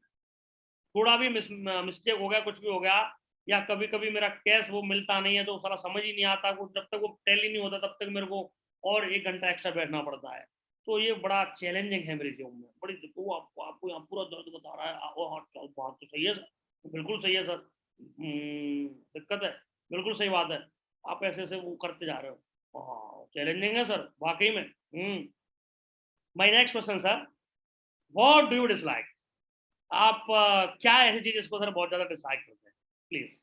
थोड़ा भी मिस्टेक हो गया, कुछ भी हो गया, या कभी कभी मेरा कैश वो मिलता नहीं है तो सारा समझ ही नहीं आता, वो जब तक वो टेल ही नहीं होता तब तक मेरे को और 1 घंटा एक्स्ट्रा बैठना पड़ता है। तो ये बड़ा चैलेंजिंग है मेरी जॉब में, बड़ी वो आपको आपको यहाँ पूरा दर्द बता रहा है। हाँ, बात तो सही है सर, बिल्कुल सही है सर, दिक्कत है, बिल्कुल सही बात है, आप ऐसे ऐसे वो करते जा रहे हो, हाँ चैलेंजिंग है सर वाकई में। My next question sir, what do you dislike? आप क्या ऐसी चीज इसको सर बहुत ज्यादा डिसलाइक करते हैं प्लीज?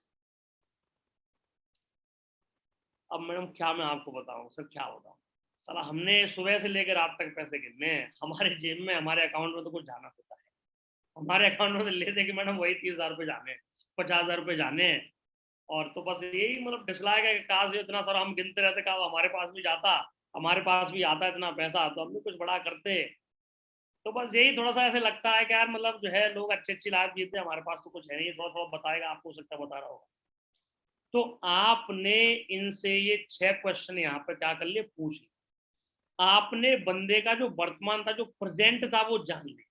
अब मैडम क्या मैं आपको बताऊं सर, क्या बताऊं, साला हमने सुबह से लेकर रात तक पैसे गिनने हैं, हमारे जेब में हमारे अकाउंट में तो कुछ जाना होता है, हमारे अकाउंट में तो लेते कि मैडम वही 30,000 रुपये जाने हैं, 50,000 रुपये जाने हैं, और तो बस यही मतलब डिसलाइक है कि काश ये इतना सारा हम गिनते रहते, कहा हमारे पास भी जाता, हमारे पास भी आता इतना पैसा तो हम भी कुछ बड़ा करते। तो बस यही थोड़ा सा ऐसे लगता है कि यार मतलब जो है लोग अच्छी अच्छी लाइफ जीते, हमारे पास तो कुछ है नहीं, थोड़ा थोड़ा बताएगा, आपको हो सकता है बता रहा होगा। तो आपने इनसे ये 6 क्वेश्चन यहाँ पे क्या कर लिए, पूछ लिया, आपने बंदे का जो वर्तमान था, जो प्रेजेंट था वो जान लिया,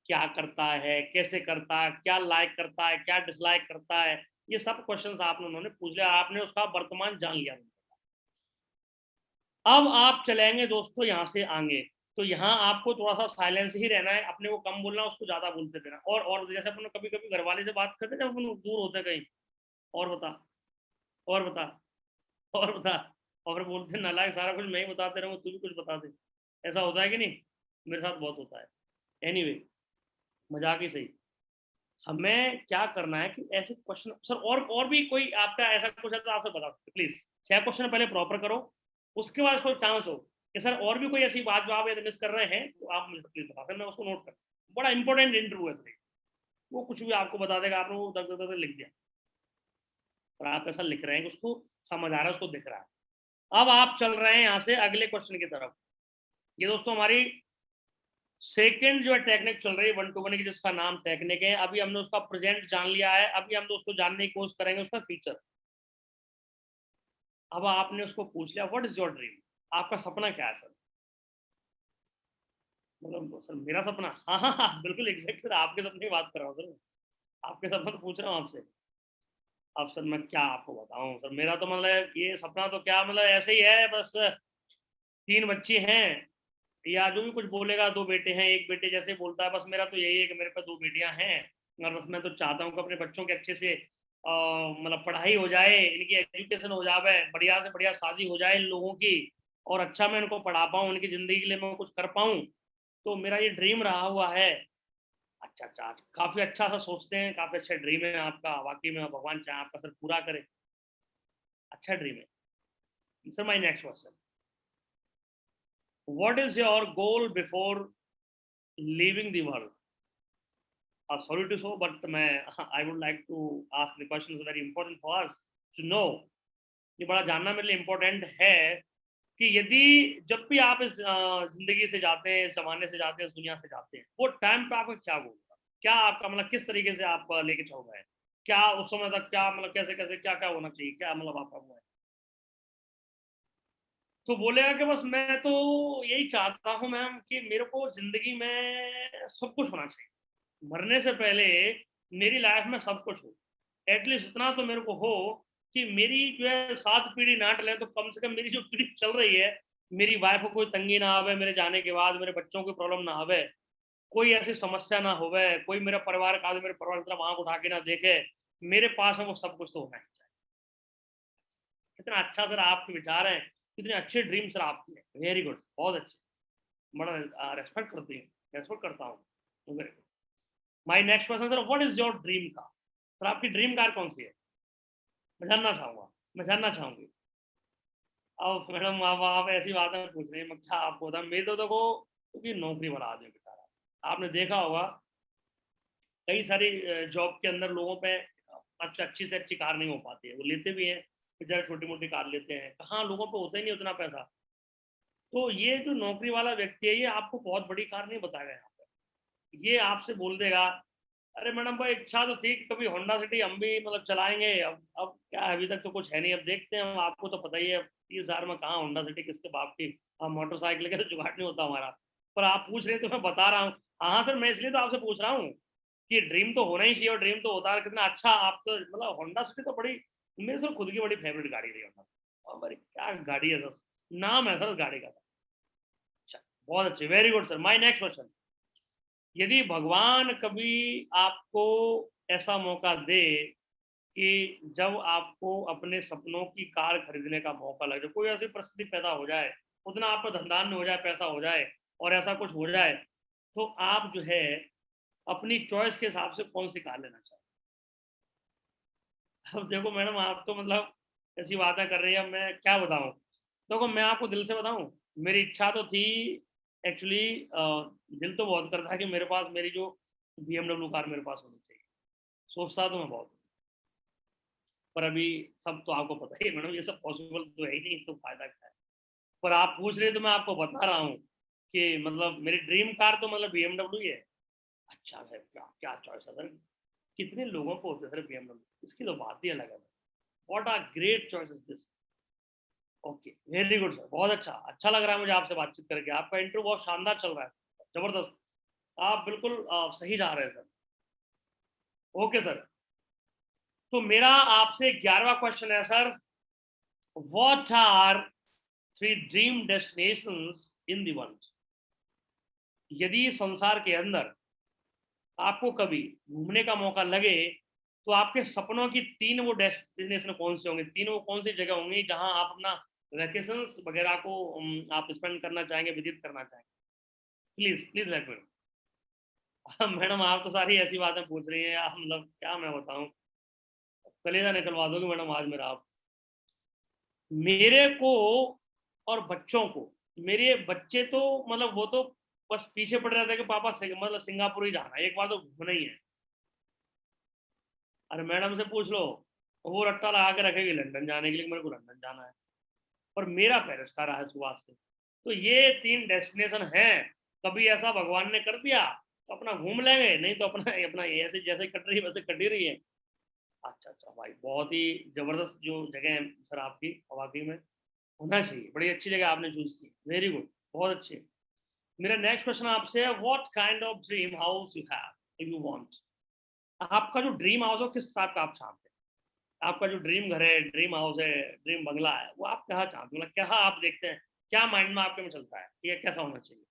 क्या करता है, कैसे करता है, क्या लाइक करता है, क्या डिसलाइक करता है, ये सब क्वेश्चंस आपने उन्होंने पूछ लिया, आपने उसका वर्तमान जान लिया। अब आप चलेंगे दोस्तों यहाँ से आगे, तो यहाँ आपको थोड़ा सा साइलेंस ही रहना है, अपने को कम बोलना, उसको ज्यादा बोलते देना, और जैसे अपन कभी कभी घर वाले से बात करते हैं जब अपन दूर होते हैं कहीं, और बता, और बता, और बता, और बोलते नालायक सारा कुछ मैं ही बताते रहूँ, तू भी कुछ बता दे, ऐसा होता है कि नहीं? मेरे साथ बहुत होता है। एनीवे, मजाक ही सही, हमें क्या करना है कि ऐसे क्वेश्चन सर, और भी कोई आपका ऐसा कुछ है तो आपसे बता सकते प्लीज, 6 क्वेश्चन पहले प्रॉपर करो, उसके बाद इसको चांस दो कि सर और भी कोई ऐसी बात जो आप यदि मिस कर रहे हैं तो आप मुझे प्लीज बता दें, मैं उसको नोट कर, बड़ा इंपॉर्टेंट इंटरव्यू है भाई, वो कुछ भी आपको बता देगा, आपने वो दर दर लिख दिया, और आप ऐसा लिख रहे हैं कि उसको समझ आ रहा है, उसको दिख रहा है। अब आप चल रहे हैं यहाँ से अगले क्वेश्चन की तरफ, ये दोस्तों हमारी सेकंड जो है टेक्निक चल रही है 1 to 1 की, जिसका नाम टेक्निक है। अभी हमने उसका प्रेजेंट जान लिया है, अभी हम दोस्तों जानने की कोशिश करेंगे उसका फ्यूचर। अब आपने उसको पूछ लिया व्हाट इज योर ड्रीम, आपका सपना क्या है सर? मतलब सर मेरा सपना, हाँ हाँ हाँ बिल्कुल एग्जैक्ट सर, आपके सपने की बात कर रहा हूँ सर, आपके सपना तो पूछ रहा हूँ आपसे। अब सर मैं क्या आपको बताऊं सर, मेरा तो मतलब ये सपना तो क्या मतलब ऐसे ही है, बस 3 बच्चे हैं, या जो भी कुछ बोलेगा, 2 बेटे हैं, एक बेटे जैसे बोलता है, बस मेरा तो यही है कि मेरे पास 2 बेटियां हैं, और बस मैं तो चाहता हूँ कि अपने बच्चों के अच्छे से मतलब पढ़ाई हो जाए, इनकी एजुकेशन हो जाए, बढ़िया से बढ़िया शादी हो जाए इन लोगों की, और अच्छा मैं इनको पढ़ा पाऊँ, उनकी ज़िंदगी के लिए मैं कुछ कर पाऊँ, तो मेरा ये ड्रीम रहा हुआ है। अच्छा अच्छा, काफ़ी अच्छा सा सोचते हैं, काफ़ी अच्छा ड्रीम है आपका, वाकई में भगवान चाहे आपका सर पूरा करे, अच्छा ड्रीम है sir. My next question, what is your goal before leaving the world? Sorry to so, but I would like to ask the question is very important for us to know. ये बड़ा जानना मेरे लिए इम्पोर्टेंट है कि यदि जब भी आप इस जिंदगी से जाते हैं, इस जमाने से जाते हैं, इस दुनिया से जाते हैं, वो टाइम पे आपका क्या गोल था, क्या आपका मतलब किस तरीके से आप लेके चल रहे हैं, क्या उस समय तक क्या मतलब कैसे कैसे क्या क्या होना चाहिए, क्या मतलब आपका वो है? तो बोलेगा कि बस मैं तो यही चाहता हूँ मैम कि मेरे को जिंदगी में सब कुछ होना चाहिए, मरने से पहले मेरी लाइफ में सब कुछ हो, एटलीस्ट इतना तो मेरे को हो कि मेरी जो है 7 पीढ़ी ना टले, तो कम से कम मेरी जो पीढ़ी चल रही है, मेरी वाइफ को कोई तंगी ना आवे, मेरे जाने के बाद मेरे बच्चों को प्रॉब्लम ना आवे, कोई ऐसी समस्या ना होवे, कोई मेरा परिवार का मेरे परिवार की तरफ आंख उठा के ना देखे, मेरे पास है वो सब कुछ तो होना ही चाहिए। कितना अच्छा सर आपके विचार हैं, कितने अच्छे ड्रीम सर आपके हैं, वेरी गुड, बहुत अच्छे, बड़ा रेस्पेक्ट करती हूँ, रेस्पेक्ट करता हूँ, very good. My next question sir, what is your dream car? Sir आपकी ड्रीम कार कौन सी है? मैं जानना चाहूँगा, मैं जानना चाहूँगी। अब मैडम आप ऐसी बातें पूछ रही हैं, मैं क्या आपको बताऊँ, मेरे तो देखो क्योंकि नौकरी वाला आदमी बेचारा, आपने देखा होगा कई सारी जॉब के अंदर लोगों पे अच्छी से अच्छी कार नहीं हो पाती है, वो लेते भी हैं बेचारे, छोटी मोटी कार लेते हैं, कहाँ लोगों पे होता ही नहीं उतना पैसा। तो ये जो नौकरी वाला व्यक्ति है, ये आपको बहुत बड़ी कार नहीं बताएगा यहाँ पे, ये आपसे बोल देगा अरे मैडम भाई इच्छा तो थी कि कभी होंडा सिटी हम भी मतलब चलाएंगे, अब क्या है, अभी तक तो कुछ है नहीं, अब देखते हैं, आपको तो पता ही है 30,000 में कहाँ होंडा सिटी किसके बाप की, मोटरसाइकिल के तो जुगाड़ नहीं होता हमारा। पर आप पूछ रहे हैं तो मैं बता रहा हूँ। हाँ सर, मैं इसलिए तो आपसे पूछ रहा हूँ कि ड्रीम तो होना ही चाहिए, और ड्रीम तो होता है, कितना अच्छा आप तो मतलब होंडा सिटी तो बड़ी, मेरे सर खुद की बड़ी फेवरेट गाड़ी रही होंडा, और बड़ी क्या गाड़ी है सर, नाम है सर गाड़ी का। अच्छा, बहुत अच्छे, very good sir. My next question, यदि भगवान कभी आपको ऐसा मौका दे कि जब आपको अपने सपनों की कार खरीदने का मौका लगे, कोई ऐसी परिस्थिति पैदा हो जाए, उतना आपका धंधान में हो जाए, पैसा हो जाए और ऐसा कुछ हो जाए, तो आप जो है अपनी चॉइस के हिसाब से कौन सी कार लेना चाहें? अब देखो मैडम, आप तो मतलब ऐसी बातें कर रही है, मैं क्या बताऊं। देखो मैं आपको दिल से बताऊं, मेरी इच्छा तो थी एक्चुअली, दिल तो बहुत करता है कि मेरे पास मेरी जो BMW कार मेरे पास होनी चाहिए, सोचता तो मैं बहुत, पर अभी सब तो आपको पता ही है मैडम, ये सब पॉसिबल तो है ही नहीं, तो फायदा क्या है। पर आप पूछ रहे तो मैं आपको बता रहा हूँ कि मतलब मेरी ड्रीम कार तो मतलब BMW ही है। अच्छा है, क्या क्या चॉइस है सर, कितने लोगों को होते हैं सर BMW, इसकी तो बात ही अलग है। What are great choice is this. Okay, very good sir, बहुत अच्छा, अच्छा लग रहा है मुझे आपसे बातचीत करके, आपका इंटरव्यू बहुत शानदार चल रहा है, जबरदस्त, आप बिल्कुल सही जा रहे हैं सर। ओके सर, तो मेरा आपसे 11वां क्वेश्चन है sir, what are 3 dream destinations in the world? यदि संसार के अंदर आपको कभी घूमने का मौका लगे, तो आपके सपनों की 3 वो डेस्टिनेशन कौन से होंगे, 3 वो कौन सी जगह होंगी जहां आप अपना वैकेशंस वगैरह को आप स्पेंड करना चाहेंगे, व्यतीत करना चाहेंगे? Please please let me know. Madam आप तो सारी ऐसी बातें पूछ रही हैं, आप मतलब क्या मैं बताऊं, कलेजा निकलवा दोगे मैडम आज मेरा आप। मेरे को और बच्चों को, मेरे बच्चे तो मतलब वो तो बस पीछे पड़ रहे थे कि पापा मतलब सिंगापुर ही जाना है, एक बार तो घूमना ही है। अरे मैडम से पूछ लो, वो रट्टा लगा के रखेगी लंदन जाने के लिए, मेरे को लंदन जाना है, और मेरा पेरिस का रहा है शुरुआत से। तो ये 3 डेस्टिनेशन हैं, कभी ऐसा भगवान ने कर दिया तो अपना घूम लेंगे, नहीं तो अपना अपना ऐसे जैसे कट रही है वैसे कट ही रही है। अच्छा अच्छा भाई, बहुत ही जबरदस्त जो जगह है सर आपकी, वाकई में होना चाहिए, बड़ी अच्छी जगह आपने चूज की, वेरी गुड, बहुत अच्छे। मेरा नेक्स्ट क्वेश्चन आपसे है, what kind of dream house you have you want? आपका जो ड्रीम हाउस हो किस टाइप का आप चाहते हैं? आपका जो ड्रीम घर है, ड्रीम हाउस है, ड्रीम बंगला है, वो आप कहाँ चाहते हैं, मतलब क्या आप देखते हैं, क्या माइंड में आपके में चलता है कि ये कैसा होना चाहिए?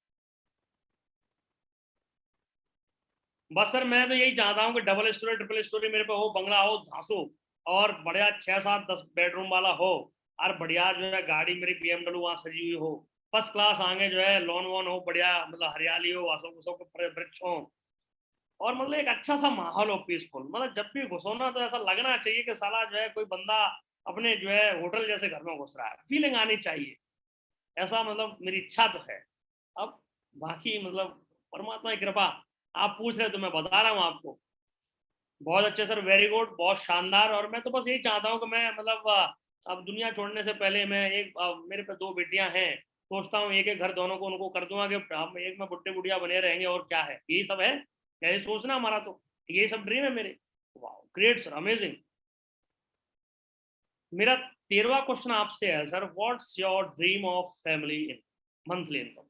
बस सर मैं तो यही चाहता हूँ कि डबल स्टोरी ट्रिपल स्टोरी मेरे पे हो, बंगला हो धांसू, और बढ़िया 6 7 10 बेडरूम वाला हो, और बढ़िया जो है गाड़ी मेरी BMW वहाँ सजी हुई हो, फर्स्ट क्लास, आगे जो है लॉन वॉन हो, बढ़िया मतलब हरियाली हो, अशोक अशोक के वृक्ष हो, और मतलब एक अच्छा सा माहौल हो पीसफुल, मतलब जब भी घुसो ना तो ऐसा लगना चाहिए कि साला जो है कोई बंदा अपने जो है होटल जैसे घर में घुस रहा है, फीलिंग आनी चाहिए, ऐसा मतलब मेरी इच्छा तो है। अब बाकी मतलब परमात्मा की कृपा, आप पूछ रहे तो मैं बता रहा हूँ आपको। बहुत अच्छे सर, वेरी गुड, बहुत शानदार, और मैं तो बस यही चाहता हूँ कि मैं मतलब अब दुनिया छोड़ने से पहले मैं एक मेरे पे 2 बेटियां हैं, सोचता हूँ एक एक घर दोनों को उनको कर दूंगा कि हम एक में बुढ़े बुढ़िया बने रहेंगे, और क्या है, यही सब है, यही सोचना हमारा, तो यही सब ड्रीम है मेरे। वाह ग्रेट सर, अमेजिंग। मेरा 13वां क्वेश्चन आपसे है sir, what's your dream of family in monthly income?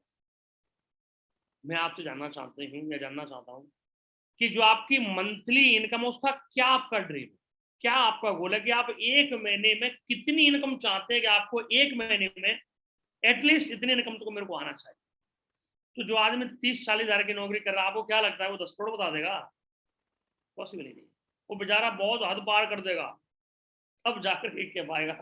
मैं आपसे जानना चाहती हूँ या जानना चाहता हूँ कि जो आपकी मंथली इनकम है उसका क्या आपका ड्रीम है, क्या आपका गोल है, कि आप एक महीने में कितनी इनकम चाहते हैं, कि आपको एक महीने में एटलीस्ट इतनी इनकम तो मेरे को आना चाहिए। तो जो आदमी 30 40 हज़ार की नौकरी कर रहा है, आपको क्या लगता है वो 10 करोड़ बता देगा? पॉसिबल ही नहीं, वो बेचारा बहुत हद पार कर देगा, तब जाकर के कह पाएगा।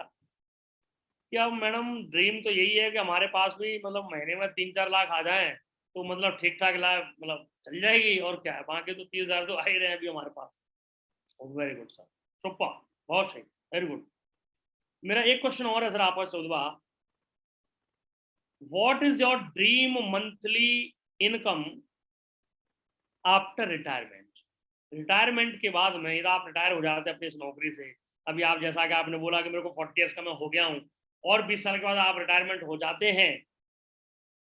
कि अब मैडम ड्रीम तो यही है कि हमारे पास भी मतलब महीने में 3-4 लाख आ जाएं तो मतलब ठीक ठाक लाइफ मतलब चल जाएगी, और क्या है, बाकी तो 30,000 तो आ ही रहे हैं अभी हमारे पास। वेरी गुड सर, सुपर, बहुत सही, वेरी गुड। मेरा एक क्वेश्चन और है सर आपका चौदवा, what is your dream monthly income after retirement? Retirement के बाद में, यदि आप रिटायर हो जाते हैं अपनी इस नौकरी से, अभी आप जैसा कि आपने बोला कि मेरे को 40 ईयर्स का मैं हो गया हूँ, और 20 साल के बाद आप रिटायरमेंट हो जाते हैं,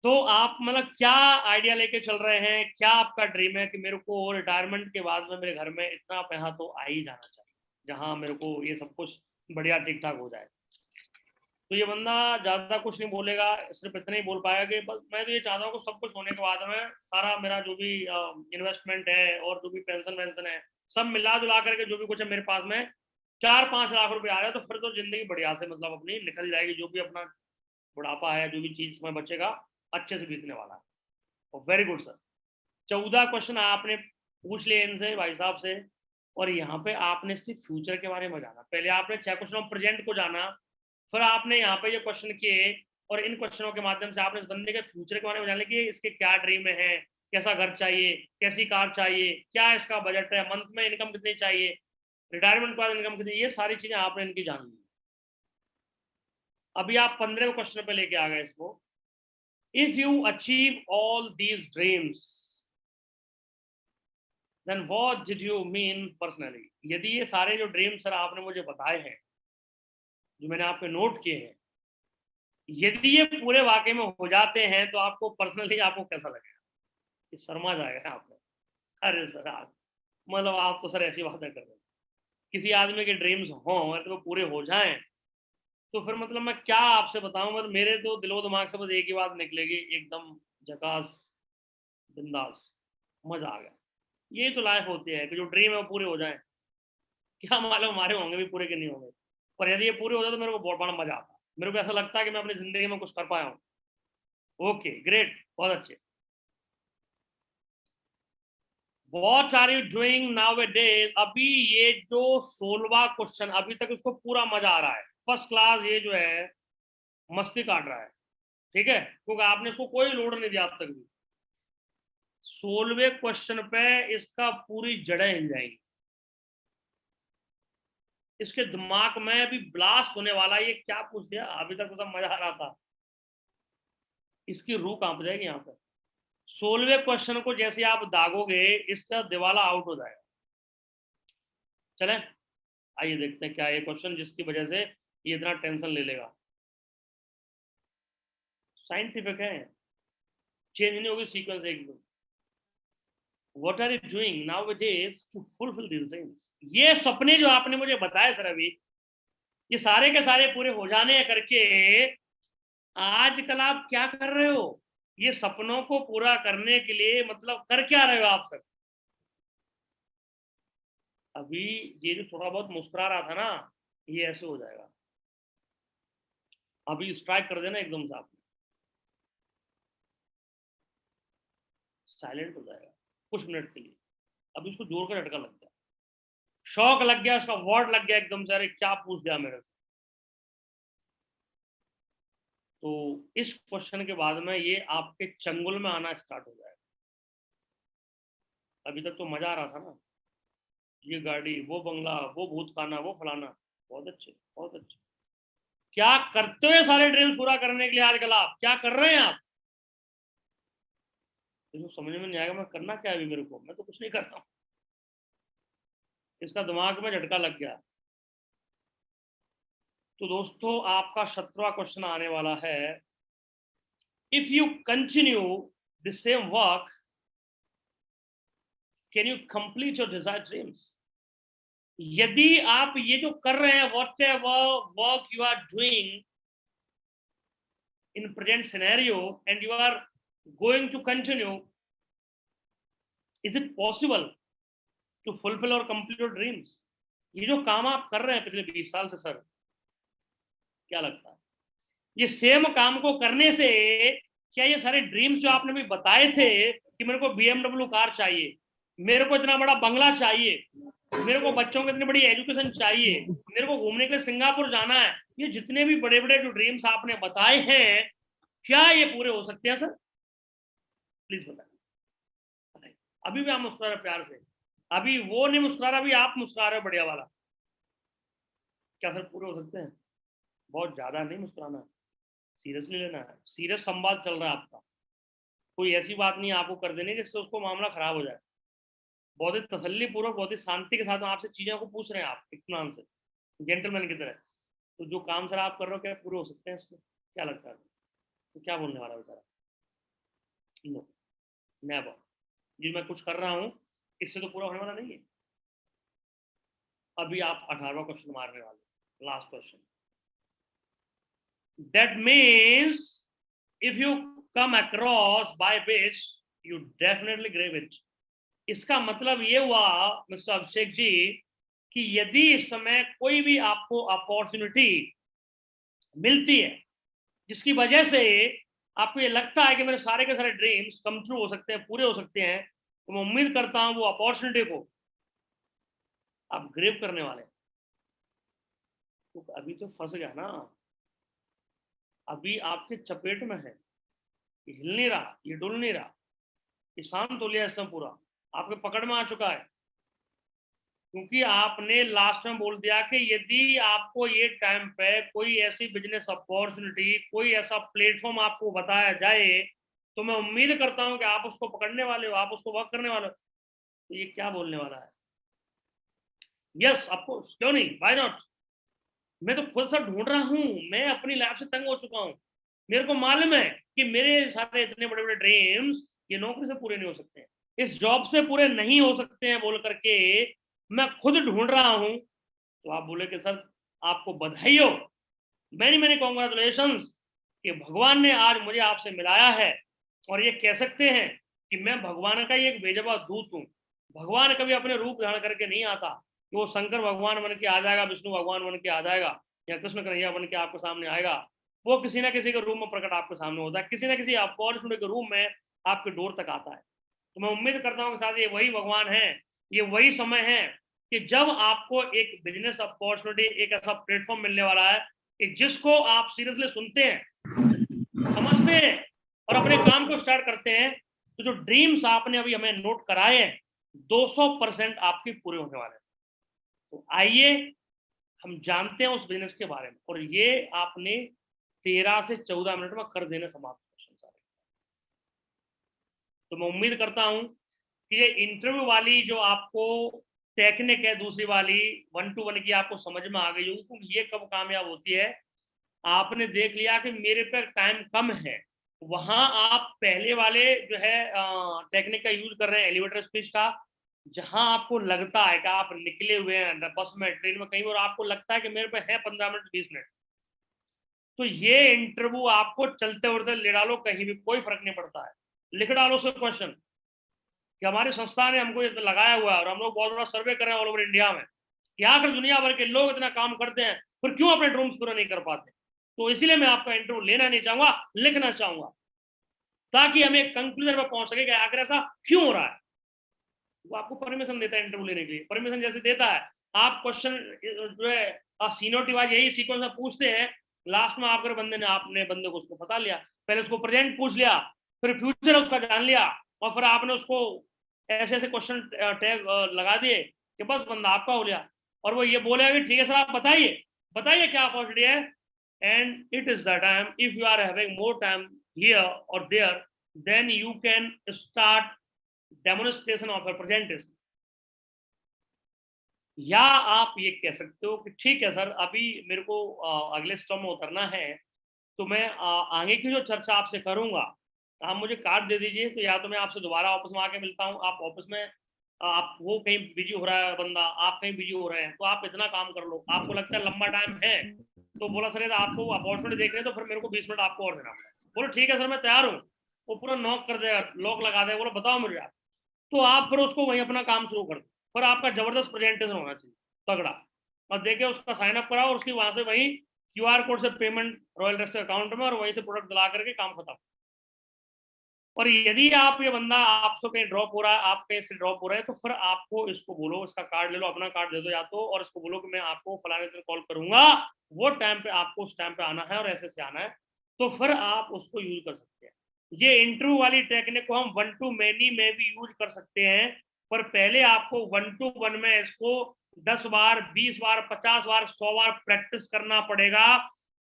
तो आप मतलब क्या आइडिया लेके चल रहे हैं, क्या आपका ड्रीम है कि मेरे को रिटायरमेंट के बाद में मेरे घर में इतना पैसा तो आ ही जाना चाहिए जहां मेरे को ये सब कुछ बढ़िया ठीक ठाक हो जाए? तो ये बंदा ज्यादा कुछ नहीं बोलेगा, सिर्फ इतना ही बोल पाएगा कि बस मैं तो ये चाहता हूँ कि सब कुछ होने के बाद में सारा मेरा जो भी इन्वेस्टमेंट है और जो भी पेंशन वेंशन है सब मिला जुला करके जो भी कुछ है मेरे पास में 4-5 लाख रुपए आ रहा है, तो फिर तो जिंदगी बढ़िया से मतलब अपनी निकल जाएगी, जो भी अपना बुढ़ापा है जो भी चीज में बचेगा अच्छे से बीतने वाला है। वेरी गुड सर, 14 क्वेश्चन आपने पूछ लिए इनसे भाई साहब से, और यहाँ पे आपने सिर्फ फ्यूचर के बारे में जाना। पहले आपने 6 क्वेश्चन प्रेजेंट को जाना, फिर आपने यहाँ पे ये क्वेश्चन किए, और इन क्वेश्चनों के माध्यम से आपने इस बंदे के फ्यूचर के बारे में जाने कि इसके क्या ड्रीम है, कैसा घर चाहिए, कैसी कार चाहिए, क्या इसका बजट है, मंथ में इनकम कितनी चाहिए, रिटायरमेंट के बाद इनकम कितनी, ये सारी चीजें आपने इनकी जान ली। अभी आप 15वें क्वेश्चन पे लेके आ गए इसको, if you achieve all these dreams then what did you mean personally? यदि ये सारे जो ड्रीम सर आपने मुझे बताए हैं, जो मैंने आपके नोट किए हैं, यदि ये पूरे वाकई में हो जाते हैं तो आपको पर्सनली आपको कैसा लगेगा? कि शर्मा जाएगा आपको, अरे सर आप मतलब आप तो सर ऐसी बातें कर रहे हैं, किसी आदमी के ड्रीम्स हों तो वो पूरे हो जाएं, तो फिर मतलब मैं क्या आपसे बताऊं, मतलब मेरे तो दिलो दिमाग से बस एक ही बात निकलेगी, एकदम झकास, बिंदास, मजा आ गया। ये तो लाइफ होती है कि जो ड्रीम है वो पूरे हो जाएं, क्या मालूम हमारे होंगे भी पूरे के नहीं होंगे, पर यदि ये पूरे हो जाए तो मेरे को बहुत बड़ा मजा आता है, मेरे को ऐसा लगता है कि मैं अपनी जिंदगी में कुछ कर पाया हूँ। ओके ग्रेट, बहुत अच्छे। What are you doing nowadays? अभी ये जो 16वां क्वेश्चन, अभी तक इसको पूरा मजा आ रहा है, फर्स्ट क्लास, ये जो है मस्ती काट रहा है, ठीक है, क्योंकि आपने इसको कोई लोड नहीं दिया अब तक भी। 16वें क्वेश्चन पे इसका पूरी जड़ें हिल जाएंगी, इसके दिमाग में भी ब्लास्ट होने वाला है, ये क्या पूछ दिया, अभी तक तो सब मजा आ रहा था, इसकी रूह कांप जाएगी यहाँ पे। 16वें क्वेश्चन को जैसे आप दागोगे इसका दिवाला आउट हो जाएगा। चले आइए देखते हैं क्या ये क्वेश्चन जिसकी वजह से ये इतना टेंशन ले लेगा। साइंटिफिक है, चेंज नहीं होगी सीक्वेंस एकदम। What are you doing nowadays to fulfill these dreams? ये सपने जो आपने मुझे बताए सर अभी, ये सारे के सारे पूरे हो जाने करके आजकल आप क्या कर रहे हो? ये सपनों को पूरा करने के लिए मतलब कर क्या रहे हो आप सर? अभी ये जो थोड़ा बहुत मुस्कुरा रहा था ना, ये ऐसे हो जाएगा, अभी स्ट्राइक कर देना एकदम से, आपने साइलेंट हो जाएगा कुछ मिनट के लिए। अभी उसको जोर का झटका लग गया, शौक लग गया, उसका वर्ड लग गया एकदम से, अरे क्या पूछ दिया मेरे से। तो इस क्वेश्चन के बाद में ये आपके चंगुल में आना स्टार्ट हो जाएगा। अभी तक तो मजा आ रहा था ना, ये गाड़ी, वो बंगला, वो भूत खाना, वो फलाना, बहुत अच्छे बहुत अच्छे। क्या करते हो सारे ड्रीम्स पूरा करने के लिए आजकल? आप क्या कर रहे हैं आप? तो समझ में नहीं आएगा मैं करना क्या है अभी मेरे को, मैं तो कुछ नहीं करता हूँ, इसका दिमाग में झटका लग गया। तो दोस्तों आपका 17वां क्वेश्चन आने वाला है, if you continue the same work can you complete your desired dreams? यदि आप ये जो कर रहे हैं, whatever work you are doing in present scenario and you are going to continue, is it possible to fulfil और कंप्लीट योर ड्रीम्स? ये जो काम आप कर रहे हैं पिछले 20 साल से सर, क्या लगता है ये सेम काम को करने से क्या ये सारे ड्रीम्स जो आपने भी बताए थे कि मेरे को BMW कार चाहिए, मेरे को इतना बड़ा बंगला चाहिए, मेरे को बच्चों को इतनी बड़ी एजुकेशन चाहिए, मेरे को घूमने के लिए सिंगापुर जाना है, ये जितने भी बड़े बड़े जो ड्रीम्स आपने बताए हैं, क्या ये पूरे हो सकते हैं सर? प्लीज बताइए। अभी भी आप मुस्कुरा रहे प्यार से, अभी वो नहीं मुस्कुरा रहा, अभी आप मुस्कुरा रहे हो बढ़िया वाला। क्या सर पूरे हो सकते हैं? बहुत ज्यादा नहीं मुस्कुराना, सीरियसली लेना है, सीरियस संवाद चल रहा है आपका, कोई ऐसी बात नहीं आपको कर देनी जिससे उसको मामला खराब हो जाए। बहुत ही तसल्ली पूर्वक, बहुत ही शांति के साथ आपसे चीजों को पूछ रहे हैं आप इत्मीनान से, जेंटलमैन की तरह। तो जो काम सर आप कर रहे हो क्या पूरे हो सकते हैं इससे? क्या लगता है? तो क्या बोलने वाला बेचारा? No, never. जी मैं कुछ कर रहा हूँ इससे तो पूरा होने वाला नहीं है। अभी आप 18वां क्वेश्चन मारने वाले, last question. That means if you come across by which you definitely grab it। इसका मतलब ये हुआ मिस्टर अभिषेक जी कि यदि इस समय कोई भी आपको अपॉर्चुनिटी मिलती है जिसकी वजह से आपको ये लगता है कि मेरे सारे के सारे ड्रीम्स कम ट्रू हो सकते हैं, पूरे हो सकते हैं, तो मैं उम्मीद करता हूं वो अपॉर्चुनिटी को आप ग्रेब करने वाले। तो अभी तो फंस गया ना, अभी आपके चपेट में है, ये हिल नहीं रहा, ये डुल नहीं रहा, ये शांत हो लिया इसमें पूरा, आपके पकड़ में आ चुका है। क्योंकि आपने लास्ट में बोल दिया कि यदि आपको ये टाइम पे कोई ऐसी बिजनेस अपॉर्चुनिटी, कोई ऐसा प्लेटफॉर्म आपको बताया जाए तो मैं उम्मीद करता हूं कि आप उसको पकड़ने वाले हो, आप उसको वर्क करने वाले हो। तो ये क्या बोलने वाला है? यस ऑफकोर्स, क्यों नहीं, व्हाई नॉट। मैं तो खुद से ढूंढ रहा हूँ, मैं अपनी लाइफ से तंग हो चुका हूँ, मेरे को मालूम है कि मेरे सारे इतने बड़े बड़े ड्रीम्स ये नौकरी से पूरे नहीं हो सकते हैं, इस जॉब से पूरे नहीं हो सकते हैं बोल करके मैं खुद ढूंढ रहा हूँ। तो आप बोले कि सर आपको बधाई हो, मैनी मैनी कॉन्ग्रेचुलेशंस कि भगवान ने आज मुझे आपसे मिलाया है। और ये कह सकते हैं कि मैं भगवान का ही एक बेजबा दूत हूँ। भगवान कभी अपने रूप धारण करके नहीं आता कि वो शंकर भगवान बन के आ जाएगा, विष्णु भगवान बन के आ जाएगा, या कृष्ण कन्हैया बन के आपके सामने आएगा। वो किसी ना किसी के रूप में प्रकट आपके सामने होता है, किसी ना किसी अपॉर्चुनिटी के रूप में आपके डोर तक आता है। तो मैं उम्मीद करता हूँ कि साथ ये वही भगवान है, ये वही समय है कि जब आपको एक बिजनेस अपॉर्चुनिटी, एक ऐसा प्लेटफॉर्म मिलने वाला है कि जिसको आप सीरियसली सुनते हैं, समझते हैं और अपने काम को स्टार्ट करते हैं, तो जो ड्रीम्स आपने अभी हमें नोट कराए हैं 200% आपके पूरे होने वाले हैं। तो आइए हम जानते हैं उस बिजनेस के बारे में, और ये आपने 13 से 14 मिनट में कर देने समाप्त क्वेश्चन सारे। तो मैं उम्मीद करता हूं कि ये इंटरव्यू वाली जो आपको टेक्निक है दूसरी वाली 1 to 1 की आपको समझ में आ गई होगी, क्योंकि ये कब कामयाब होती है, आपने देख लिया कि मेरे पे टाइम कम है, वहां आप पहले वाले जो है टेक्निक का यूज कर रहे हैं, एलिवेटर स्पीच का, जहां आपको लगता है कि आप निकले हुए हैं बस में, ट्रेन में, कहीं और आपको लगता है कि मेरे पे है 15 मिनट 20 मिनट, तो ये इंटरव्यू आपको चलते उड़ते ले डालो, कहीं भी कोई फर्क नहीं पड़ता है, लिख डालो उसका क्वेश्चन कि हमारी संस्था ने हमको लगाया हुआ है और हम लोग बहुत बड़ा सर्वे कर रहे हैं ऑल ओवर इंडिया में, यहाँ कर दुनिया भर के लोग इतना काम करते हैं फिर क्यों अपने ड्रीम्स पूरा नहीं कर पाते। तो इसीलिए मैं आपका इंटरव्यू लेना नहीं चाहूंगा, लिखना चाहूंगा, ताकि हम एक कंक्लूजन पर पहुंच सके कि आखिर ऐसा क्यों हो रहा है। वो आपको परमिशन देता है इंटरव्यू लेने के लिए, परमिशन जैसे देता है, आप क्वेश्चन जो है सीनियरिटी वाइज यही सीक्वेंस में पूछते हैं, लास्ट में आपके बंदे ने आपने बंदे को उसको बता लिया, पहले उसको प्रेजेंट पूछ लिया, फिर फ्यूचर उसका जान लिया, और फिर आपने उसको ऐसे ऐसे क्वेश्चन टैग लगा दिए कि बस बंदा आपका हो गया। और वो ये बोलेगा कि ठीक है सर आप बताइए, बताइए क्या अपॉर्चुनिटी है, and it is the time, if you are having more time here और there, then you can start demonstration of a presentation. या आप ये कह सकते हो कि ठीक है सर अभी मेरे को अगले स्टॉप में उतरना है, तो मैं आगे की जो चर्चा आपसे करूंगा, आप मुझे कार्ड दे दीजिए, तो या तो मैं आपसे दोबारा ऑफिस में आके मिलता हूँ, आप ऑफिस में आप वो कहीं बिजी हो रहा है बंदा, आप कहीं बिजी हो रहे हैं, तो आप इतना काम कर लो, आपको लगता है लंबा टाइम है, तो बोला सर आपको अपॉर्चुनिटी देख रहे हैं तो फिर मेरे को 20 मिनट आपको और देना पड़ेगा। बोलो ठीक है सर मैं तैयार हूँ, वो पूरा नॉक कर देगा, लॉक लगा देगा, बोलो बताओ मुझे आप, तो आप फिर उसको वहीं अपना काम शुरू कर दो, फिर आपका जबरदस्त प्रेजेंटेशन होना चाहिए तगड़ा, और देखिए उसका साइन अप कराओ और उसकी वहां से वहीं क्यूआर कोड से पेमेंट रॉयल रेस्ट अकाउंट में, और वहीं से प्रोडक्ट दिला करके काम खत्म। और यदि आप ये बंदा आपसे कहीं ड्रॉप हो रहा है, आप कहीं से ड्रॉप हो रहे हैं, तो फिर आपको इसको बोलो, इसका कार्ड ले लो, अपना कार्ड दे दो या तो, और इसको बोलो कि मैं आपको फलाने दिन कॉल करूंगा, वो टाइम पे आपको उस टाइम पे आना है और ऐसे से आना है, तो फिर आप उसको यूज कर सकते हैं। ये इंटरव्यू वाली टेक्निक को हम 1 to many में भी यूज कर सकते हैं, पर पहले आपको 1 to 1 में इसको 10 बार, 20 बार, 50 बार, 100 बार प्रैक्टिस करना पड़ेगा।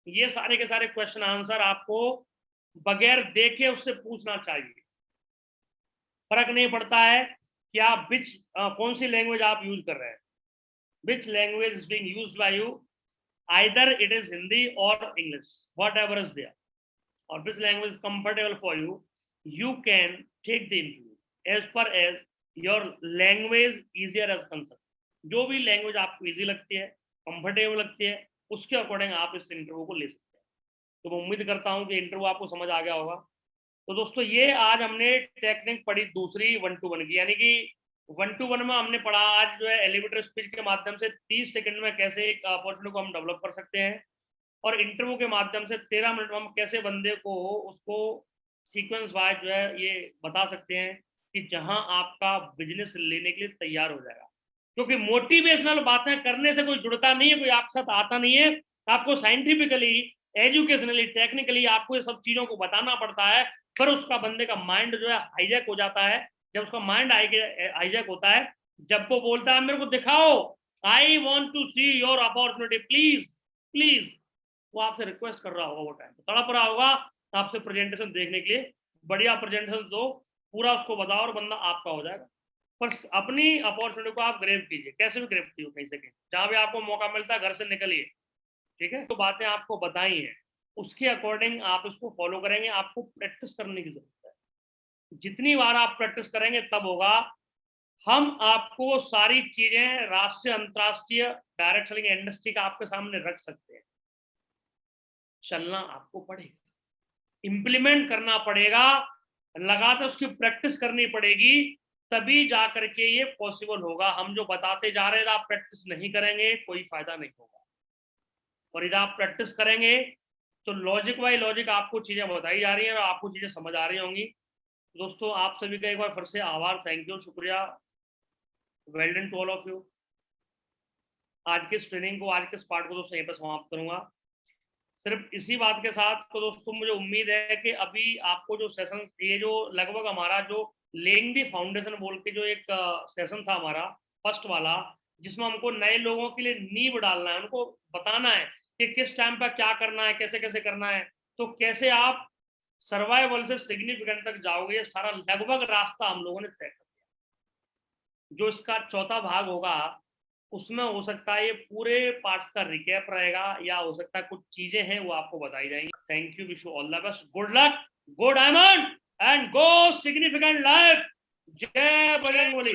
ये सारे के सारे क्वेश्चन आंसर आपको बगैर देखे उससे पूछना चाहिए। फर्क नहीं पड़ता है कि आप कौन सी लैंग्वेज आप यूज कर रहे हैं, which language is being used by you, either it is Hindi or English, whatever is there, or which language is comfortable for you, you can take the interview as far as your language easier as concerned. जो भी लैंग्वेज आपको इजी लगती है, कंफर्टेबल लगती है, उसके अकॉर्डिंग आप इस इंटरव्यू को ले सकते हैं। तो मैं उम्मीद करता हूँ कि इंटरव्यू आपको समझ आ गया होगा। तो दोस्तों ये आज हमने टेक्निक पढ़ी दूसरी 1 to 1 की, यानी कि 1 to 1 में हमने पढ़ा आज जो है एलिवेटर स्पीच के माध्यम से 30 सेकंड में कैसे एक अपॉर्चुनिटी को हम डेवलप कर सकते हैं, और इंटरव्यू के माध्यम से 13 मिनट में हम कैसे बंदे को उसको सीक्वेंस वाइज जो है ये बता सकते हैं कि जहां आपका बिजनेस लेने के लिए तैयार हो जाएगा। क्योंकि मोटिवेशनल बातें करने से कोई जुड़ता नहीं है, कोई आपके साथ आता नहीं है। आपको साइंटिफिकली, एजुकेशनली, टेक्निकली आपको ये सब चीजों को बताना पड़ता है, फिर उसका बंदे का माइंड जो है हाईजैक हो जाता है। जब उसका माइंड हाईजैक होता है, जब वो बोलता है मेरे को दिखाओ, I want to see your opportunity, please please, वो आपसे रिक्वेस्ट कर रहा होगा, वो टाइम तड़प रहा होगा आपसे प्रेजेंटेशन देखने के लिए, बढ़िया प्रेजेंटेशन दो, पूरा उसको बताओ और बंदा आपका हो जाएगा। पर अपनी अपॉर्चुनिटी को आप ग्रैब कीजिए, कैसे भी ग्रैब कीजिए, कहीं से कहीं जहां भी आपको मौका मिलता है घर से निकलिए, ठीक है। तो बातें आपको बताई हैं, उसके अकॉर्डिंग आप इसको फॉलो करेंगे। आपको प्रैक्टिस करने की जरूरत है, जितनी बार आप प्रैक्टिस करेंगे तब होगा। हम आपको सारी चीजें राष्ट्रीय, अंतरराष्ट्रीय, डायरेक्ट सेलिंग इंडस्ट्री का आपके सामने रख सकते हैं। चलना आपको पड़ेगा, इंप्लीमेंट करना पड़ेगा, लगातार उसकी प्रैक्टिस करनी पड़ेगी, तभी जा करके ये पॉसिबल होगा। हम जो बताते जा रहे हैं, आप प्रैक्टिस नहीं करेंगे कोई फायदा नहीं होगा, और यदि आप प्रैक्टिस करेंगे तो लॉजिक बाय लॉजिक आपको चीजें बताई जा रही हैं और आपको चीजें समझ आ रही होंगी। दोस्तों आप सभी का एक बार फिर से आभार, थैंक यू, शुक्रिया, well done to all of you. आज के इस ट्रेनिंग को, आज के इस पार्ट को दोस्तों यहीं पर समाप्त करूंगा, सिर्फ इसी बात के साथ। तो दोस्तों मुझे उम्मीद है कि अभी आपको जो सेशन, ये जो लगभग हमारा जो लेइंग द फाउंडेशन बोल के जो एक सेशन था हमारा फर्स्ट वाला, जिसमें हमको नए लोगों के लिए नींव डालना है, उनको बताना है कि किस टाइम पर क्या करना है, कैसे कैसे करना है, तो कैसे आप सर्वाइवल से सिग्निफिकेंट तक जाओगे, ये सारा लगभग रास्ता हम लोगों ने तय कर दिया। जो इसका चौथा भाग होगा उसमें हो सकता है ये पूरे पार्ट्स का रिकैप रहेगा, या हो सकता है कुछ चीजें हैं वो आपको बताई जाएंगी। Thank you, wish you all the best, good luck, go diamond and go significant life. जय बजरंगबली।